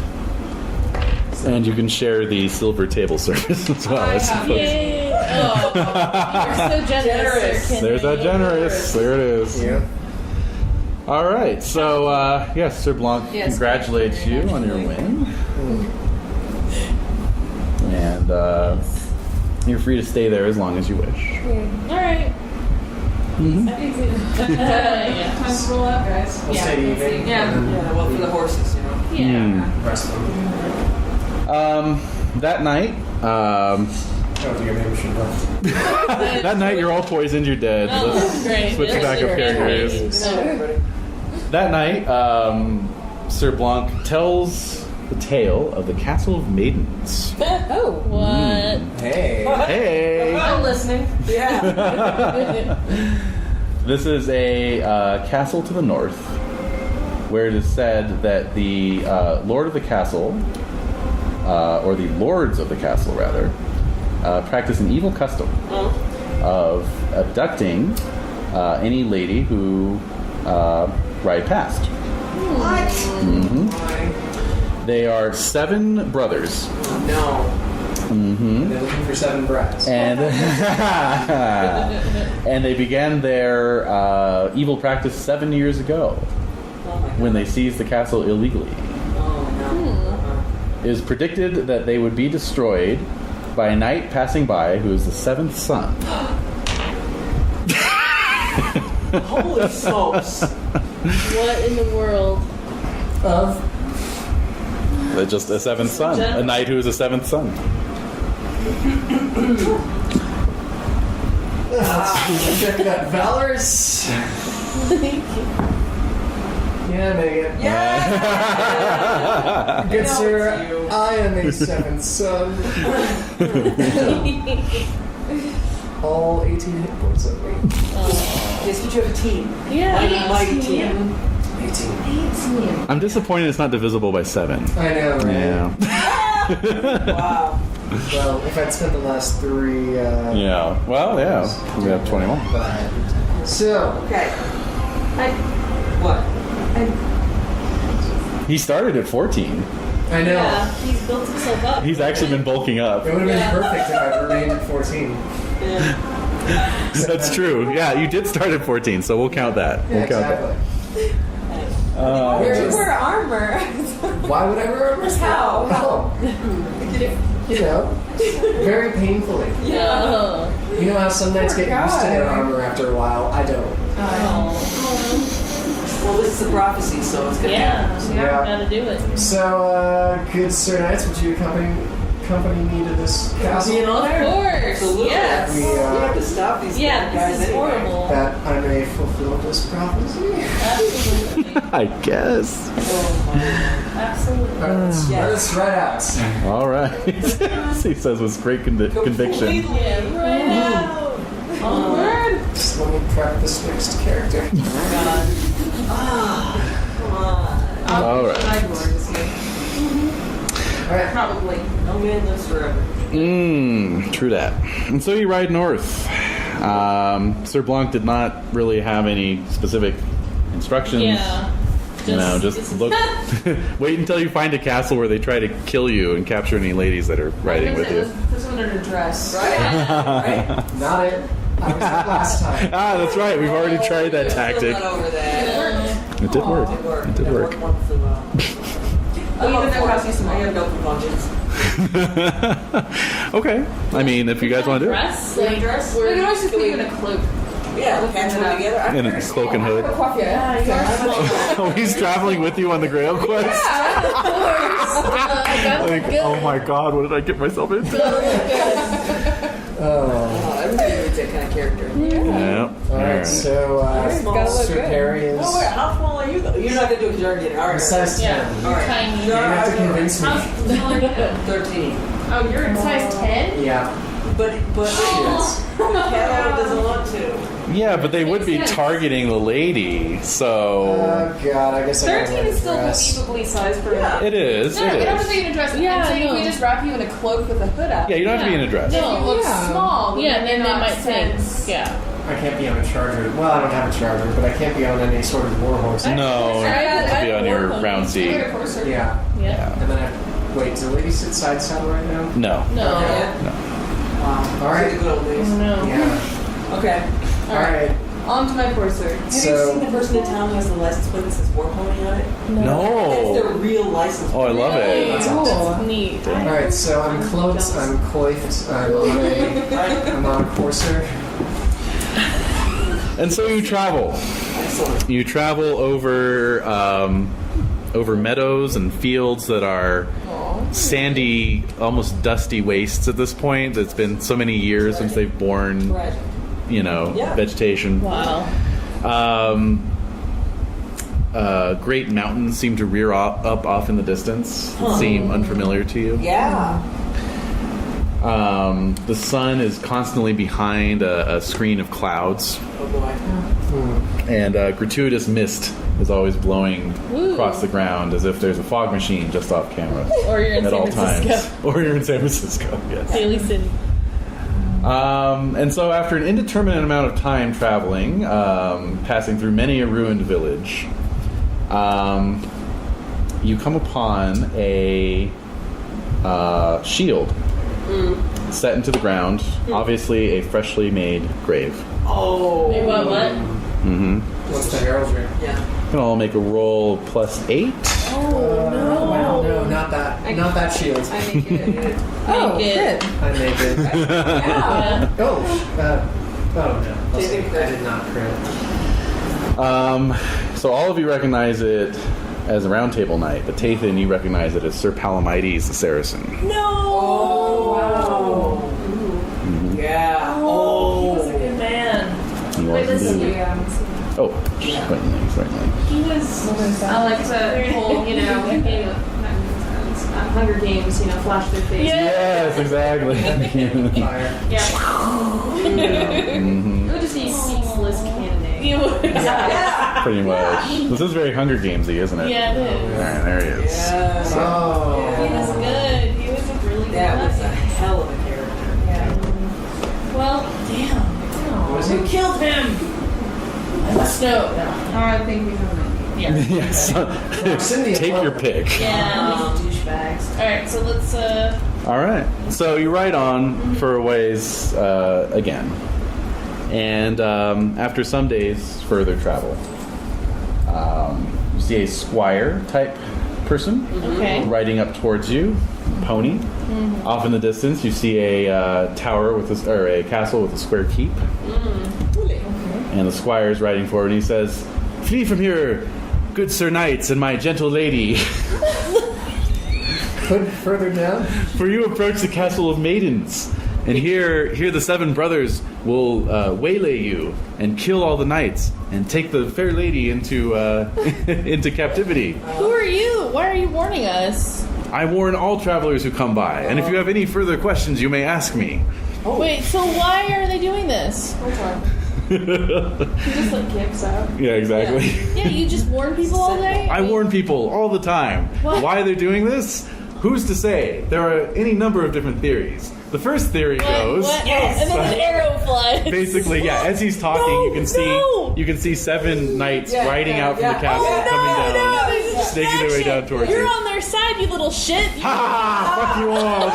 And you can share the silver table service as well, I suppose. Yay! Oh, you're so generous. Sir There's that generous. There it is. Yeah. All right. So, yes, Sir Blanc congratulates you on your win. And you're free to stay there as long as you wish. All right. Mm-hmm. Yeah. Time to roll out, guys. We'll stay to evening. Yeah. And then Yeah, well, for the horses, you know. Yeah. rest them. That night, Oh, dear, maybe we should run. that night you're all poisoned. You're dead. Oh, Let's great. switch back up characters. That night, Sir Blanc tells the tale of the Castle of Maidens. Oh. What? Hey. Hey! I'm listening. Yeah. This is a castle to the north, where it is said that the lord of the castle, or the lords of the castle rather, practice an evil custom of abducting any lady who ride past. What? Mm-hmm. They are 7 brothers. No. Mm-hmm. They're looking for 7 brats. And and they began their evil practice 7 years ago Oh my God. when they seized the castle illegally. Oh no. It is predicted that they would be destroyed by a knight passing by who is the 7th son. Holy smokes. What in the world? Just a 7th son. A knight who is a 7th son. Check that valorous. Yeah, Megan. Yeah. Good sir, you. I am a 7th son. All 18 hit points of me. Yes, but you have a team. Yeah. Mighty team. 18. I'm disappointed it's not divisible by 7. I know, right? Yeah. Wow. Well, if I'd spent the last 3... Yeah. Well, yeah. We have 21. So, Okay. What? He started at 14. I know. Yeah, he's built himself up. He's actually been bulking up. It would have been perfect if I'd remained at 14. Yeah. That's true. Yeah, you did start at 14, so we'll count that. Yeah, We'll count exactly. that. Where You is- wear armor. Why would I wear armor? How? You know, very painfully. Yeah. You know how some knights get used to their armor after a while? I don't. Oh. Well, this is a prophecy, so it's gonna Yeah. happen. Yeah. Gotta do it. So, good Sir Knights, would you accompany me to this Be castle? an Of honor. course. Absolutely. Yes. We, We have to stop these Yeah, bad guys this is anyway. horrible. That I may fulfill this prophecy? Absolutely. I guess. Absolutely. Let's right out. All right. He says with great conviction. Completely. Yeah, right out. Onward. Just let me prep this next character. God. Come on. All right. I'm going to see. Alright. Probably. No man lives forever. True that. And so you ride north. Sir Blanc did not really have any specific instructions. Yeah. You know, just look. Wait until you find a castle where they try to kill you and capture any ladies that are riding with you. Put someone in a dress. Right? Right? Not it. I was there last time. Ah, that's right. We've already tried that Still tactic. not over that. It did work. It worked. It did work. worked wonderfully well. Oh, you didn't have to I have no compunctions. Okay. I mean, if you guys want to do it. Dress? Like dress? We can always just be in a cloak. Yeah, patch one together. I'm In a very cloak and small. hood. Yeah, you are. Oh, he's traveling with you on the Grail quest? Like, oh my god, what did I get myself into? Oh. Oh, everybody needs that kind of character. Yeah. Alright, so, Small Sir good. Perry is. Oh, wait, how small are you, though? You're not going to do it because you're already I'm a size 10. Yeah, All right. tiny. You have to convince me. How small are you? 13. Oh, you're in size 10? Yeah. But Carol doesn't want to. Yeah, but they would be targeting the lady, so Oh God, I guess I gotta 13 wear is a still dress. believably sized for Yeah. it is. No, It we don't have to is. be in a dress. Yeah, I'm saying no. we just wrap you in a cloak with a hood up. Yeah, you don't have to be in a dress. If No. you look Yeah. small, Yeah, then they not might think. sense. Yeah. I can't be on a charger. Well, I don't have a charger, but I can't be on any sort of war horse. No, I- be on your round You seat. get a courser. Yeah. Yeah. And then wait, does the lady sit side saddle right now? No. No. Yeah. Wow. All Those are the right. good old days. No. Yeah. Okay. All right. On to my courser. Have you So- seen the person in town who has the license plate that says War Pony on it? That's their No. real license Oh, I plate. love it. That's Cool. awesome. Neat. All right. So I'm clothed. I'm coiffed. I'm on a courser. And so you travel. Excellent. You travel over meadows and fields that are sandy, almost dusty wastes at this point. It's been so many years since they've borne, Right. you know, vegetation. Wow. Great mountains seem to rear up off in the distance. That seem unfamiliar to you. Yeah. The sun is constantly behind a screen of clouds, Oh boy. and gratuitous mist is always blowing Ooh. across the ground as if there's a fog machine just off camera Or you're in at San all Francisco. times. Or you're in San Francisco, yes. Daly City. And so after an indeterminate amount of time traveling, passing through many a ruined village, you come upon a shield set into the ground, obviously a freshly made grave. Oh. Wait, what? Mm-hmm. What's the heraldry? Yeah. You can all make a roll +8. Oh, no. Wow. No, not that. Not that shield. I make it. Oh, crit. I made it. Yeah. Oh. Oh no. Didn't crit. I did not crit. So all of you recognize it as a round table night, but Tathan, you recognize it as Sir Palamides the Saracen. Oh, wow. Yeah. Oh, he was a good man. He Wait, was listen. indeed. Oh, certainly. He was. I like to pull, Hunger Games, flash their face. Yes, exactly. Fire. Yeah. Mhm. It would just be ceaseless cannoning. You would. Yeah. Pretty much. This is very Hunger Gamesy, isn't it? Yeah, it is. Alright, there he is. Yeah. Oh. He was good. He was a really good That was a guy. hell of a character. Yeah. Well, damn. Was Who he? killed him? I must know. No. I think we have an idea. Yeah. Yes. Cindy, Take your pick. Yeah, these douchebags. Alright, so let's, Alright. So you ride on for a ways again. And after some days further travel, you see a squire type person okay. riding up towards you, pony. Off in the distance, you see a tower with or a castle with a square keep. And the squire is riding forward, and he says, "Flee from here, good sir knights and my gentle lady, Put further down. for you approach the castle of maidens. And here the 7 brothers will waylay you and kill all the knights and take the fair lady into into captivity. Who are you? Why are you warning us? I warn all travelers who come by, and if you have any further questions, you may ask me." Wait, so why are they doing this? He just gives out. Yeah, exactly. Yeah, you just warn people all day? I warn people all the time. What? Why they're doing this? Who's to say? There are any number of different theories. The first theory goes, What? And then an arrow flies. basically, yeah. As he's talking, No, you can see 7 knights riding out from the castle, Oh, coming down, no, this is snaking their way down towards You're you. on their side, you little shit. Ha! Fuck you all!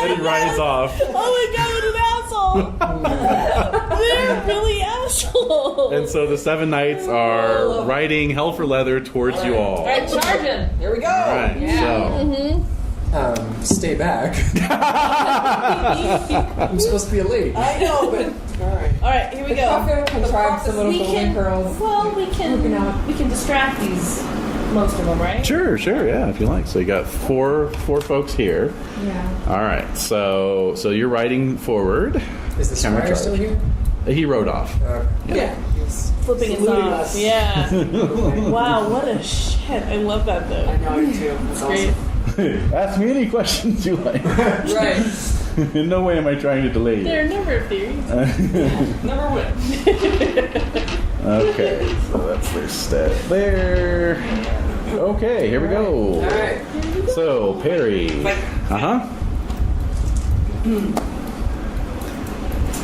And he rides off. Oh my god, what an asshole! They're really assholes. And so the 7 knights are riding hell for leather towards you all. All right, charge him. Here we go. All right, Stay back. I'm supposed to be a lady. I know, but all right. All right, here we The go. cocker contrived some little We golden can, curls. well, we can distract these, most of them, right? Sure, yeah, if you like. So you got four folks here. Yeah. All right, so you're riding forward. Is the Camera squire charge. still here? He rode off. Yeah. He's Flipping us saluting off. us. Yeah. Wow, what a shit. I love that though. I know you too. That's Great. awesome. Ask me any questions you like. Right. In no way am I trying to delay you. There are a number of theories. Never win. Okay, so that's their stat there. Okay, here we go. Alright. So, parry. Fight. Uh-huh.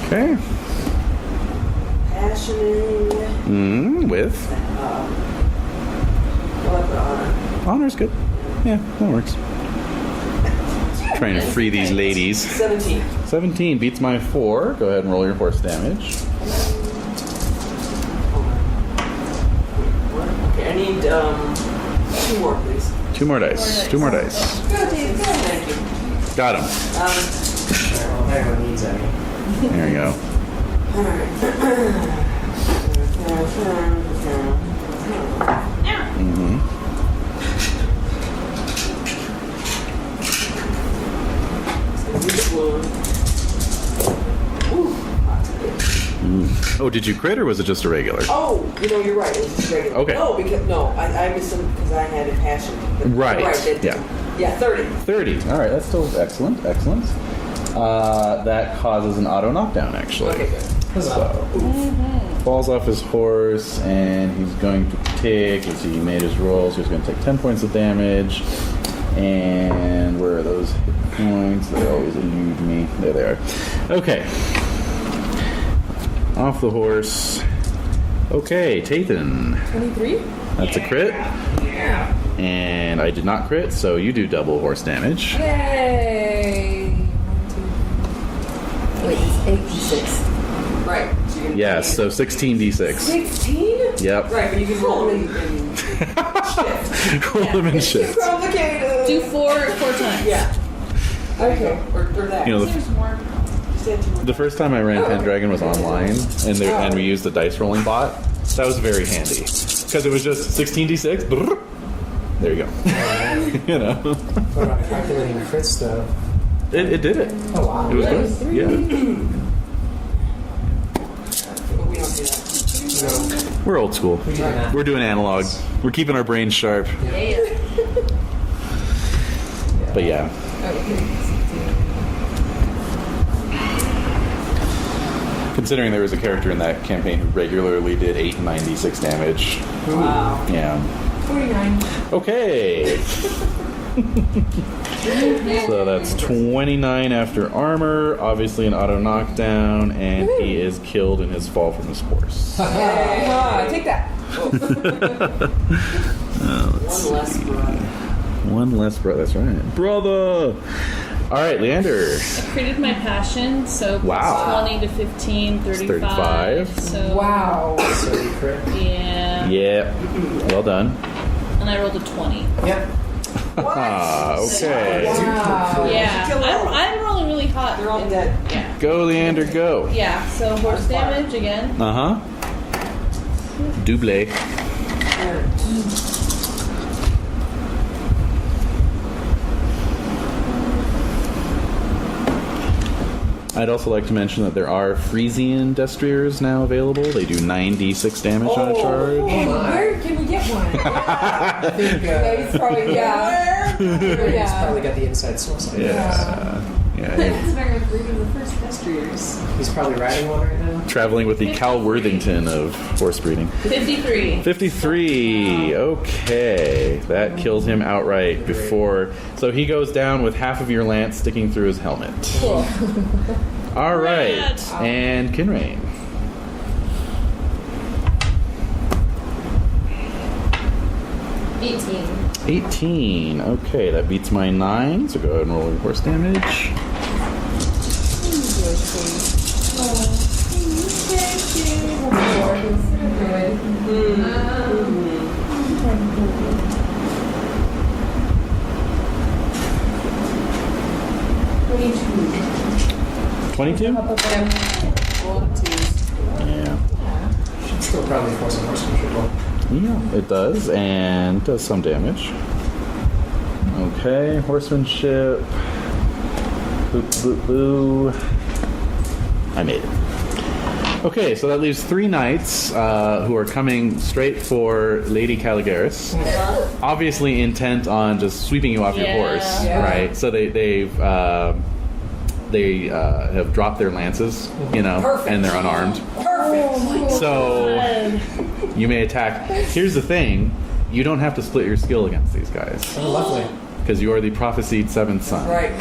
Okay. Passioning. With? Honor's good. Yeah, that works. Trying to free these ladies. 17. 17 beats my 4. Go ahead and roll your horse damage. Okay, I need 2 more, please. 2 more dice. 2 more dice. Thank you. Got him. Well, everyone needs any. There you go. Mm-hmm. Oh, did you crit or was it just a regular? Oh, you're right. It was just regular. Okay. No, I missed them because I had a passion. Right. Yeah. Yeah, 30. 30. All right, that's still excellent. Excellent. That causes an auto knockdown, actually. Okay, good. So, falls off his horse, and he's going to take, as he made his roll, so he's going to take 10 points of damage. And where are those hit points? They always elude me. There they are. Okay. Off the horse. Okay, Tathan. 23? That's a crit. Yeah. And I did not crit, so you do double horse damage. Yay! Wait, it's 86. Right. So you're gonna Yes, so 16d6. 16? Yep. Right, but you can roll them in shift. Roll them in shift. Complicated. Do 4 times. Yeah. Okay. Or that. You know, There's more. the first time I ran Pendragon was online, and we used the dice rolling bot. That was very handy because it was just 16d6. brrr, There you go. You know, What about calculating crits, though? it did it. Oh, wow. It was good. Yeah, But we don't do that. we're old school. We do that. We're doing analog. We're keeping our brains sharp. But yeah. Considering there was a character in that campaign who regularly did 8 and 96 damage. Wow. Yeah. 49. Okay. So that's 29 after armor, obviously an auto knockdown, and he is killed in his fall from his horse. Take that. One less brother. One less brother, that's right. Brother! Alright, Leander. I critted my passion, so plus Wow. 20 to 15, 35. 35. So, Wow. So you crit? yeah. Yeah. Well done. And I rolled a 20. Yep. Ah, okay. Wow. Yeah. Kill them all. I'm rolling really hot. They're all dead. Yeah. Go, Leander, go. Yeah, so horse damage again. Uh-huh. Double. I'd also like to mention that there are Frisian Destriers now available. They do 9d6 damage on a charge. Where can we get one? I think He's probably, yeah. he's probably got the inside source on it. Yeah. That's very rude of the first Destriers. He's probably riding one right now. Traveling with the Cal Worthington of horse breeding. 53. 53. Okay. That kills him outright before. So he goes down with half of your lance sticking through his helmet. Cool. All right. Rad. And Kinrain. 18. Okay, that beats my 9. So go ahead and roll your horse damage. Good. 22? Yeah. Should still probably force a horse control. Yeah, it does, and does some damage. Okay, horsemanship. Boop, boop, boo. I made it. Okay, so that leaves 3 knights who are coming straight for Lady Caligaris. Obviously intent on just sweeping you off your horse, Yeah. right? So they have dropped their lances, Perfect. and they're unarmed. Perfect. So you may attack. Here's the thing: you don't have to split your skill against these guys Oh, lovely. because you are the prophesied 7th son. Right.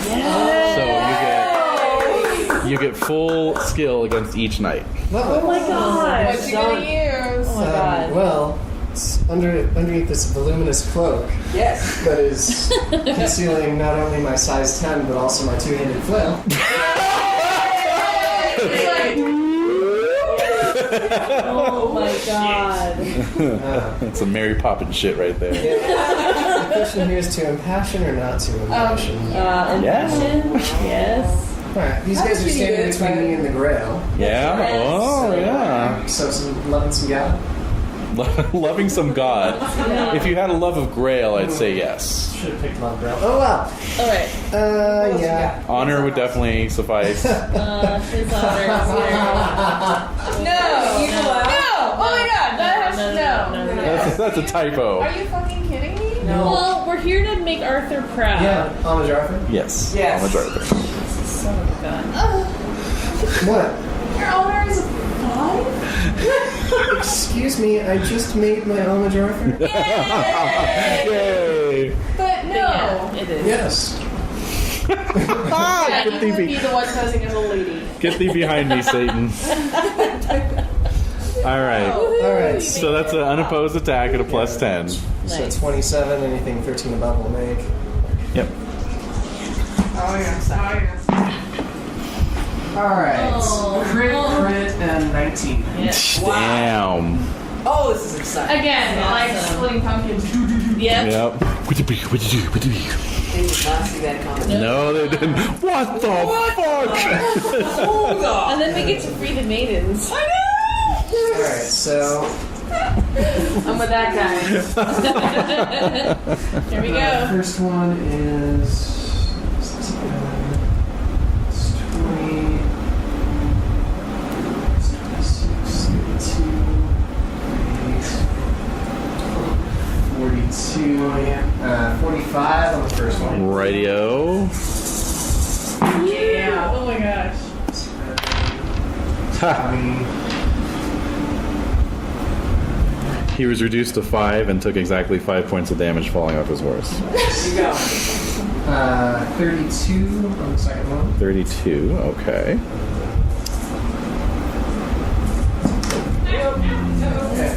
So you get full skill against each knight. Lovely. Oh my god. What you gonna use? Oh my god. Well, it's underneath this voluminous cloak Yes. that is concealing not only my size 10, but also my 2-handed flail. Oh my god. That's some Mary Poppins shit right there. The question here is to impassion or not to impassion? Impassion? Yes. Alright, these guys are standing between me and the Grail. Yeah. Oh yeah. So loving some God. Loving some god. If you had a love of Grail, I'd say yes. Should have picked Love Grail. Oh wow. Alright. Yeah. Honor would definitely suffice. His honor is here. No! Evil No! out. Oh my god! That has No. That's a typo. Are you fucking kidding me? No. Well, we're here to make Arthur proud. Yeah, homage Arthur. Yes. Yes. Homage Arthur. Son of a gun. What? Your honor is a 5? Excuse me, I just made my homage Arthur? Yay! But no! Yeah, it is. Yes. Yeah, you Get would thee be the one posing as a lady. Get thee behind me, Satan. Alright. Alright, So that's an unopposed attack at a plus 10. so Nice. 27, anything 13 above will make. Yep. Oh yes, oh yes. Alright, Oh. crit, and 19. Yeah. Damn. Oh, this is exciting. Again, like Awesome. splitting pumpkins. Yep. Yep. They did not see that coming. No, they didn't. What the fuck? Hold on. And then we get to free the maidens. Alright, so I'm with that guy. Here we go. first one is 20, 42, 45 on the first one. Radio. Yeah. Oh my gosh. He was reduced to 5 and took exactly 5 points of damage falling off his horse. There you go. 32 on the second one. 32, okay. Okay.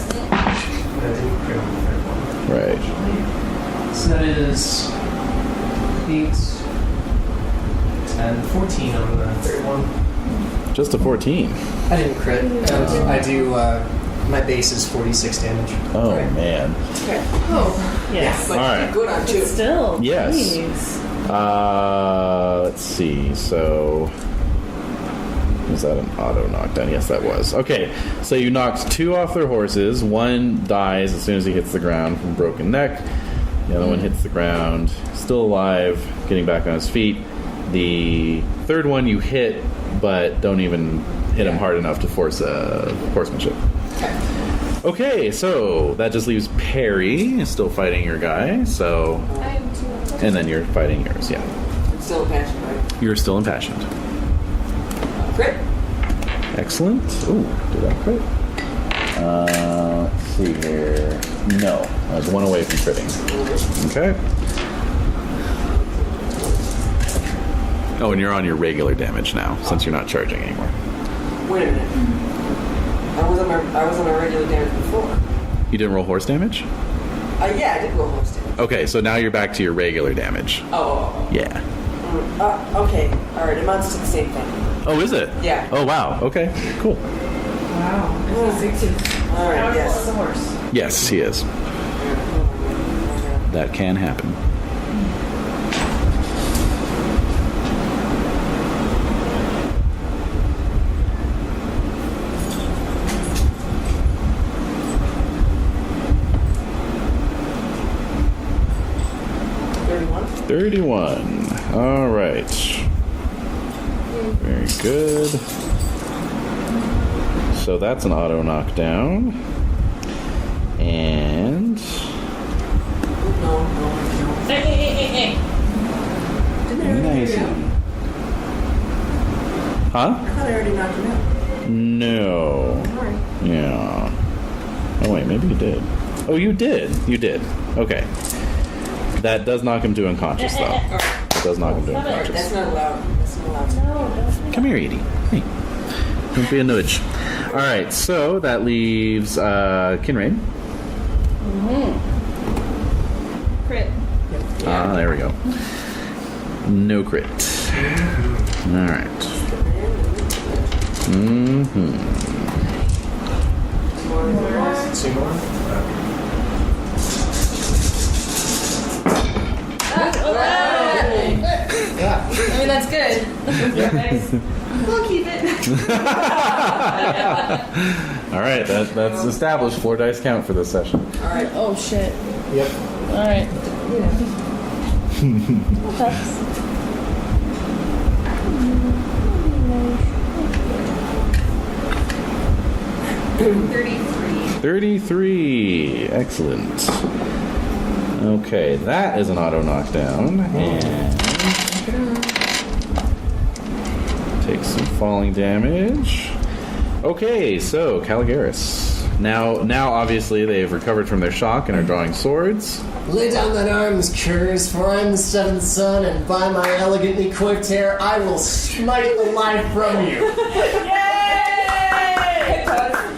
That didn't crit on the third one. Right. So that is 8, 10, 14 on the third one. Just a 14. I didn't crit. And I do, my base is 46 damage. Oh, man. Oh. Yes. But All right. you're good on two. Still. Yes. Jeez. Let's see. So, was that an auto knockdown? Yes, that was. Okay, so you knocked 2 off their horses. One dies as soon as he hits the ground from broken neck. The other one hits the ground, still alive, getting back on his feet. The third one you hit, but don't even hit him hard enough to force a horsemanship. Okay, so that just leaves Perry still fighting your guy. So, and then you're fighting yours. Yeah, It's still a passion, right? you're still impassioned. Crit. Excellent. Ooh, did I crit? Let's see here. No, I was 1 away from critting. Okay. Oh, and you're on your regular damage now, since you're not charging anymore. Wait a minute. I was on my regular damage before. You didn't roll horse damage? Yeah, I did roll horse damage. Okay, so now you're back to your regular damage. Oh. Yeah. Okay. All right. It amounts to the same thing. Oh, is it? Yeah. Oh, wow. Okay, cool. Wow. This is 6 All right. powerful Yes. as a horse. Yes, he is. That can happen. $31. 31. All right. Very good. So that's an auto knockdown. And No. Hey. Didn't I already nice. knock you out? Huh? I thought I already knocked him out. No. Sorry. Yeah. Oh wait, maybe you did. Oh, you did. You did. Okay. That does knock him to unconscious, though. It does knock him to Alright, unconscious. that's not allowed. That's not allowed. No, don't. Come here, Edie. Hey. Don't be a nudge. All right, so that leaves Kinrain. Crit. Ah, there we go. No crit. All right. Mm-hmm. Single? Yeah. I mean, that's good. Nice. We'll keep it. All right, that's established. 4 dice count for this session. Alright. Oh shit. Yep. Alright. Okay. 33. Excellent. Okay, that is an auto knockdown. And take some falling damage. Okay, so Caligaris. Now obviously they've recovered from their shock and are drawing swords. Lay down that arms, curs, for I am the seventh son, and by my elegantly coiffed hair I will smite the life from you.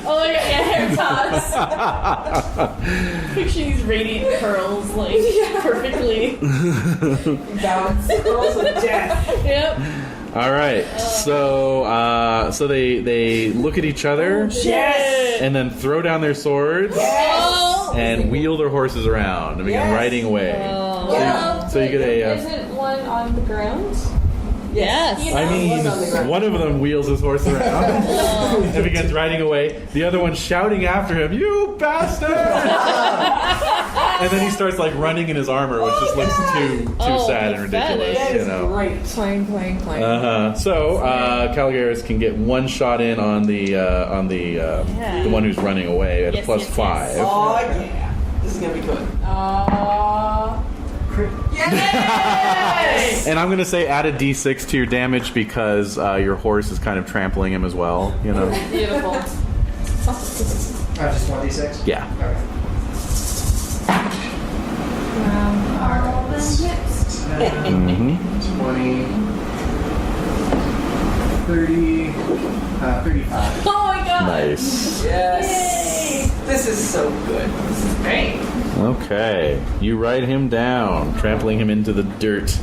Oh my god, yeah, hair toss. Picture these radiant curls, like, perfectly. Bounce. Girls of death. Yep. All right, so they look at each other Yes! and then throw down their swords Oh! and wheel their horses around and begin Yes. riding away. So you get a. Isn't one on the ground? Yes. I mean, one of them wheels his horse around and begins riding away. The other one's shouting after him, "You bastard!" And then he starts like running in his armor, which just looks too sad and ridiculous, That you is know. great. Clang. So Caligaris can get one shot in on the one who's running away at Yes, plus yes, 5. yes. Oh, yeah. This is gonna be good. Yes! And I'm gonna say add a d6 to your damage because your horse is kind of trampling him as well. You know. Beautiful. Just 1d6? Yeah. Okay. Mm-hmm. 20, 30, 35. Oh my god. Nice. Yes! This is so good. This is great. Okay, you ride him down, trampling him into the dirt.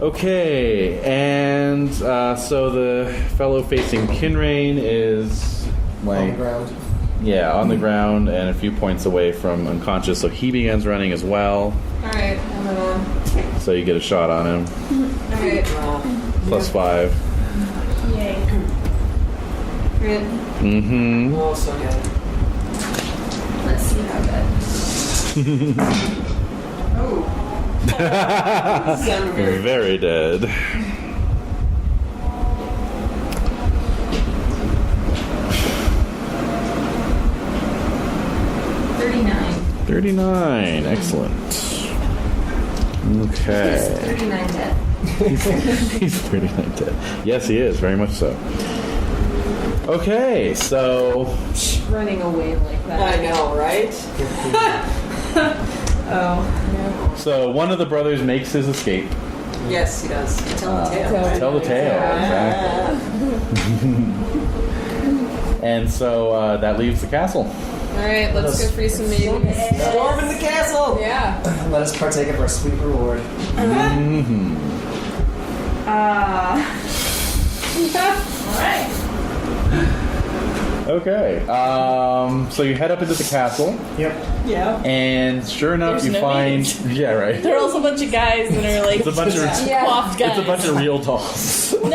Okay, and so the fellow facing Kinrain is On the like, ground. yeah, on the ground and a few points away from unconscious. So he begins running as well. Alright, I'm gonna. So you get a shot on him, Alright. plus 5. Yay. Crit. Mm-hmm. Oh, so good. Let's see how good. Oh. Sound very. Very dead. $39. 39. Excellent. Okay. 39 dead. He's 39 dead. Yes, he is. Very much so. Okay, so Running away like that. I know, right? Oh, so one of the brothers makes his escape. Yes, he does. Tell the tale. Right? Tell the tale, exactly. And so that leaves the castle. Alright, let's go free some maidens. Storm in the castle! Yeah. Let us partake of our sweet reward. Mm-hmm. Alright. Okay, so you head up into the castle, Yep. Yeah. and sure enough, There's you no find maidens. yeah, right. There are also a bunch of guys that are like It's a bunch of coiffed guys. it's a bunch of real dolls. No.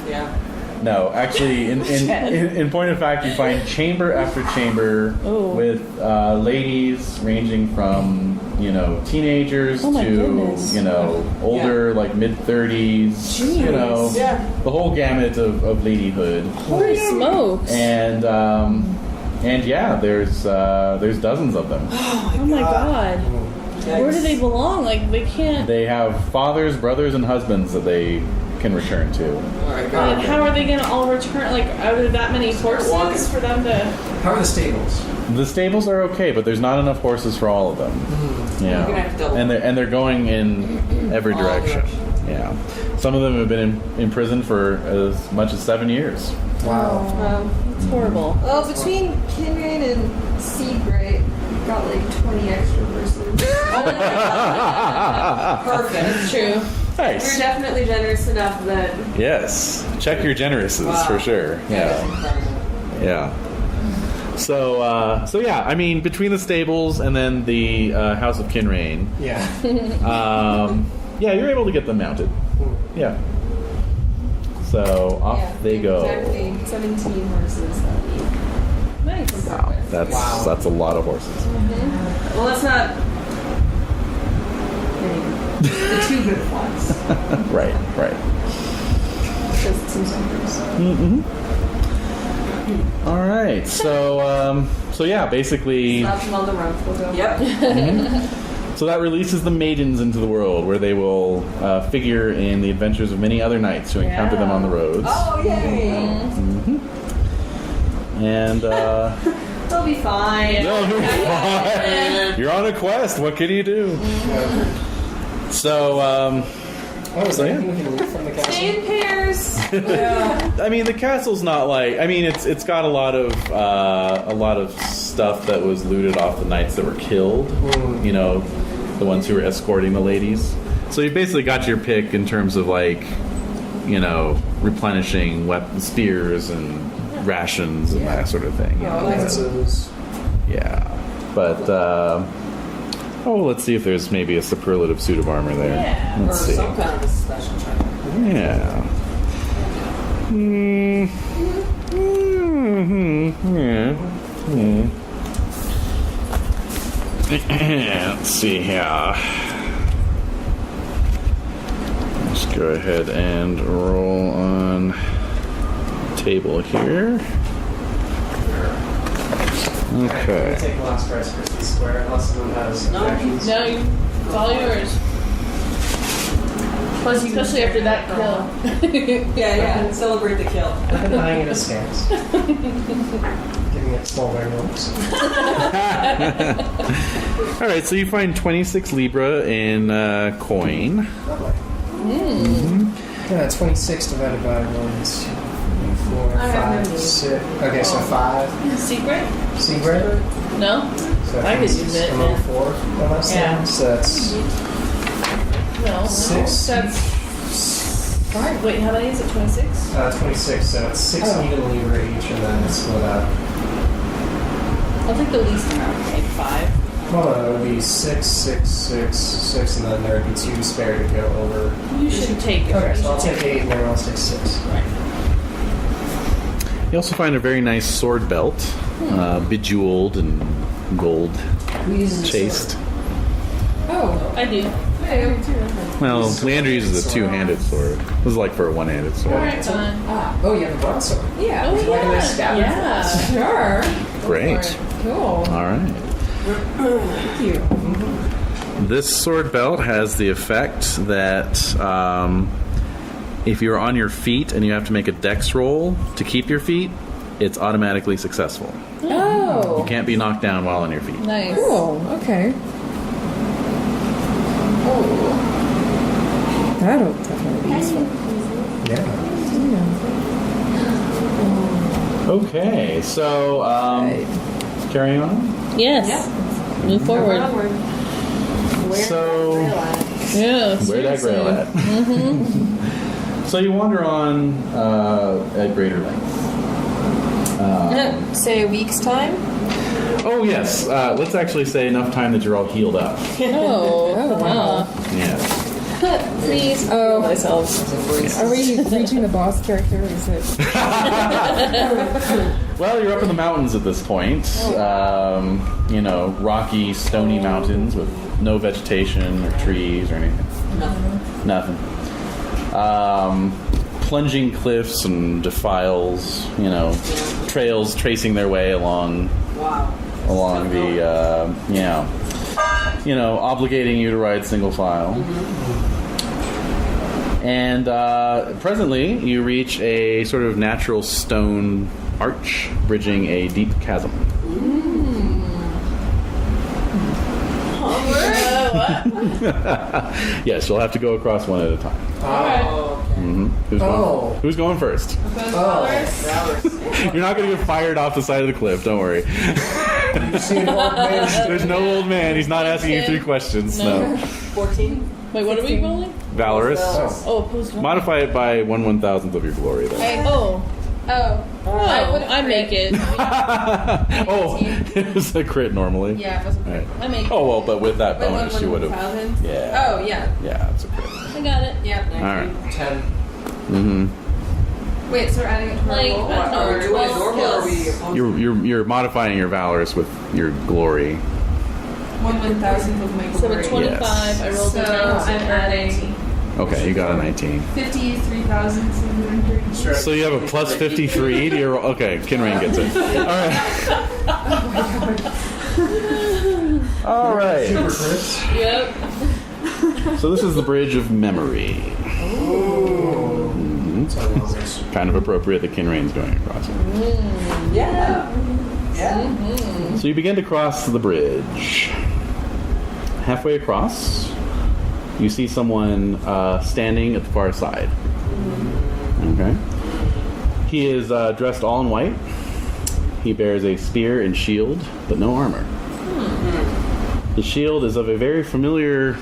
Yeah. No, actually, in point of fact, you find chamber after chamber Ooh. with ladies ranging from teenagers Oh my to goodness. older like mid-30s, Yeah. the whole gamut of ladyhood. Holy smokes! And yeah, there's dozens of them. Oh my god. Where do they belong? Like, they can't. They have fathers, brothers, and husbands that they can return to. And how are they going to all return? Like, are there that many horses for them to. How are the stables? The stables are okay, but there's not enough horses for all of them. Yeah, You're gonna have to double. and they're going in every All direction. directions. Yeah, some of them have been in prison for as much as 7 years. Wow. It's horrible. Well, between Kinrain and Seabright, got like 20 extra verses. Perfect. True. We're Nice. definitely generous enough that Yes, check your generouses Wow. for sure. That's Yeah, incredible. yeah. So yeah, I mean, between the stables and then the House of Kinrain, Yeah. yeah, you're able to get them mounted. Yeah. So off they go. Exactly 17 horses that we Nice. start with. That's a lot of horses. Well, that's not the two good ones. Right. Just some suckers. All right. So yeah, basically, Slap them on the rump. We'll go. Yep. so that releases the maidens into the world, where they will figure in the adventures of many other knights who encounter them on the roads. Oh, yay. And They'll be fine. no, you're fine. You're on a quest. What can you do? So, Is there anything we can loot from the castle? Stay in pairs. I mean, the castle's not like. I mean, it's got a lot of stuff that was looted off the knights that were killed. You know, the ones who were escorting the ladies. So you basically got your pick in terms of like, replenishing weapons, spears, and rations and that sort of thing. Lances. Yeah, but let's see if there's maybe a superlative suit of armor there. Yeah. Or Let's see. some kind of a special training. Yeah. Let's see here. Let's go ahead and roll on table here. I'm gonna Okay. take the last price for the square, unless someone has No. objections. No, it's all yours. Plus, especially after that kill. Yeah. Celebrate the kill. I've been eyeing it askance. Giving it small werewolves. All right, so you find 26 libra in coin. Yeah, 26 divided by 1, 2, 4, I have 5, no 6. Okay, so 5. Secret? Secret. No? So I could use it, I'm on yeah. 4 almost Yeah. then. So that's No. 6. That's. Fine. Wait, how many is it? 26? 26, so it's 6 Oh. even libra each, and then it's split up. I'll take the least amount, like 5. Well, no, it would be 6, 6, 6, 6, and then there would be 2 spare to go over. You should take it. Okay, so I'll take 8, and then I'll take 6. Right. You also find a very nice sword belt, bejeweled and gold Who uses a chased. Oh. I do. Well, Leander uses a two-handed sword. This is like for a one-handed sword. Alright, fine. Oh, you have a broadsword. Yeah. Oh, Would you like a nice yeah. scabbard for Yeah. this? Sure. Great. Cool. All right. Thank you. This sword belt has the effect that if you're on your feet and you have to make a dex roll to keep your feet, it's automatically successful. Oh. You can't be knocked down while on your feet. Nice. Cool. Okay. Oh. That'll definitely be useful. Yeah. Okay, so carrying on. Yes. Move forward. So Yeah. where that grail seriously. at? So you wander on at greater length. Say a week's time. Oh yes, let's actually say enough time that you're all healed up. Oh, wow. Yeah. Please. Oh. Ourselves. Are we reaching the boss character? Or is it? Well, you're up in the mountains at this point. Rocky, stony mountains with no vegetation or trees or anything. Nothing. Plunging cliffs and defiles, trails tracing their way along the, obligating you to ride single file. And presently, you reach a sort of natural stone arch bridging a deep chasm. Yes, you'll have to go across one at a time. Who's going first? You're not going to get fired off the side of the cliff, don't worry. You've seen old man. There's no old man. He's not asking you 3 questions. No. 14. Wait, what are we rolling? Valorous. Oh, opposed to Modify it by 1/1000th of your glory, though. I make it. It was a crit normally. Yeah, it wasn't All right. I make it. Oh, well, but with that Wait, bonus, you would have. 1,000? Yeah. Oh, yeah. Yeah, it's a crit. I got it. Yeah. All right. 10. Mm-hmm. Wait, so we're adding it to our Like, roll? I don't know, Are we doing 12 normal or are we skills. opposed? You're modifying your valorous with your glory. 1/1000th of my So glory. we're 25. Yes. I rolled So a 9. I'm adding Okay, you got a 19. 53,730. So you have a plus 53 to your. Okay, Kinrain gets it. All right. Super crits. Yep. So this is the Bridge of Memory. Kind of appropriate that Kinrain's going across it. Yeah. Yeah. So you begin to cross the bridge. Halfway across, you see someone standing at the far side. Okay. He is dressed all in white. He bears a spear and shield, but no armor. The shield is of a very familiar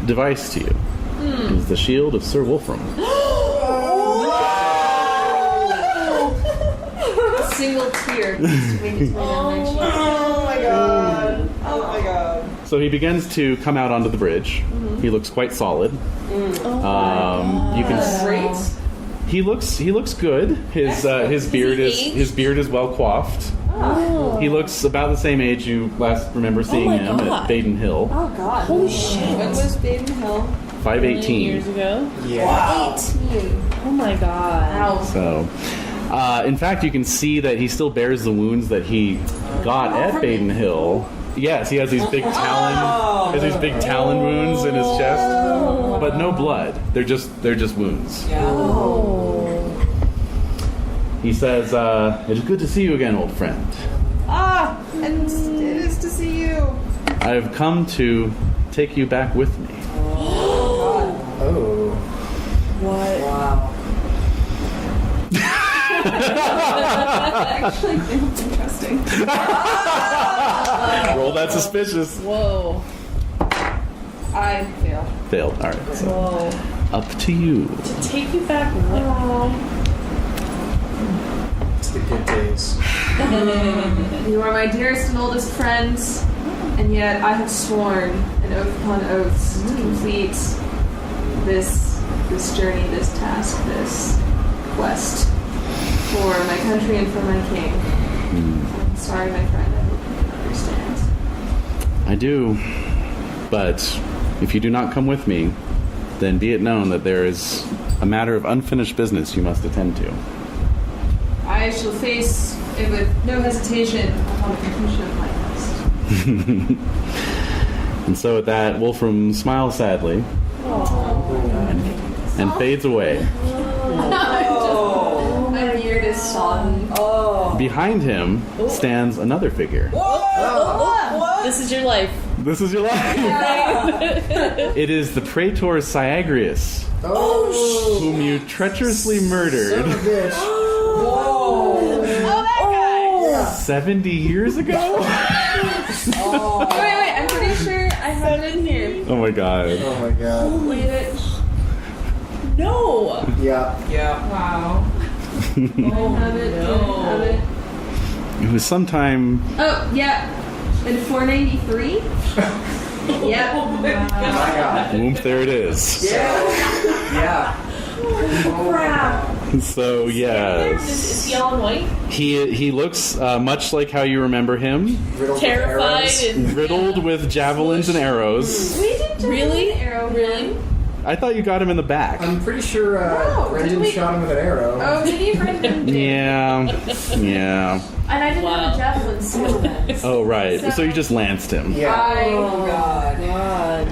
device to you. It is the shield of Sir Wolfram. Single tear. Just to make its way down my cheek. Oh my god. Oh my god. So he begins to come out onto the bridge. He looks quite solid. You can. Great. He looks good. His beard is well coiffed. Oh. He looks about the same age you last remember seeing my him God. at Baden Hill. Oh god. Holy shit. When was Baden Hill? 518. Years ago. Yeah. 18. Oh my god. Wow. So, in fact, you can see that he still bears the wounds that he got at Baden Hill. Yes, he has these big talon wounds in his chest, but no blood. They're just wounds. Yeah. He says, "It is good to see you again, old friend. And it is to see you. I have come to take you back with me." Oh. What? Wow. Actually, it was interesting. Roll that suspicious. Whoa. I failed. Failed. All right. So Whoa. up to you. To take you back. It's the good days. You are my dearest and oldest friends, and yet I have sworn an oath upon oaths to complete this journey, this task, this quest for my country and for my king. I'm sorry, my friend. I hope you can understand. I do. But if you do not come with me, then be it known that there is a matter of unfinished business you must attend to. I shall face it with no hesitation upon the completion of my quest. And so at that, Wolfram smiles sadly and fades away. My beard is sodden. Oh. Behind him stands another figure. What? This is your life. This is your life. It is the Praetor Syagrius, Oh, whom you treacherously son murdered of a bitch. Whoa. 70 years ago? Wait, I'm pretty sure I have it in here. Oh my god. Oh my god. Wait it. No. Yeah. Yeah. Wow. I have it. no. I have it. It was sometime. Oh, yeah. In 493? Yep. Oh my god. Oomph, there it is. Yeah. Yeah. Crap. So yes, Is he all in white? he looks much like how you remember him, Riddled with Terrified arrows. and riddled with javelins and arrows. We did Really? arrow. Really? I thought you got him in the back. I'm pretty sure No, Brendan did we- shot him with an arrow. Oh, did you, Brendan? Yeah. And I didn't Wow. have a javelin seal then. Oh right. So you just lanced him. Yeah. Oh, God.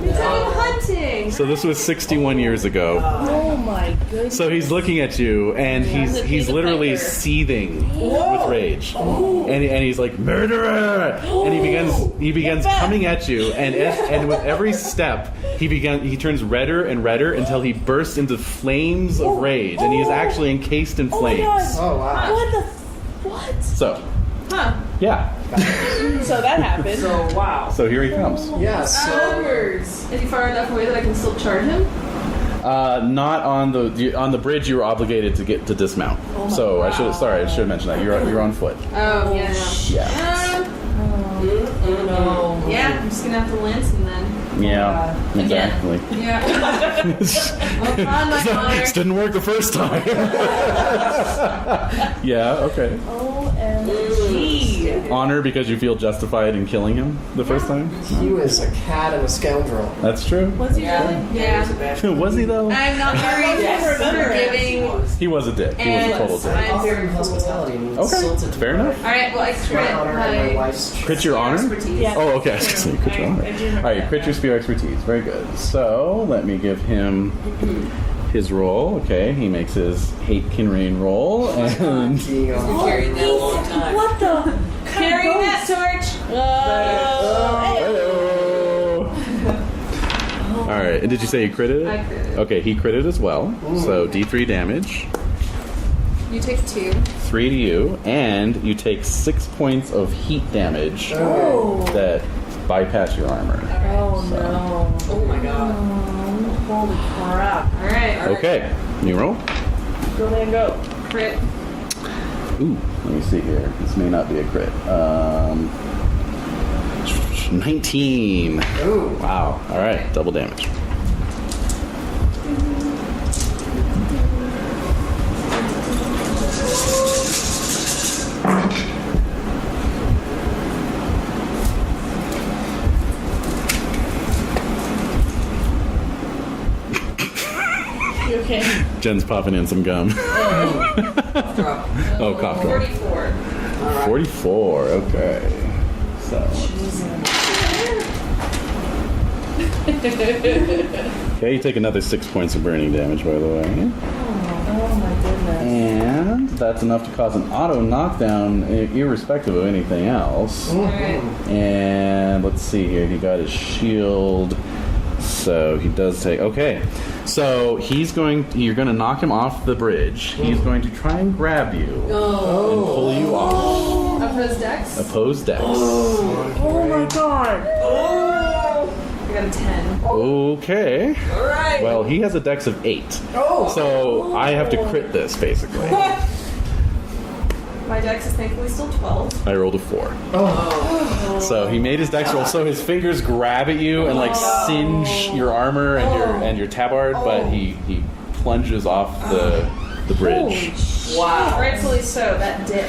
We took him hunting. So this was 61 years ago. Oh my goodness. So he's looking at you, and he's literally seething with rage, and he's like murderer, and he begins coming at you, and with every step he turns redder and redder until he bursts into flames of rage, and he is actually encased in flames. Oh wow. What? So Huh. yeah, So that happened. So, wow. so here he comes. Yeah. So Is he far enough away that I can still charge him? Not on the bridge. You were obligated to dismount. So I should have mentioned that you're on foot. Oh, yes. Yeah. No. Yeah, I'm just gonna have to lance him then. Yeah. Exactly. Yeah. Well, on my honor. This didn't work the first time. Yeah, okay. OMG. Honor because you feel justified in killing him the first time? he was a cad and a scoundrel. That's true. Was he really? Yeah. Was he though? I'm not very forgiving. He was a dick. He was a total dick. I'm Offered very him hospitality and he Okay, insulted fair enough. Alright, well, I crit my honor and my my wife's Crit your honor? expertise. Yeah. Oh, okay. So you crit your honor. Alright, crit your spear expertise. Very good. So, let me give him his roll. Okay, he makes his hate Kinrain roll. And being on Carrying that a long time. What the? Carrying that torch. Hello. Alright, and did you say you critted it? I critted. Okay, he critted as well. So, D3 damage. You take 2. 3 to you, and you take 6 points of heat damage that bypass your armor. Oh no. Oh, my God. Holy crap. Alright. Okay, new roll. Go man, go. Crit. Ooh, let me see here. This may not be a crit. 19. Ooh. Wow. All right, double damage. You okay? Jen's popping in some gum. Drop. Oh, cough drop. 44. 44. Okay. So. Okay, you take another 6 points of burning damage, by the way. Oh my goodness. And that's enough to cause an auto knockdown, irrespective of anything else. Alright. And let's see here. He got his shield. So he does take. Okay. So you're going to knock him off the bridge. He's going to try and grab you and pull you off. Opposed dex. Opposed dex. Oh my god. I got a 10. Okay. All right. Well, he has a dex of 8. So I have to crit this, basically. My dex is thankfully still 12. I rolled a 4. So he made his dex roll. So his fingers grab at you and like singe your armor and your tabard, but he plunges off the bridge. Wow. Rightfully so, that dip.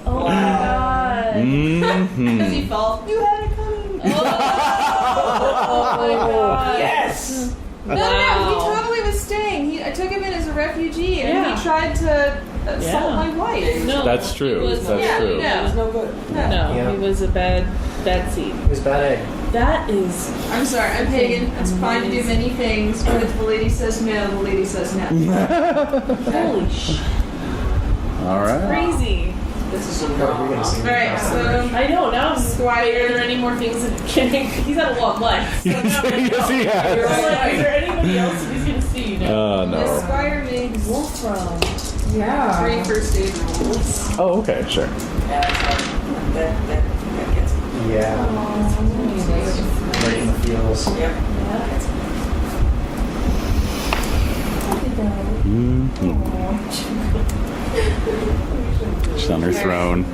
Oh my god. Mm-hmm. Does he fall? You had it coming. Oh my god. Yes. No, he totally was staying. I took him in as a refugee, and Yeah. he tried to assault Yeah. my wife. No. That's true. He was, That's true. Yeah. It's no good. No, Yeah. he was a bad seed. It was bad egg. That is. I'm sorry, I'm pagan. It's fine to do many things, but if the lady says no, the lady says no. Holy shit. All right. Crazy. This is some Oh, we're gonna see. Alright, so I know, now I'm Squire. Are there any more things that kidding? He's had a long life. So now I know. Yes, he has. Is there anybody else that he's gonna see? the No. Squire makes Wolfram. 3 first aid rolls. Oh, okay, sure. Yeah, that gets me. Yeah. Right in the feels. Yep. She's on her throne.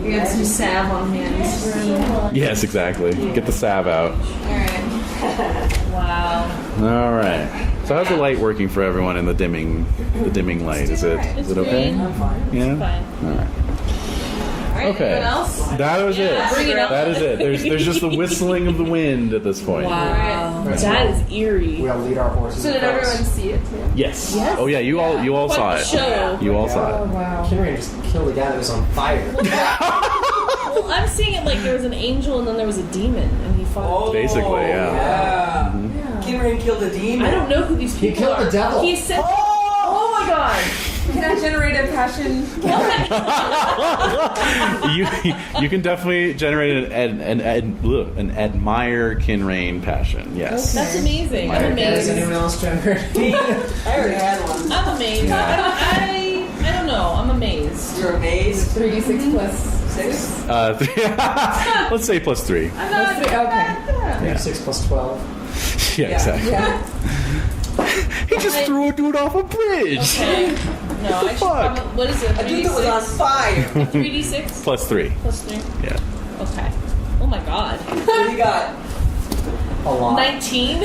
You got some salve on hands. Yes, exactly. Get the salve out. Alright. Wow. All right. So how's the light working for everyone in the dimming light? Is it okay? green. I'm fine. Yeah. Fine. All right. Alright, Okay. anyone else? That was it. Bring it on. That is it. There's just the whistling of the wind at this point. Wow. Right. That is eerie. We'll lead our horses. So did across. everyone see it too? Yes. Yes. Oh yeah. You all Quite saw the it. show. You all saw Oh it. wow. Kinraid just killed a guy that was on fire. Well, I'm seeing it like there was an angel and then there was a demon and he fought. Basically, yeah. Yeah. Kinraid killed a demon. I don't know who these people killed are. the devil. He said, "Oh my god." Can I generate a passion? You can definitely generate an admire Kinraid passion. Yes. That's amazing. I'm Admire. Does amazed. anyone else generate? I already had one. I'm amazed. I don't know. I'm amazed. You're amazed. 3d6 plus 6. Let's say +3. I'm not. Okay. Yeah. 6 plus 12. Yeah, exactly. Yeah. He just threw a dude off a bridge. Okay. No, I should Fuck. probably, what is it? A dude that was on fire. 3d6 +3. plus 3. Yeah. Okay. Oh my god. What do you got? A lot. 19.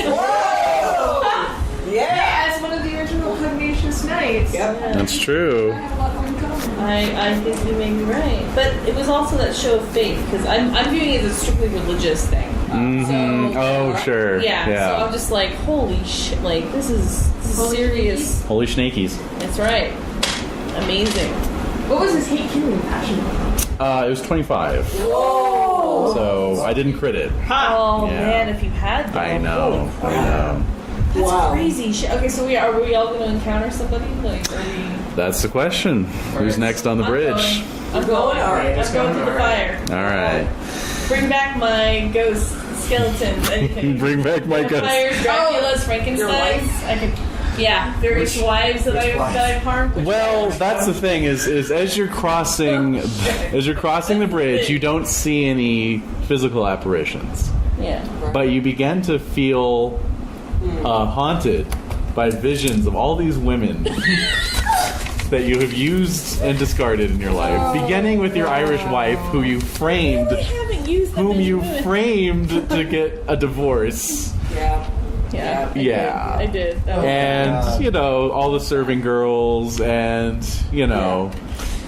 Yeah. As one of the original Pugnacious Knights. Yep. That's true. I have a lot more in common. I think you may be right, but it was also that show of faith because I'm viewing it as a strictly religious thing. Mhm. Oh, sure. Yeah. So I'm just like, holy shit! Like this is serious. Holy snakies. That's right. Amazing. What was his hate killing passion? It was 25. Whoa. So I didn't crit it. Oh Yeah. man, if you had that. I know. I know. That's Wow. crazy shit. Okay, so are we all going to encounter somebody? Like, are we? That's the question. Who's next on the bridge? I'm going. All right. I'm going to the fire. All right. Bring back my ghost skeletons. Anything. Bring back my ghost. Vampires, Dracula's, Frankenstein's. Your wife? I could. Yeah, various wives that I've harmed. Well, that's the thing is as you're crossing the bridge, you don't see any physical apparitions, Yeah. but you begin to feel haunted by visions of all these women that you have used and discarded in your life, beginning with your Irish wife, who you framed, I haven't used them whom in you women. framed to get a divorce. Yeah. Yeah. Yeah. I did. That was And God. all the serving girls, and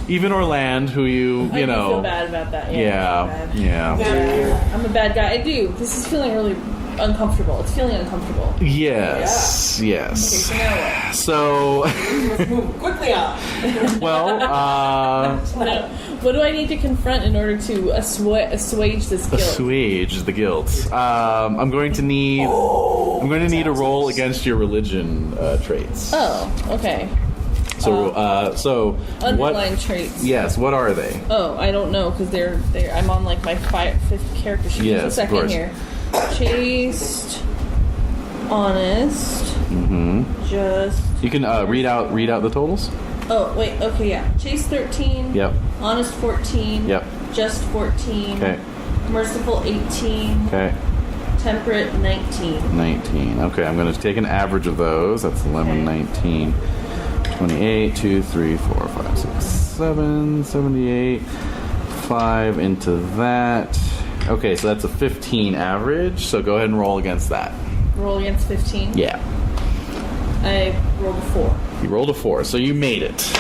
even Orland, who you I do feel bad about that. yeah, Yeah. yeah, I'm a bad guy. I do. This is feeling really uncomfortable. It's feeling uncomfortable. yes, Okay, yes. so now what? So, Let's move quickly on. well, Now, what do I need to confront in order to assuage this guilt? assuage the guilt. I'm going to need a roll against your religion traits. Oh, okay. So Underlying what? traits. Yes, what are they? Oh, I don't know because they're. I'm on like my fifth character sheet. Yes, Just a of second course. here. Chaste, honest, Mm-hmm. just. You can read out the totals. Oh wait, okay, yeah. Chaste 13. Yep. Honest 14. Yep. Just 14. Okay. Merciful 18. Okay. Temperate 19. 19. Okay, I'm going to take an average of those. That's 11, Okay. 19, 28, 2, 3, 4, 5, 6, 7, 78. 5 into that. Okay, so that's a 15 average. So go ahead and roll against that. Roll against 15. Yeah. I rolled a 4. You rolled a 4, so you made it.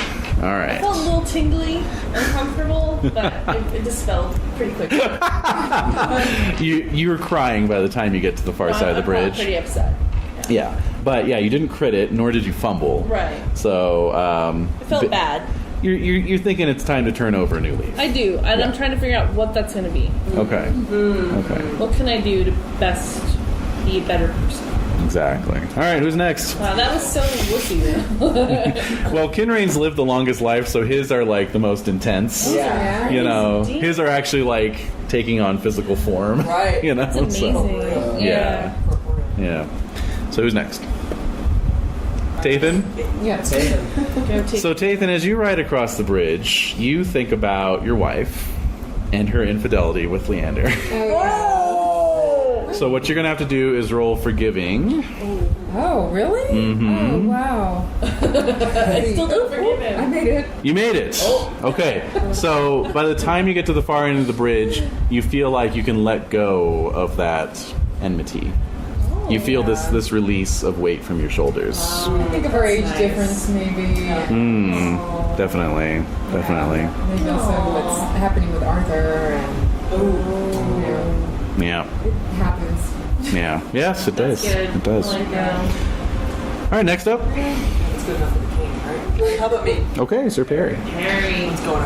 All I felt a right. little tingly, uncomfortable, but it dispelled pretty quickly. You were crying by the time you get to the far side of the I felt bridge. pretty upset. Yeah. But yeah, you didn't crit it, nor did you fumble. Right. So I felt bad. You're thinking it's time to turn over a new leaf. I do, and I'm trying to figure out what that's going to be. Okay. Okay. What can I do to best be a better person? Exactly. All right, who's next? Wow, that was so wussy. Though. Well, Kinraid's lived the longest life, so his are like the most intense. Yeah. You know, Deep. his are actually like taking on physical form. Right. You know, It's amazing. so Yeah. yeah. So who's next? Tathan? Yeah. Go take- So Tathan, as you ride across the bridge, you think about your wife and her infidelity with Leander. So what you're gonna have to do is roll forgiving. Oh, really? Mm-hmm. Oh, wow. I still don't forgive I him. made it. You made it. Okay. So by the time you get to the far end of the bridge, you feel like you can let go of that enmity. You feel this release of weight from your shoulders. I think of our age difference, maybe. Definitely. Maybe also what's happening with Arthur, and Yeah. it happens. Yeah. Yes, it does. Good. It does. I like that. All right, next up. That's good enough for the king, right? How about me? Okay, Sir Perry. Harry. What's going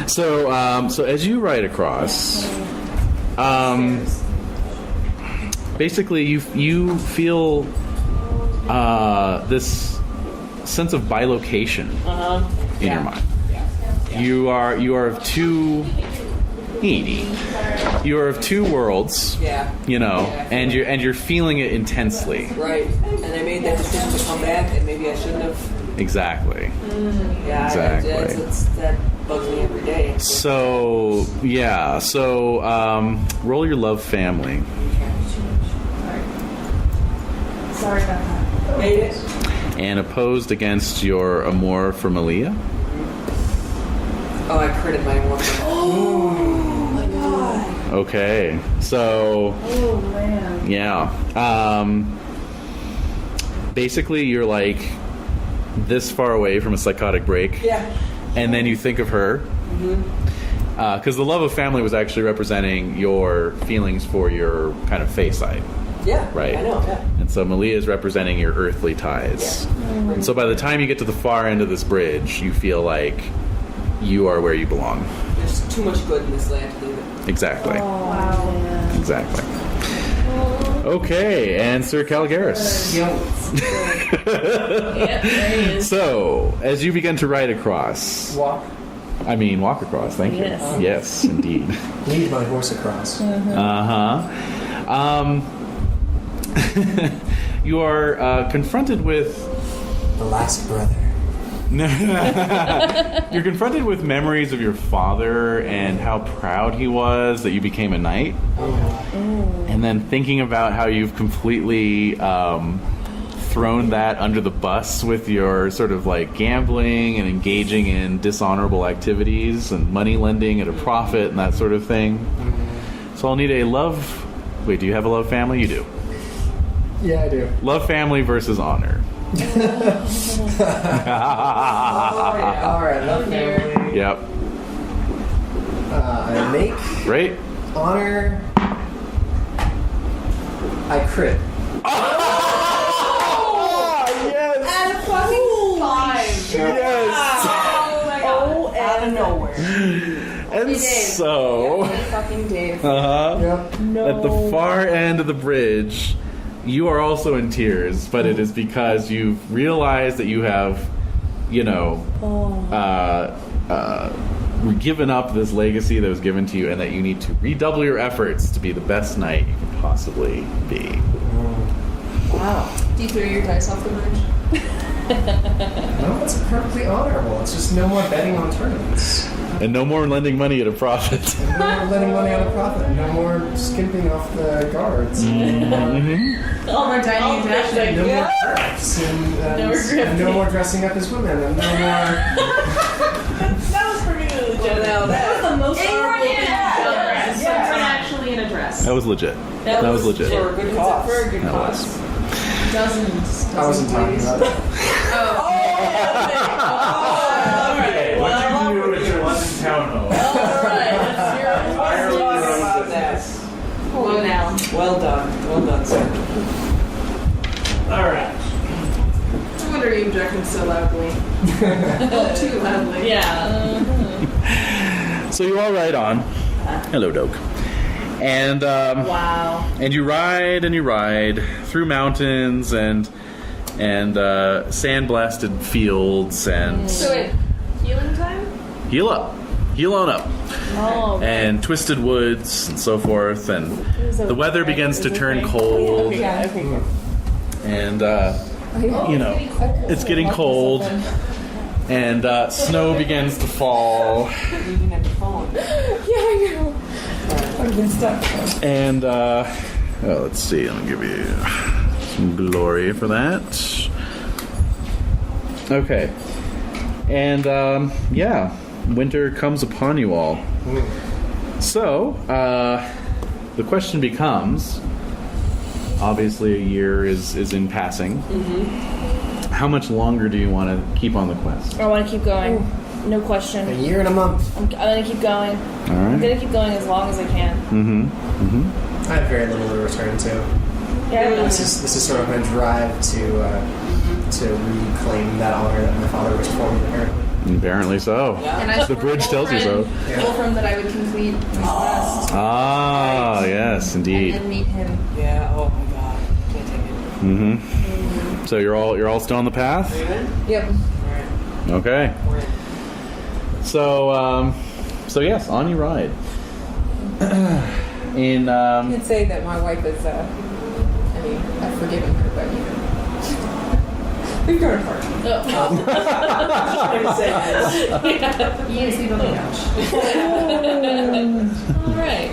on? So as you ride across, basically you feel this sense of bilocation in your mind. You are of two. You are of two worlds. Yeah. And you're feeling it intensely. Right. And I made that decision to come back, and maybe I shouldn't have. Exactly. Yeah. Exactly. That bugs me every day. So yeah. So roll your love family. Sorry about that. Made it. And opposed against your amour for Malia. Oh, I critted my one. Okay, so yeah, basically you're like this far away from a psychotic break, and then you think of her, because the love of family was actually representing your feelings for your kind of fae side. Yeah, right. I know. Yeah. And so Malia is representing your earthly ties. Yeah. And so by the time you get to the far end of this bridge, you feel like you are where you belong. There's too much good in this land to leave it. Exactly. Wow. Exactly. Okay, and Sir Caligaris. Yep, there he is. So, as you begin to ride across, walk across. Thank you. Yes. Yes, indeed. Lead my horse across. You are confronted with The last brother. You're confronted with memories of your father and how proud he was that you became a knight. And then thinking about how you've completely thrown that under the bus with your sort of like gambling and engaging in dishonorable activities and money lending at a profit and that sort of thing. So I'll need a love... Wait, do you have a love family? You do. Yeah, I do. Love family versus honor. Alright, love family. Yep. I make Great. honor. I crit. Yes! And a fucking 5. Yes! Oh my god. Out of nowhere. And so... Fucking Dave. Yep. At the far end of the bridge, you are also in tears, but it is because you've realized that you have, given up this legacy that was given to you and that you need to redouble your efforts to be the best knight you can possibly be. Wow. Do you throw your dice off the bridge? No, it's perfectly honorable. It's just no more betting on tournaments. And no more lending money at a profit. No more letting money on a profit. No more skimping off the guards. Oh, we're dining and dashing. No more perks. And no more dressing up as women. And no more... That was pretty good. That was the most honorable thing you've done. Yeah. So I'm actually in a dress. That was legit. That was legit. For a good cause. For a good That cause. was. Dozens. I wasn't talking about it. What you do at your London town home? Slow down. Well done, sir. Alright. No wonder you objected so loudly. Too loudly. Yeah. So you all ride on. Hello, Doke. And Wow. and you ride through mountains and sand-blasted fields and So wait, healing time? heal on up, Oh. and twisted woods and so forth, and the weather begins to turn cold, and it's getting cold, and snow begins to fall, You didn't have to phone. I've been stuck. and let's see, let me give you some glory for that. Okay, and winter comes upon you all. So the question becomes, Obviously, a year is in passing. Mm-hmm. How much longer do you want to keep on the quest? I want to keep going. No question. A year and a month. I'm gonna keep going. All I'm right. gonna keep going as long as I can. I have very little to return to. Yeah. This is sort of my drive to reclaim that honor that my father wished for me, apparently. Apparently so. And I The bridge tells you so. told him that I would complete my quest. Ah, yes, indeed. And then meet him. Yeah. Oh my god. Can't take it. Mm-hmm. So you're all still on the path? Are you in? Yep. Alright. Okay. We're in. So yes, on you ride. In You could say that my wife is, I've forgiven her, but we've grown apart. I'm gonna say this. You can sleep on the couch. All right.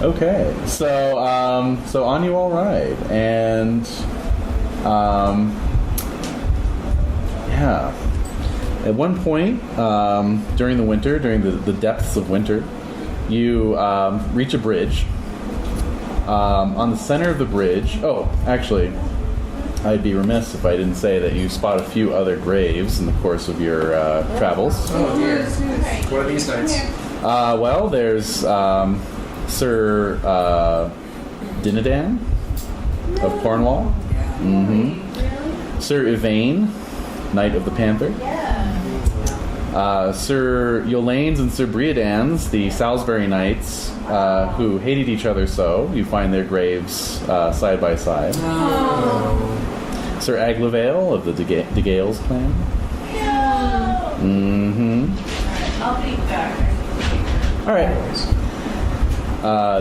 Okay, so on you all ride, and yeah. At one point during the winter, during the depths of winter, you reach a bridge. On the center of the bridge, actually, I'd be remiss if I didn't say that you spot a few other graves in the course of your travels. Oh dear. What are these nights? Well, there's Sir Dinadan of Cornwall. Mm-hmm. Sir Yvain, Knight of the Panther. Sir Yolanes and Sir Briadans, the Salisbury Knights, who hated each other so. You find their graves side by side. Sir Aglavale of the De Gales clan. Mm-hmm. I'll be back. All right.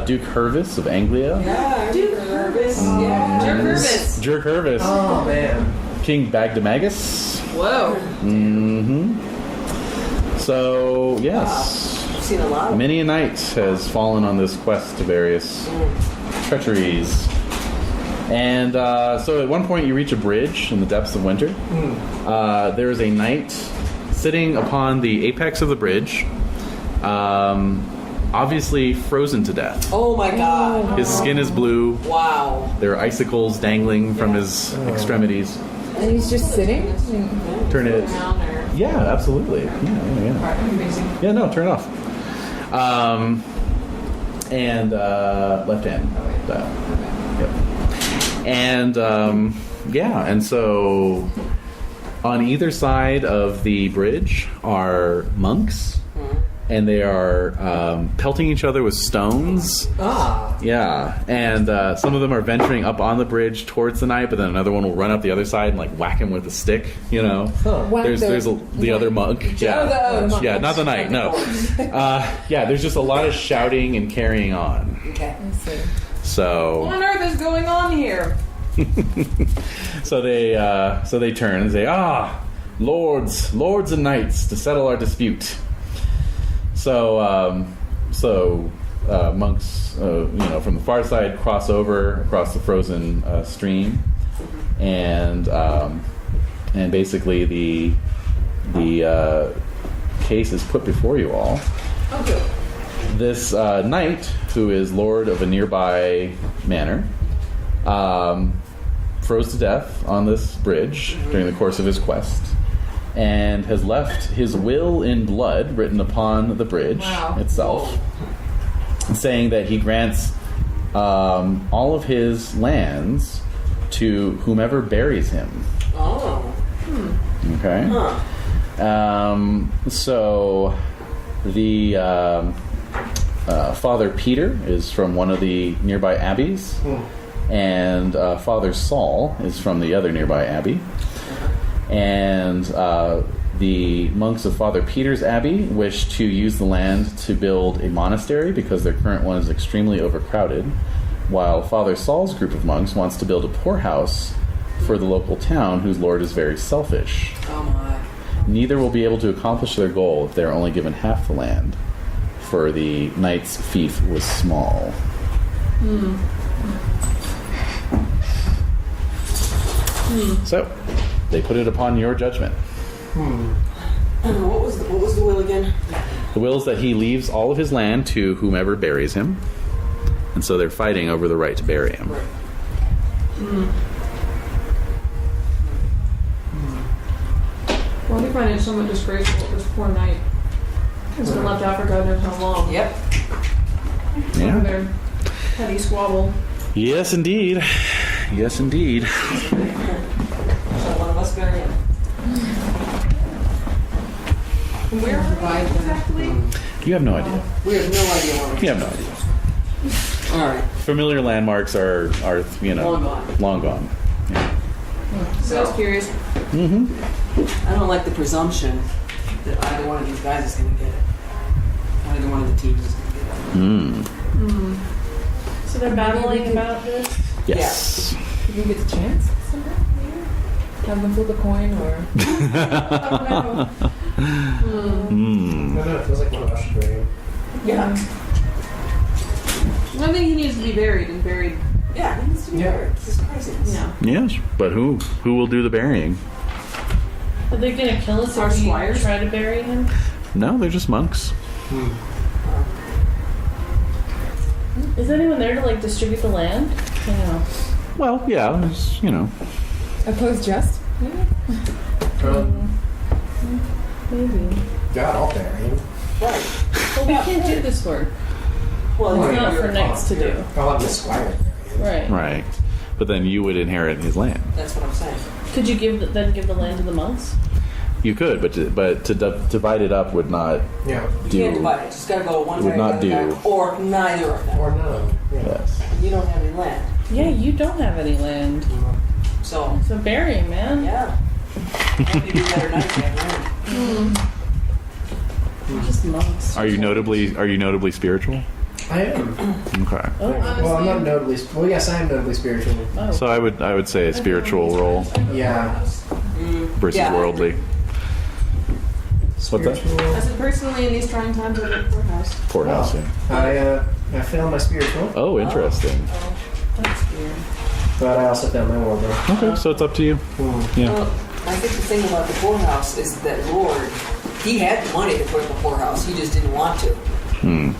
Duke Hervis of Anglia. Yeah. Duke Hervis. Yeah. Jerk Hervis. Jerk Hervis. Oh man. King Bagdemagus. Whoa. Mm-hmm. So, yes. I've seen a lot of Many a knight has fallen on this quest to various treacheries. And so at one point you reach a bridge in the depths of winter. There is a knight sitting upon the apex of the bridge, obviously frozen to death. Oh my god. His skin is blue. Wow. There are icicles dangling from his extremities. And he's just sitting? Turn it. Yeah, absolutely. Yeah. Yeah, no, turn it off. And left hand. Yep. And and so on either side of the bridge are monks, and they are pelting each other with stones. Yeah, and some of them are venturing up on the bridge towards the knight, but then another one will run up the other side and like whack him with a stick. You know, there's the other monk. Yeah, yeah, not the knight. No. There's just a lot of shouting and carrying on. Okay. So. What on earth is going on here? So they turn and say, lords and knights, to settle our dispute. So monks, from the far side cross over across the frozen stream, and basically the case is put before you all. Okay. This knight, who is lord of a nearby manor, froze to death on this bridge during the course of his quest, and has left his will in blood written upon the bridge itself, saying that he grants all of his lands to whomever buries him. Oh. Okay. So the Father Peter is from one of the nearby abbeys, and Father Saul is from the other nearby abbey. And the monks of Father Peter's abbey wish to use the land to build a monastery because their current one is extremely overcrowded, while Father Saul's group of monks wants to build a poorhouse for the local town whose lord is very selfish. Oh my. Neither will be able to accomplish their goal if they're only given half the land, for the knight's fief was small. So, they put it upon your judgment. What was the will again? The will is that he leaves all of his land to whomever buries him, and so they're fighting over the right to bury him. Right. Well, we find it somewhat disgraceful that this poor knight has been left out for God knows how long. Yep. Over Yeah. their petty squabble. Yes, indeed. Yes, indeed. So one of us bury him. And where are they exactly? You have no idea. We have no idea where You have no idea. All right. Familiar landmarks are you know, Long gone. long gone. Yeah. So I was curious. I don't like the presumption that either one of these guys is going to get it. Either one of the teams is going to get it. So they're battling about this? Yes. Did you get the chance somehow? Maybe? Have them flip a coin or. I don't know, it feels like one of us should bring him. Yeah. I think he needs to be buried and buried. Yeah, he needs to be buried. This is craziness. Yeah. Yes, but who will do the burying? Are they gonna kill us Our if we squires? try to bury him? No, they're just monks. Is anyone there to like distribute the land? No. Well, yeah, it's, you know. Opposed just? Maybe. God, I'll bury him. Right. Well, we can't do this work. Well, It's you're not you're for a knights to punk. do. I'll have the squire bury him. Right. Right. But then you would inherit his land. That's what I'm saying. Could you give the land to the monks? You could, but to divide it up would not Yeah. You do. can't divide it. Just got to go one Would side not or the other do. back, or neither of them. Or no. Yeah. Yes. And you don't have any land. Yeah, you don't have any land. So, So bury him, man. yeah. Maybe do better nights have land. We're just monks. Are you notably spiritual? I am. Okay. Oh, Well, I'm not notably. Well, yes, I am notably spiritual. oh. So I would say a spiritual role Yeah. versus Yeah. worldly. What's that? Spiritual. I said personally in these trying times at the courthouse. Poorhouse. Yeah. I failed my spiritual, Oh, interesting. That's weird. but I also failed my worldly. Okay, so it's up to you. Yeah. Well, I think the thing about the poorhouse is that Lord, he had the money to put up a poorhouse. He just didn't want to.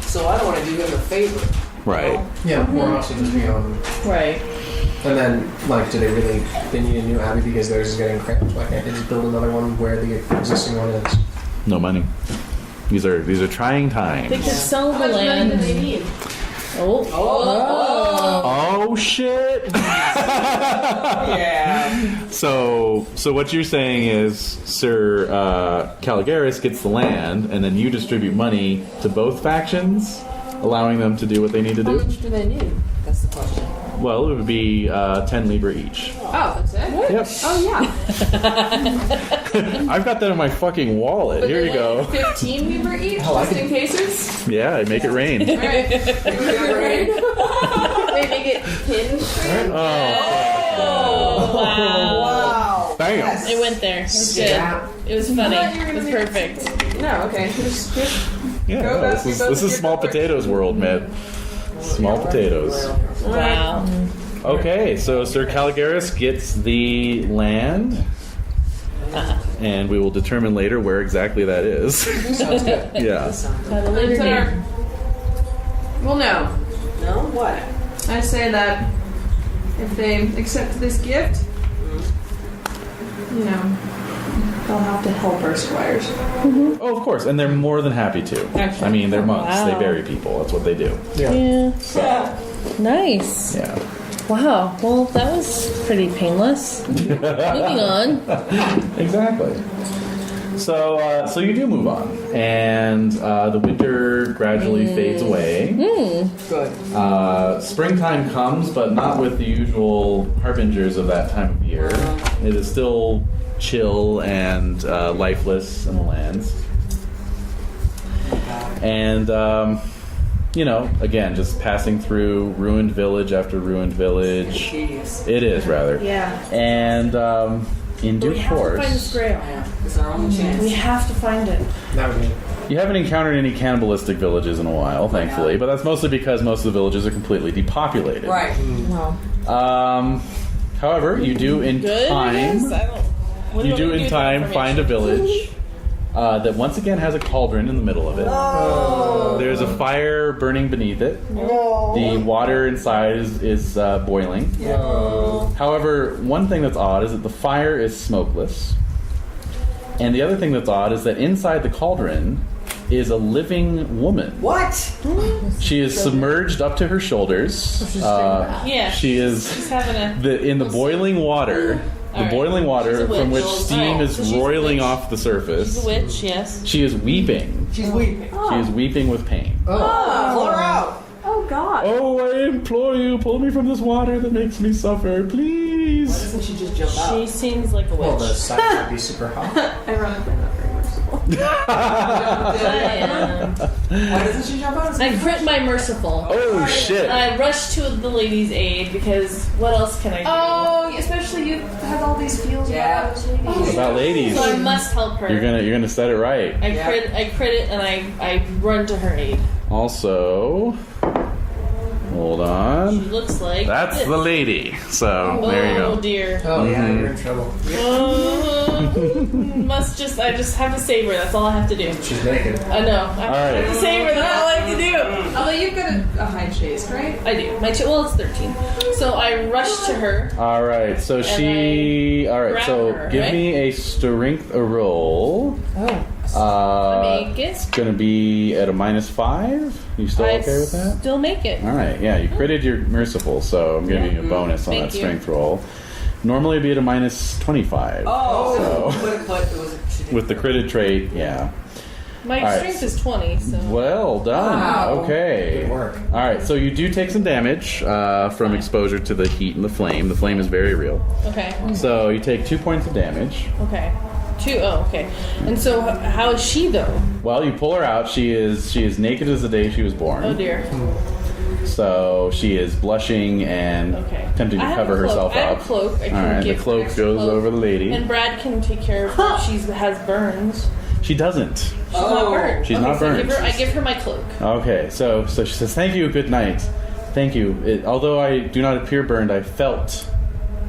So I don't want to do him a favor. Right. Yeah, more else would just be on. Right. And then, like, do they really? They need a new abbey because theirs is getting cramped. Why can't they just build another one where the existing one is? No money. These are trying times. They could sell How the much money land. do they need? Oh. Oh shit! Yeah. So what you're saying is Sir Caligaris gets the land, and then you distribute money to both factions, allowing them to do what they need to How do. much do they need? That's the question. Well, it would be 10 libra each. Oh, that's it? Yep. Oh, yeah. I've got that in my fucking wallet. But Here you they're go. like 15 libra each, Oh, I just can- in cases? Yeah, I make it rain. All right. They make it pinned. Oh, Wow. bam! Yes. It went there. It was good. Yeah. It was funny. I thought you were It was gonna perfect. No, okay. Just Yeah, Go no, back, this go is to small your work. potatoes world, man. Small potatoes. Wow. Okay, so Sir Caligaris gets the land, and we will determine later where exactly that is. Sounds good. Yeah. By the later name. Well, no. No? What? I say that if they accept this gift, you know, they'll have to help our squires. Oh, of course, and they're more than happy to. I mean, they're monks. Wow. They bury people. That's what they do. Yeah. Yeah. Nice. Yeah. Wow. Well, that was pretty painless. Moving on. Exactly. So you do move on, and the winter gradually fades away. Good. Springtime comes, but not with the usual harbingers of that time of year. It is still chill and lifeless in the lands. And, you know, again, just passing through ruined village after ruined village. Tedious. It is, rather. Yeah. And in due We have to course, find this grail. Yeah. It's our only chance. We have to find it. That would be. you haven't encountered any cannibalistic villages in a while, thankfully, Yeah. but that's mostly because most of the villages are completely depopulated. Right. Wow. However, you do in Good. I time. guess? I don't. What do You do want me in to time for find a information? village that once again has a cauldron in the middle of it. There's a fire burning beneath it. The water inside is boiling. However, one thing that's odd is that the fire is smokeless. And the other thing that's odd is that inside the cauldron is a living woman. What? She is submerged up to her shoulders. Yeah. She is She's having in the boiling water. The boiling water She's a from witch. which steam is So she's a roiling witch. off the surface. She's a witch, yes. She is weeping. She's weeping. She is weeping with pain. Pull her out. Oh God. Oh, I implore you, pull me from this water that makes me suffer, Why please. doesn't she just jump out? She seems like a witch. Well, the side would be super hot. Ironically, not very merciful. Why doesn't she jump out? I crit my merciful. Oh, shit. I rush to the lady's aid because what else can I do? Oh, especially you have all these feels Yeah. About ladies. So I must help her. You're gonna set it right. I crit it and I run to her aid. Also, hold She on. looks like That's this. the lady. So there you Oh go. dear. Oh yeah, you're in trouble. I just have to save her. That's all I have to do. She's naked. I know. I have to save her. That's all I have to do. Although you've got a high chase, right? I do. Well, it's 13. So I rush to her. All right. So she. All right. grab So her, give right? me a strength roll. Oh. Make it. It's gonna be at a -5. You still I okay with that? still make it. All right. Yeah. You critted your merciful, so I'm giving you a bonus on Thank that you. strength roll. Normally it'd be at a -25. Oh, So- but it was With the critted trait, yeah. My All right. strength is 20, so. Well done. Wow. Okay. Good work. All right. So you do take some damage from exposure to the heat and the flame. The flame is very real. Okay. So you take 2 points of damage. Okay. 2. Oh, okay. And so, how is she though? Well, you pull her out. She is naked as the day she was born. Oh dear. So she is blushing and Okay. attempting to I have cover a cloak. herself I have up. a cloak. I can All right. The give her cloak extra goes cloak. over the lady. And Brad can take care of her if she has burns. She doesn't. She's not burned. She's Okay, not so burned. I give her my cloak. Okay. So she says, "Thank you. Good night. Thank you. Although I do not appear burned, I felt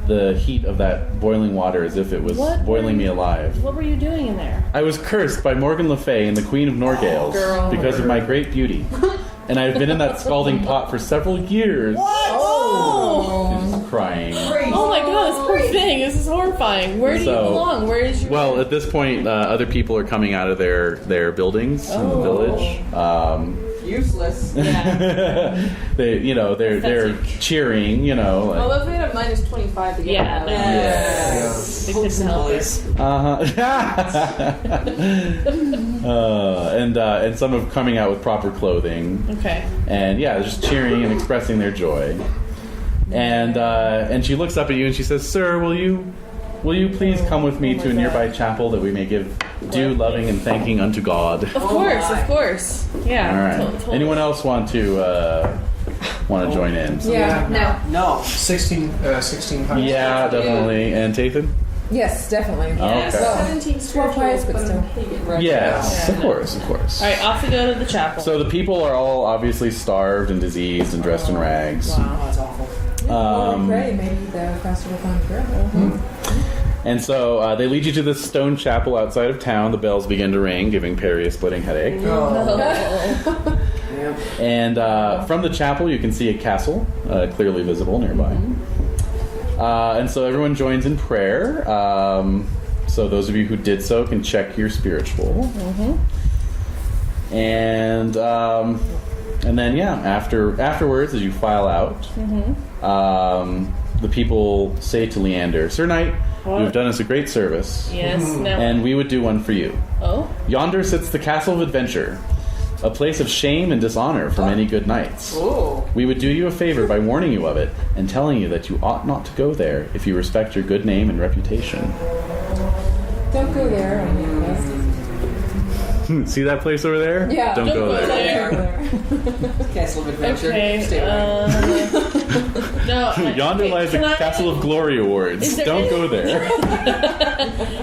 the heat of that boiling water as if it was What boiling me alive. What were you doing in there? I was cursed by Morgan Le Fay and the Queen of Norgales girl. because of my great beauty. And I've been in that scalding pot for several years." Oh! She's crying. Oh my god, this poor thing. This is horrifying. Where do you So- belong? Where is your... Well, at this point, other people are coming out of their buildings in the village. useless. Yeah. They're cheering. Well, if we had a -25 to get Yeah, out. no. Yes. They couldn't help it. And some of coming out with proper clothing. Okay. And yeah, just cheering and expressing their joy. And she looks up at you and she says, "Sir, will you please come with me to a nearby chapel that we may give due loving and thanking unto God?" Of course, my. of course. Yeah. All right. Totally. Anyone else want to join in? Yeah. No. 16 pints. Yeah, definitely. And Tathan? Yes, definitely. Yes. Well, 17 12 pies, but still. Yes, Yeah. of course. All right, off we go to the chapel. So the people are all obviously starved and diseased and dressed in rags. Wow. Oh, that's awful. Pray, maybe the faster we'll find the girl. And so they lead you to this stone chapel outside of town. The bells begin to ring, giving Perry a splitting headache. Yeah. And from the chapel, you can see a castle clearly visible nearby. And so everyone joins in prayer. So those of you who did so can check your spiritual. And then afterwards, as you file out, the people say to Leander, "Sir Knight, you have done us a great service, Yes, no. and we would do one for you. Oh? Yonder sits the Castle of Adventure, a place of shame and dishonor for many good knights. Ooh. We would do you a favor by warning you of it and telling you that you ought not to go there if you respect your good name and reputation." Don't go there. I mean, that's- See that place over there? Yeah. Don't go there. Castle of Adventure. Okay. Stay away. No. Yonder okay, lies the can I- Castle of Glory Awards. Is there Don't any- go there.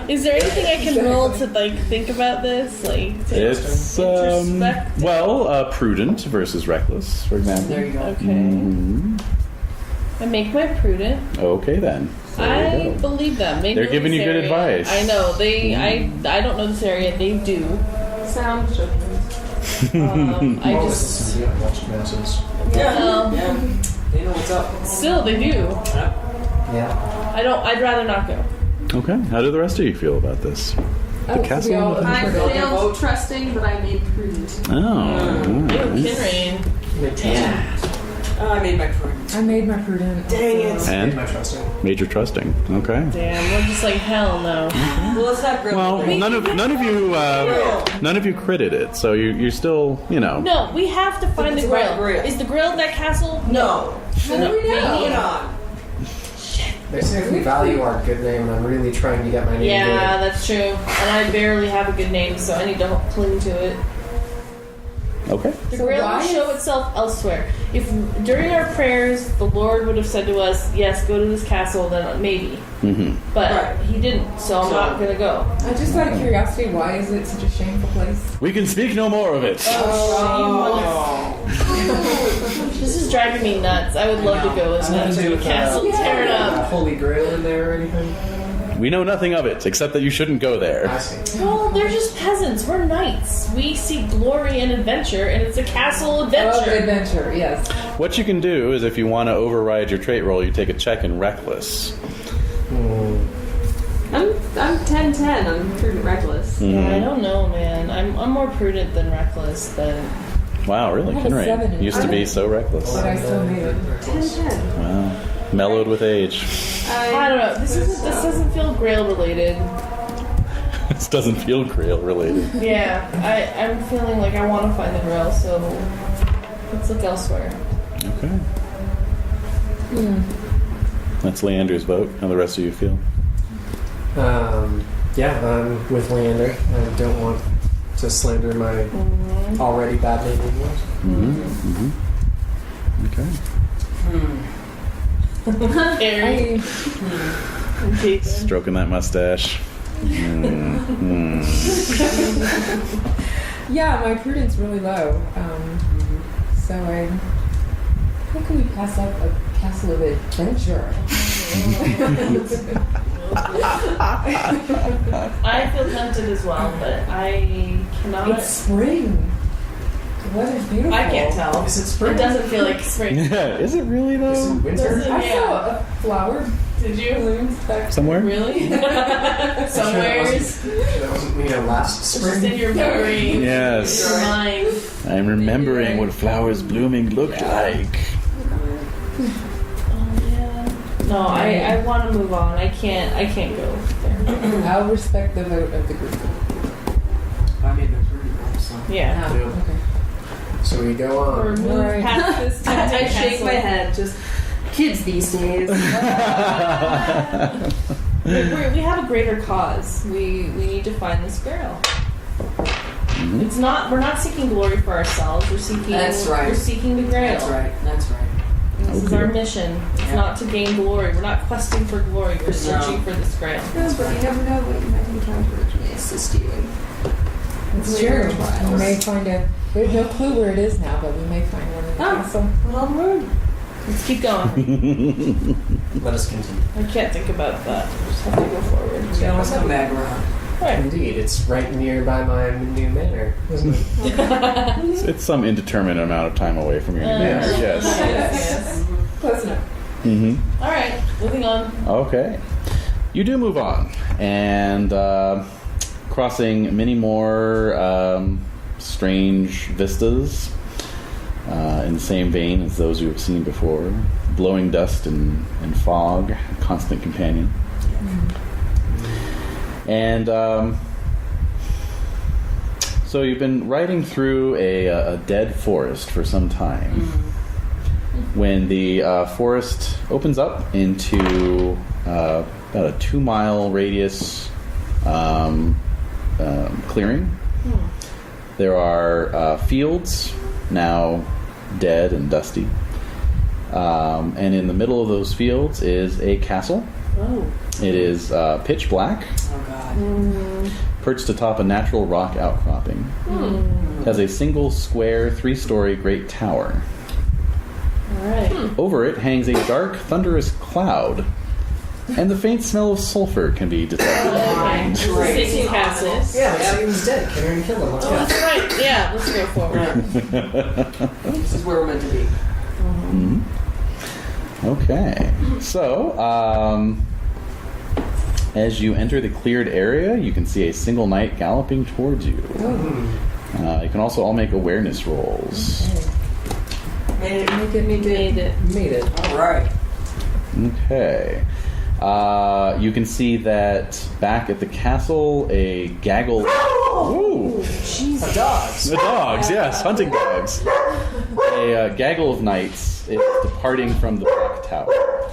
Is there anything I can roll to think about this? To It's introspect? prudent versus reckless, for example. There you go. Okay. I make my prudent. Okay then. I believe them. They They're know giving this you good area. advice. I know. I don't know this area. They do. Sound judgment. I Well, just this is the unwatched masses. Yeah. They know what's up. still they do. Yeah. I'd rather not go. Okay. How do the rest of you feel about this? Oh, castle we all with the- I agreed. failed trusting, but I made prudent. Oh. Ew, nice. Kinrain. I made my prudent. I made my prudent. Dang it. And My trusting. major trusting. Okay. Damn, we're just like hell no. Well, let's not grill. Well, none of you critted it, so you're still, No, we have to find It's the about grill. the grill. Is the grill in that castle? No. How do we know? Moving on. They say if we value our good name, and I'm really trying to get my name Yeah, that's true. And I barely have a good name, so I need to cling to it. Okay. The So grill why will show is- itself elsewhere. If during our prayers the Lord would have said to us, "Yes, go to this castle," then maybe. Mm-hmm. But Right. he didn't, so I'm not gonna go. Just out of curiosity, why is it such a shameful place? We can speak no more of it. This is driving me nuts. I would love to go as nuts to a castle, tear it up. Holy Grail in there or anything? We know nothing of it, except that you shouldn't go I there. see. Well, they're just peasants. We're knights. We seek glory and adventure, and it's a castle Oh, adventure. adventure, yes. What you can do is, if you want to override your trait roll, you take a check in Reckless. I'm 10-10. I'm prudent reckless. I don't know, man. I'm more prudent than reckless. Than Wow, really? I have a 7 Kinrain in used to be so reckless. But I still made it. 10-10. Wow. Mellowed with age. I don't know. This doesn't feel Grail related. This doesn't feel Grail related. Yeah, I'm feeling like I want to find the Grail, so let's look elsewhere. Okay. That's Leander's vote. How the rest of you feel? Yeah, I'm with Leander. I don't want to slander my already bad name anymore. Okay. Airy. Okay. Stroking that mustache. Yeah, my prudence really low. So how can we pass up a castle of adventure? I feel tempted as well, but I cannot. It's spring. The weather's beautiful. I can't tell. Is it spring? It doesn't feel like spring. Yeah, is it really Is though? it winter? Doesn't- I Yeah. saw a flower Did you? blooms back Somewhere? Really? Somewheres. That wasn't last It's just in spring. your memory. Yes. Your mind. I'm remembering what flowers blooming looked like. Oh yeah. No, I want to move on. I can't go there. I'll respect the vote of the group. I made my prudent. So. Yeah. Okay. So we go Or on. move Right. past this I tempting shake castle. my head. Just kids these days. We have a greater cause. We need to find this girl. It's not. We're not seeking glory for ourselves. We're seeking. That's right. We're seeking the Grail. That's right. This is our mission. It's not to gain glory. We're not questing for glory. We're searching for this Grail. No, but you never know what you might encounter which may assist you in. It's Later true. trials. We may find a. We have no clue where it is now, but we may find one in the castle. Let's keep going. Let us continue. I can't think about that. We just have to go forward. You can always come back around. Right. Indeed, it's right nearby my new manor, isn't it? It's some indeterminate amount of time away from your new manor, yes. Yes. Close enough. Mm-hmm. All right. Moving on. Okay. You do move on, and crossing many more strange vistas in the same vein as those you have seen before. Blowing dust and fog, constant companion. And so you've been riding through a dead forest for some time. When the forest opens up into about a 2-mile radius clearing, there are fields, now dead and dusty. And in the middle of those fields is a castle. Oh. It is pitch black, Oh God. perched atop a natural rock outcropping. It has a single square 3-story great tower. All right. Over it hangs a dark, thunderous cloud And the faint smell of sulfur can be detected. Okay. Satan Castle. Yeah, like Satan's dead. Kinnering killed him. Let's Oh, go. that's right. Yeah, let's go forward. This is where we're meant to be. Okay. So, as you enter the cleared area, you can see a single knight galloping towards you. You can also all make awareness rolls. Made it. Made it. Made it. All right. Okay. You can see that back at the castle, a gaggle. Ooh, The dogs. the dogs, yes, hunting dogs. A gaggle of knights is departing from the Black Tower.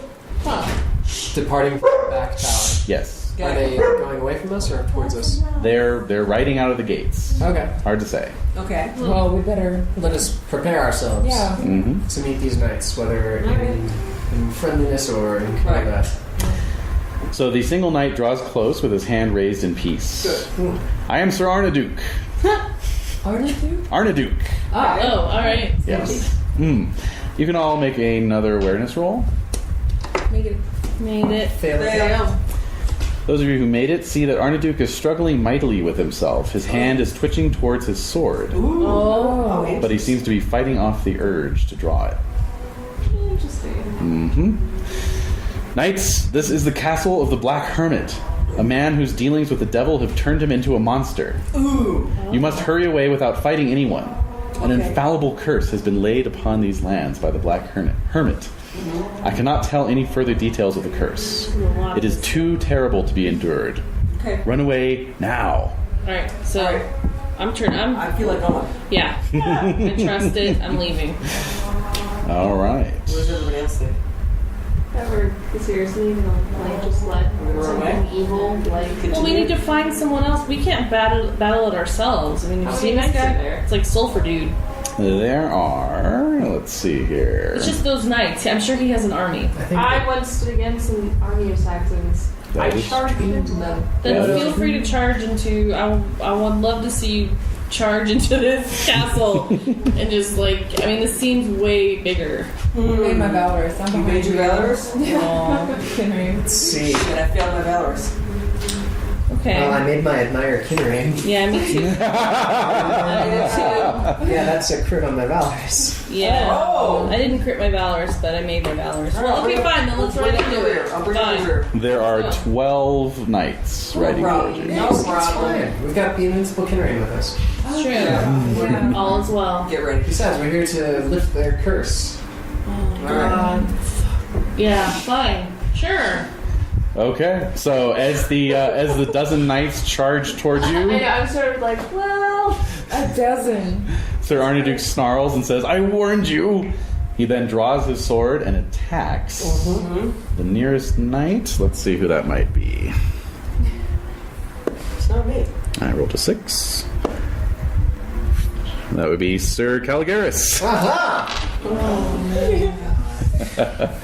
Departing from the back tower. Yes, Are they going away from us or towards us? they're riding out of the gates. Okay. Hard to say. Okay. Well, we better. Let us prepare ourselves Yeah. Mm-hmm. to meet these knights, whether in friendliness or in combat. So the single knight draws close with his hand raised in peace. Good. I am Sir Arnaduke. Arnaduke? Arnaduke. Ah, Oh, all right. Yes. You can all make another awareness roll. make it. Made it. Fail. Those of you who made it see that Arnaduke is struggling mightily with himself. His hand is twitching towards his sword, Oh, but he seems to be fighting off the urge to draw it. Interesting. Knights, this is the castle of the Black Hermit, a man whose dealings with the devil have turned him into a monster. You must hurry away without fighting anyone. An infallible curse has been laid upon these lands by the Black Hermit. I cannot tell any further details of the curse. It is too terrible to be endured. Okay. Run away now. all right. So All right. I'm I feel like going. Yeah. I trust it. I'm leaving. All right. What does everybody else think? Ever seriously, like just let something evil, like. Well, we need to find someone else. We can't battle it ourselves. I mean, you see this knights guy? are there? It's like Sulfur Dude. There are, let's see here. It's just those knights. I'm sure he has an army. I once stood against an army of Saxons. That I is charged into them. Then Yeah. feel free to charge into. I would love to see you charge into this castle and just like. I mean, this seems way bigger. I made my valorous. I'm You behind made your valorous? Kinnery. Let's see. Shit, I failed my valorous. Okay. I made my admire Kinnering. Yeah, me too. Yeah, that's a crit on my valorous. Yeah. Oh! I didn't crit my valorous, but I made my valorous. Well, okay, fine. Then let's run into it. I'll bring it Fine. over. There are Yeah. 12 knights riding problem. towards you. No It's problem. fine. We've got the invincible Kinnering with us. It's true. Yeah. All is well. Get ready. Besides, we're here to lift their curse. Alright. Yeah, fine. Sure. Okay, so as the dozen knights charge towards I know, you, I'm sort of like, well, A dozen. Sir Arnaduke snarls and says, "I warned you." He then draws his sword and attacks the nearest knight. Let's see who that might be. It's not me. I rolled a 6. That would be Sir Caligaris. Aha!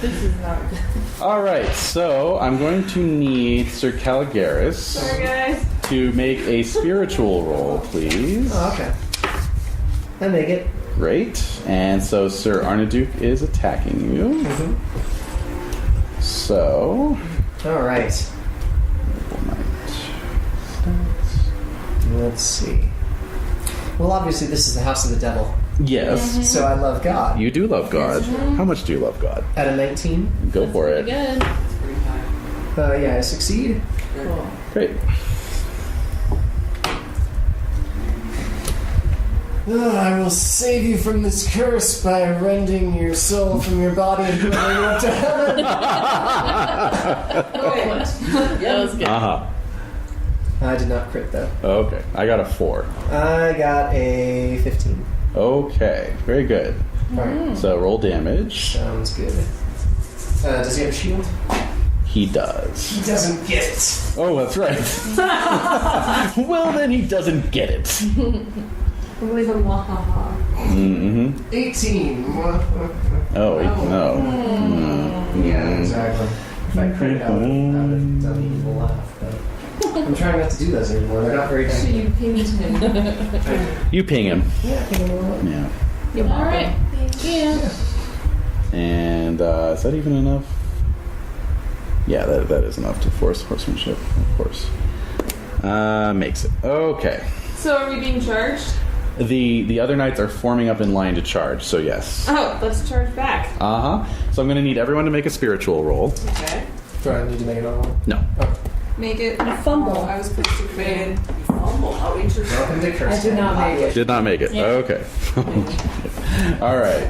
This is not good. All right, so I'm going to need Sir Caligaris sorry guys. to make a spiritual roll, please. Oh, okay. I make it. Great. And so Sir Arnaduke is attacking you. So, Alright. Let's see. Well, obviously, this is the house of the devil. yes, So I love God. you do love God. How much do you love God? At a 19. Go for it. Good. Pretty high. Yeah, I succeed. Cool. Great. I will save you from this curse by rending your soul from your body and putting you up to heaven. That was good. Uh-huh. I did not crit, though. Okay. I got a 4. I got a 15. Okay. Very good. Alright. So roll damage. Sounds good. Does he have a shield? He does. He doesn't get it. Oh, that's right. Well, then he doesn't get it. I believe in wahaha. Mm-hmm. 18. Oh, no. Yeah, exactly. If I crit it, I would have done the evil laugh. But I'm trying not to do those anymore. They're not very So good. you pinged him. You ping him. Yeah, I think I'm all right. Yeah. All right. Yeah. And is that even enough? Yeah, that is enough to force horsemanship, of course. Makes it. Okay. So are we being charged? The other knights are forming up in line to charge, so yes. Oh, let's charge back. Uh-huh. So I'm going to need everyone to make a spiritual roll. Okay. Do I need to make another one? No. Make it. Fumble. Oh, I was supposed to create. Fumble. How interesting. Welcome to Curse. I did not make it. Did not make it. Yeah. Okay. All right.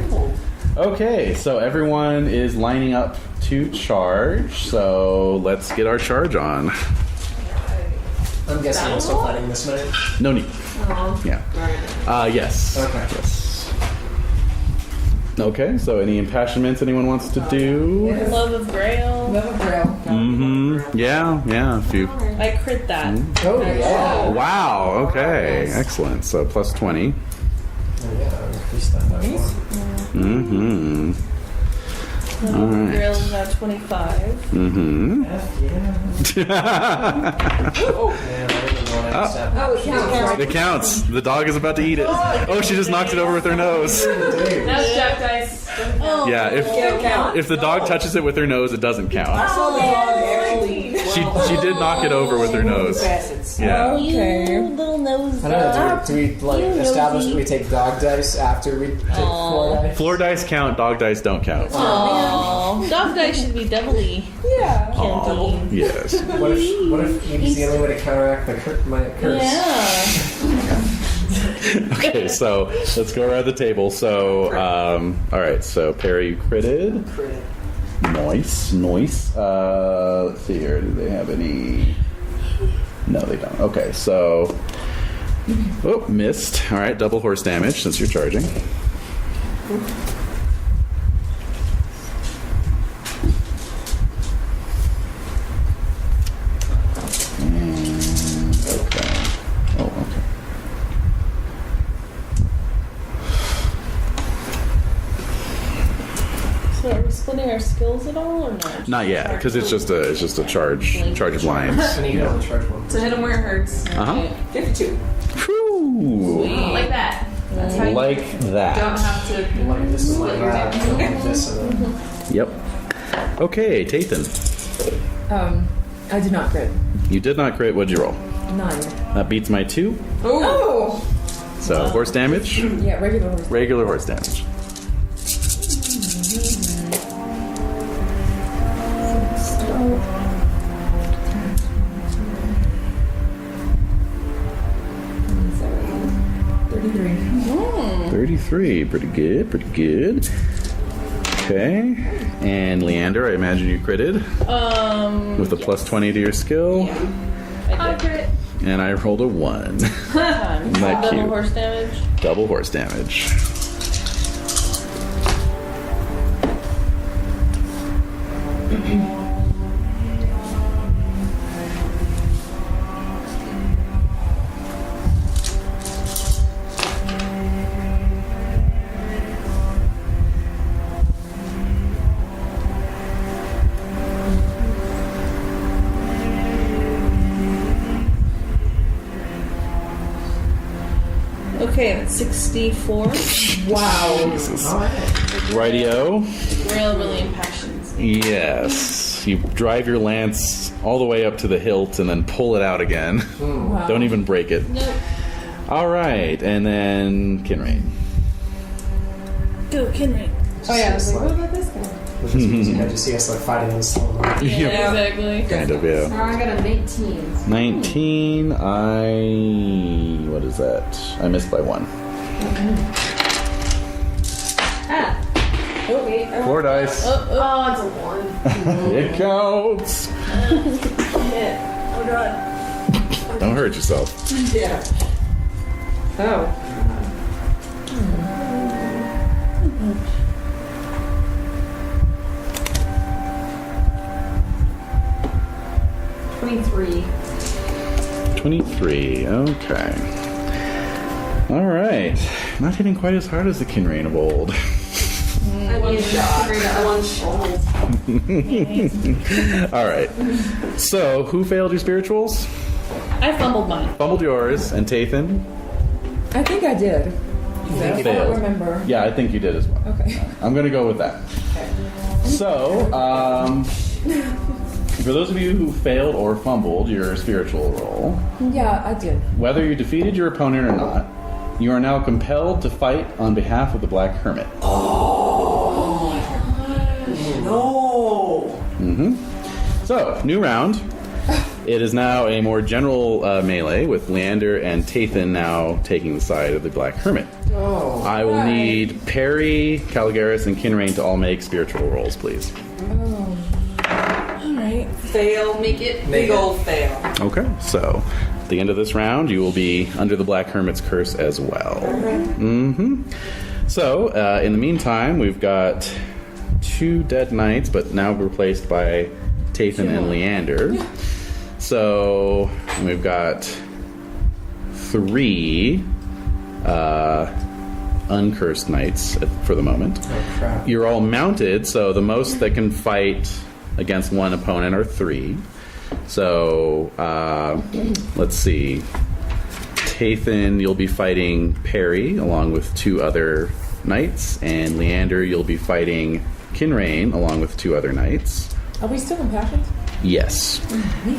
Okay, so everyone is lining up to charge, so let's get our charge on. I'm guessing I'm still fighting this minute. No need. Oh. Yeah. Yes. Okay. Yes. Okay, so any impassionments anyone wants to do? Yes. Love of Grail. Love of Grail. Mm-hmm. Yeah, a few. I crit that. Oh, yeah. Wow, okay. Excellent. So plus 20. Oh, yeah, increase that by 1. Mm-hmm. All right. Grail is now 25. Mm-hmm. Oh, man, I didn't know what I had to Oh, it counts, right? It counts. The dog is about to eat it. Oh, she just knocked it over with her nose. Now it's Jack Dice. Oh. Yeah, if the dog touches it with her nose, it doesn't count. I saw the dog actually. She did knock it over with her nose. Facets. Yeah. Okay. Little nose. I don't know, do we like establish that we take dog dice after we take 4 dice? Floor dice count, dog dice don't count. Oh, dog dice should be doubly. Yeah. Aw, yes. What if Edie's the only way to counteract my curse? Yeah. Okay, so let's go around the table. So, all right. So Perry, you critted. Crit. Nice. Let's see here. Do they have any? No, they don't. Okay, so missed. All right, double horse damage since you're charging. Okay. Oh, okay. So are we splitting our skills at all or not? Not yet, because it's just a charge of lines. I need to go charge 1. So hit him where it hurts. Uh-huh. 52. Whew. Like that. That's how Like you that. don't have to. Like this is like that. Like this and then. Yep. Okay, Tathan. I did not crit. You did not crit. What'd you roll? 9. That beats my 2. Oh! So horse damage, Yeah, regular horse. regular horse damage. Mm. 33. 33. Pretty good. Okay. And Leander, I imagine you critted with a plus 20 to your skill. I crit. And I rolled a 1. Times. Not Double cute. horse damage. Double horse damage. Okay, that's 64. Wow. Rightio. Really impassions. Yes. You drive your lance all the way up to the hilt and then pull it out again. Wow. Don't even break it. Nope. All right, and then Kinraid. Go, Kinraid. Oh yeah, I was like, what about this guy? Which is easy. I just see us like fighting this whole time. Yeah, exactly. Kind of, yeah. Now I got a 19. 19, what is that? I missed by 1. Ah. Oh, wait. Floor dice. Oh, it's a 1. It counts. Oh god. Don't hurt yourself. Yeah. Oh. 23. 23, okay. All right. Not hitting quite as hard as the Kinraid of old. All right. So, who failed your spirituals? I fumbled mine. Fumbled yours, and Tathan I think I did. I don't failed. remember. Yeah, I think you did as well. Okay. I'm gonna go with that. So, For those of you who failed or fumbled your spiritual roll, Yeah, I did. whether you defeated your opponent or not, you are now compelled to fight on behalf of the Black Hermit. No. So, new round. It is now a more general melee with Leander and Tathan now taking the side of the Black Hermit. Oh. I will need Perry, Caligaris, and Kinrain to all make spiritual rolls, please. Oh. Alright. Fail. Make it big old fail. Okay, so at the end of this round, you will be under the Black Hermit's curse as well. So, in the meantime, we've got 2 dead knights, but now replaced by Tathan and Leander. So, we've got 3 uncursed knights for the moment. Oh, crap. You're all mounted, so the most that can fight against one opponent are 3. So, let's see. Tathan, you'll be fighting Perry along with 2 other knights, and Leander, you'll be fighting Kinrain along with 2 other knights. Are we still impassioned? Yes.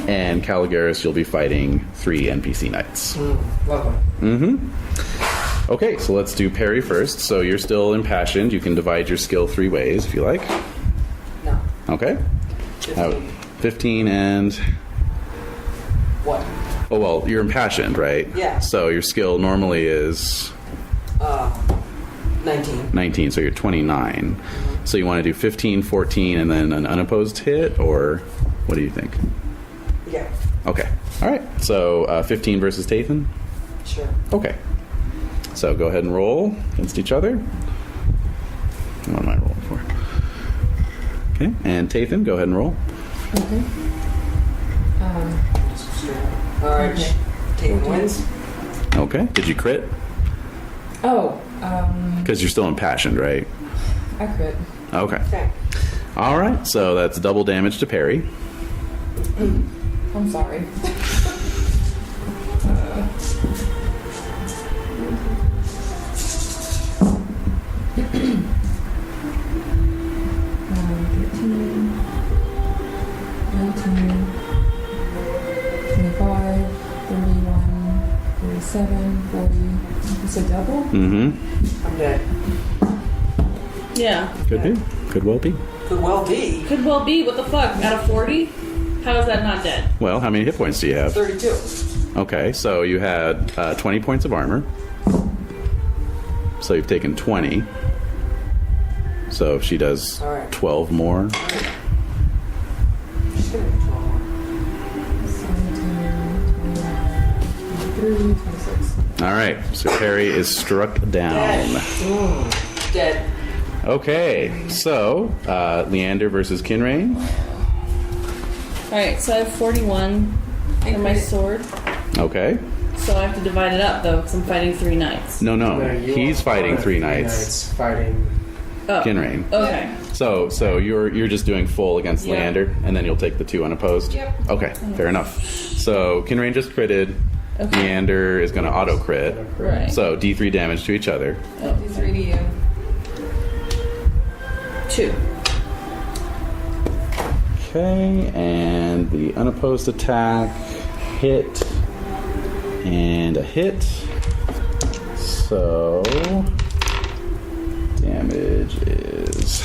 And Caligaris, you'll be fighting 3 NPC knights. Lovely. Okay, so let's do Perry first. So you're still impassioned. You can divide your skill 3 ways if you like. No. Okay. 15. 15 and... What? Oh, well, you're impassioned, right? Yeah. So your skill normally is 19. 19, so you're 29. So you want to do 15, 14, and then an unopposed hit, or what do you think? Yeah. Okay. All right. So 15 versus Tathan? Sure. Okay. So go ahead and roll against each other. What am I rolling for? Okay. And Tathan, go ahead and roll. Okay. All right. Okay. Tatum wins. Okay. Did you crit? Oh, Because you're still impassioned, right? I crit. Okay. Okay. All right. So that's double damage to Perry. I'm sorry. It's a double? Mm-hmm. I'm dead. Yeah. Could be. Could well be. Could well be. Could well be. What the fuck? Out of 40? How is that not dead? Well, how many hit points do you have? 32. Okay, so you had 20 points of armor. So you've taken 20. So if she does All right. 12 more. She's gonna be 12 more. 17, 26. All right, so Perry is struck down. Dead. Okay, so Leander versus Kinrain. Alright, so I have 41 for my sword. Okay. So I have to divide it up, though, because I'm fighting 3 knights. No, you he's are fighting one 3 of the knights. fighting. Oh. Kinrain. Okay. So you're just doing full against Yeah. Leander, and then you'll take the 2 unopposed. Yep. Okay, fair enough. So Kinrain just critted. Okay. Leander is going to auto crit. Right. So D3 damage to each other. Oh, 3 to you. 2. Okay, and the unopposed attack hit and a hit. So damage is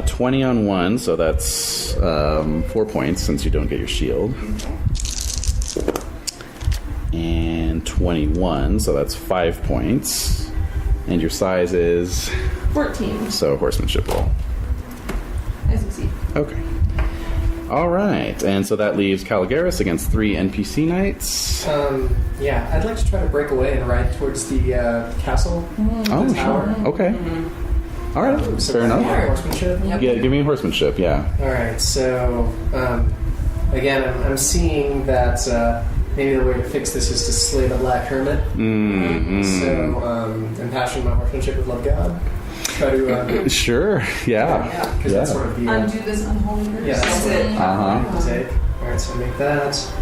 20 on 1, so that's 4 points since you don't get your shield. And 21, so that's 5 points. And your size is 14. so horsemanship roll. I succeed. Okay. All right, and so that leaves Caligaris against 3 NPC knights. Yeah, I'd like to try to break away and ride towards the castle. Oh, the tower. sure. Okay. All right, So fair riding enough. Horsemanship. Yeah, give me horsemanship. Yeah. All right. So again, I'm seeing that maybe the way to fix this is to slay the Black Hermit. So impassion my horsemanship with love God. Try to Sure. Yeah. because that's sort of the Undo this unholy curse. yeah, that's That's it. Uh-huh. take. All right, so make that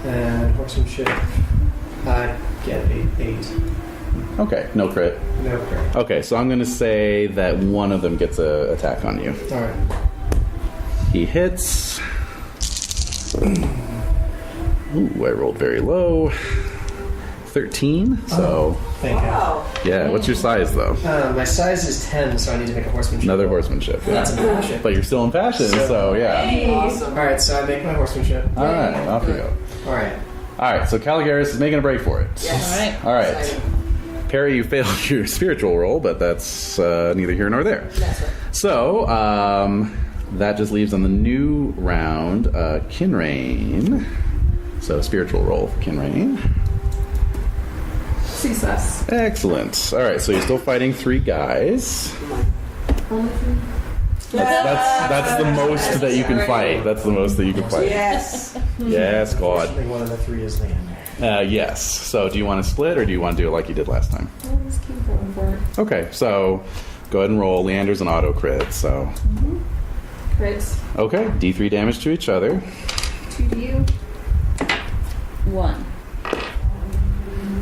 and horsemanship. Get 8. Okay, no crit. No crit. Okay, so I'm going to say that one of them gets a attack on you. All right. He hits. Ooh, I rolled very low. 13. So, Thank Wow. yeah. What's your size though? you. My size is 10, so I need to make a horsemanship. Another horsemanship. Yeah. That's a passion. But you're still in passion, so yeah. Awesome. All right, so I make my horsemanship. All right, off you go. All right. All right, so Caligaris is making a break for it. Yes. All right. Perry, you failed your spiritual roll, but that's neither here nor there. That's right. So, that just leaves on the new round Kinrain. So, spiritual roll for Kinrain. Success. Excellent. All right, so you're still fighting 3 guys. Only three. That's the most that you can fight. That's the most that you can fight. Yes. Yes, God. Unfortunately, one of the 3 is Leander. Yes. So, do you want to split, or do you want to do it like you did last time? I'll just keep going for it. Okay, so go ahead and roll. Leander's an auto crit, so. Crits. Okay, D3 damage to each other. 2 to you. 1.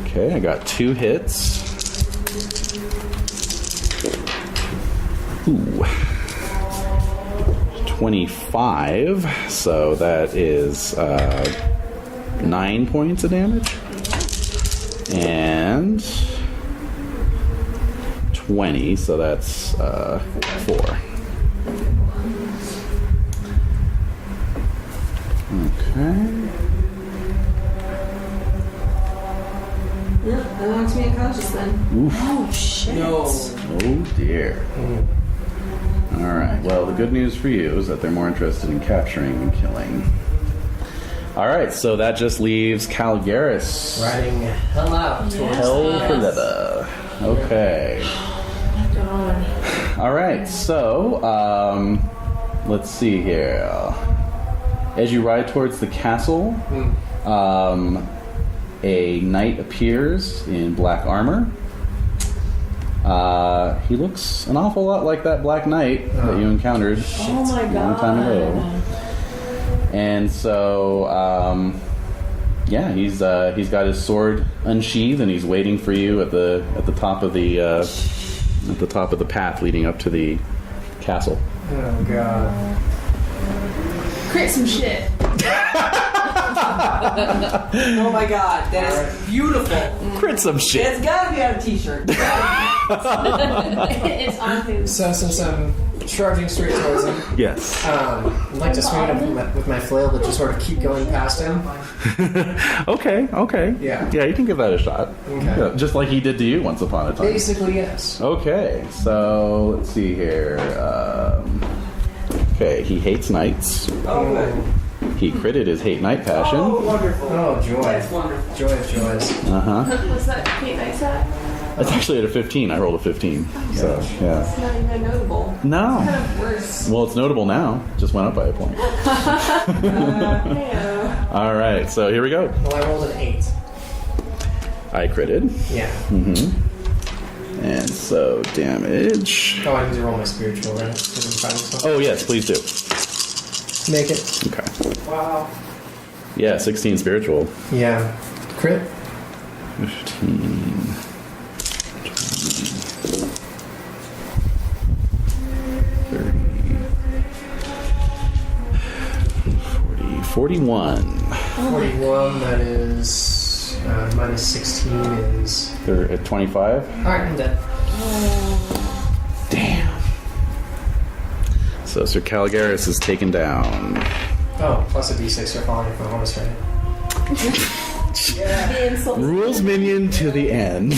Okay, I got 2 hits. Ooh. 25, so that is 9 points of damage. And 20, so that's 4. Okay. Yep, that knocks me unconscious then. Oof. Oh, shit. No. Oh dear. Alright, well, the good news for you is that they're more interested in capturing than killing. Alright, so that just leaves Caligaris. Riding hell out towards Hell for leather. Okay. Alright, so, let's see here. As you ride towards the castle, a knight appears in black armor. He looks an awful lot like that black knight that you encountered Oh my a long time ago. And so, yeah, he's got his sword unsheathed and he's waiting for you at the top of the path leading up to the castle. Oh, God. Crit some shit. Oh my god, that is beautiful. Crit some shit. It's gotta be on a t-shirt. It's on his. So since I'm charging straight towards him, Yes. I'd like to swing it up with my flail, but just sort of keep going past him. Okay. Yeah. Yeah, you can give that a shot. Okay. Yeah, just like he did to you once upon a time. Basically, yes. Okay, so let's see here. Okay, he hates knights. Oh, He critted his hate knight passion. oh, wonderful. Oh, joy. That's wonderful. Joy of joys. What's that Kate Nice at? It's actually at a 15. I rolled a 15. So, yeah. It's not even notable. No. Kind of worse. Well, it's notable now. Just went up by a point. Yeah. All right, so here we go. Well, I rolled an 8. I critted. Yeah. And so damage. Oh, I need to roll my spiritual, right? So I can find this one. Oh, yes, please do. Make it. Okay. Wow. Yeah, 16 spiritual. Yeah. Crit. 15. 30. 40. 41. 41, that is... minus 16 is... They're at 25. Alright, I'm dead. Damn. So Sir Caligaris is taken down. Oh, plus a d6 for falling from bonus, right? Rules minion to the end.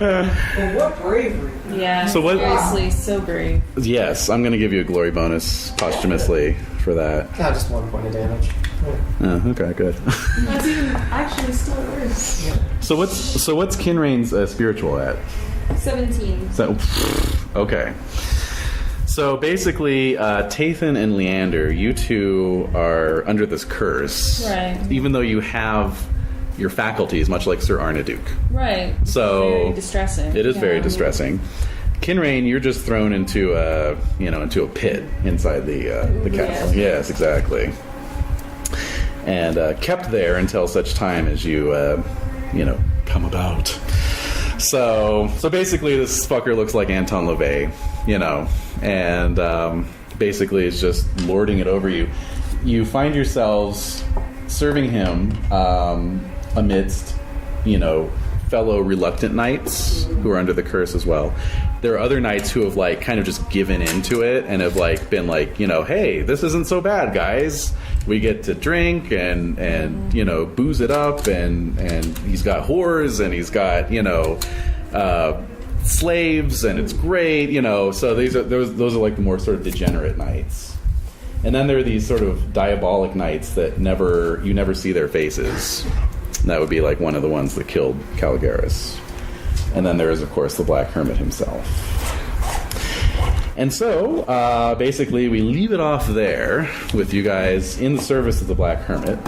Well, what bravery. Yeah. So what- Seriously, so brave. Yes, I'm going to give you a glory bonus posthumously for that. Ah, just 1 point of damage. Oh, okay, good. That's even actually still worse. So what's Kinrain's spiritual at? 17. So, okay. So basically, Tathan and Leander, you two are under this curse. Right. Even though you have your faculties, much like Sir Arnaduke. Right. So Very distressing. It is very Yeah. distressing. Kinrain, you're just thrown into a pit inside the castle. Yes, exactly. And kept there until such time as you come about. So basically, this fucker looks like Anton LaVey, and basically is just lording it over you. You find yourselves serving him amidst, fellow reluctant knights who are under the curse as well. There are other knights who have kind of just given into it and have been hey, this isn't so bad, guys. We get to drink and booze it up, and he's got whores and he's got slaves, and it's great, So those are the more sort of degenerate knights. And then there are these sort of diabolic knights that you never see their faces. And that would be one of the ones that killed Caligaris. And then there is, of course, the Black Hermit himself. And so, basically, we leave it off there with you guys in the service of the Black Hermit.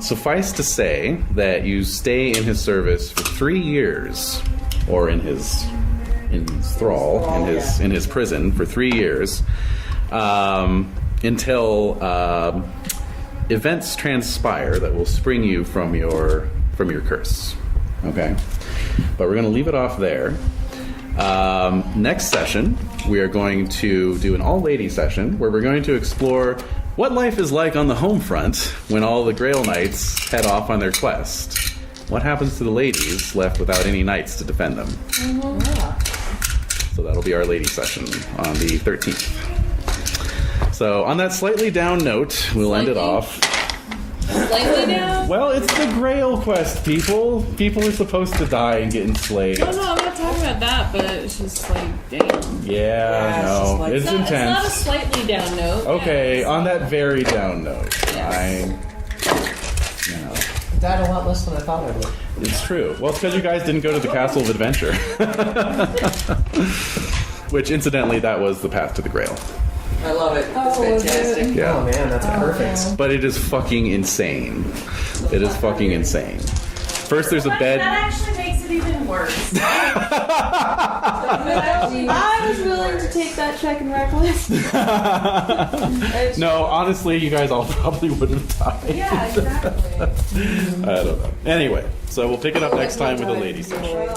Suffice to say that you stay in his service for 3 years, or in his thrall, in his prison for 3 years, until events transpire that will spring you from your curse. Okay, but we're going to leave it off there. Next session, we are going to do an all-lady session where we're going to explore what life is like on the home front when all the Grail Knights head off on their quest. What happens to the ladies left without any knights to defend them? So that'll be our lady session on the 13th. So on that slightly down note, we'll end it off. Slightly down? Well, it's the Grail quest, people. People are supposed to die and get enslaved. No, I'm not talking about that, but it's just damn. Yeah, no, it's intense. It's not a slightly down note. Okay, yeah, on that very down note, yes. Died a lot less than I thought I would. It's true. Well, it's because you guys didn't go to the Castle of Adventure. Which, incidentally, that was the path to the Grail. I love it. It's fantastic. Yeah. Oh man, that's perfect. But it is fucking insane. It is fucking insane. First, there's a bed. That actually makes it even worse. I was willing to take that check and reckless. No, honestly, you guys all probably would have died. Yeah, exactly. I don't know. Anyway, so we'll pick it up next time with a lady session.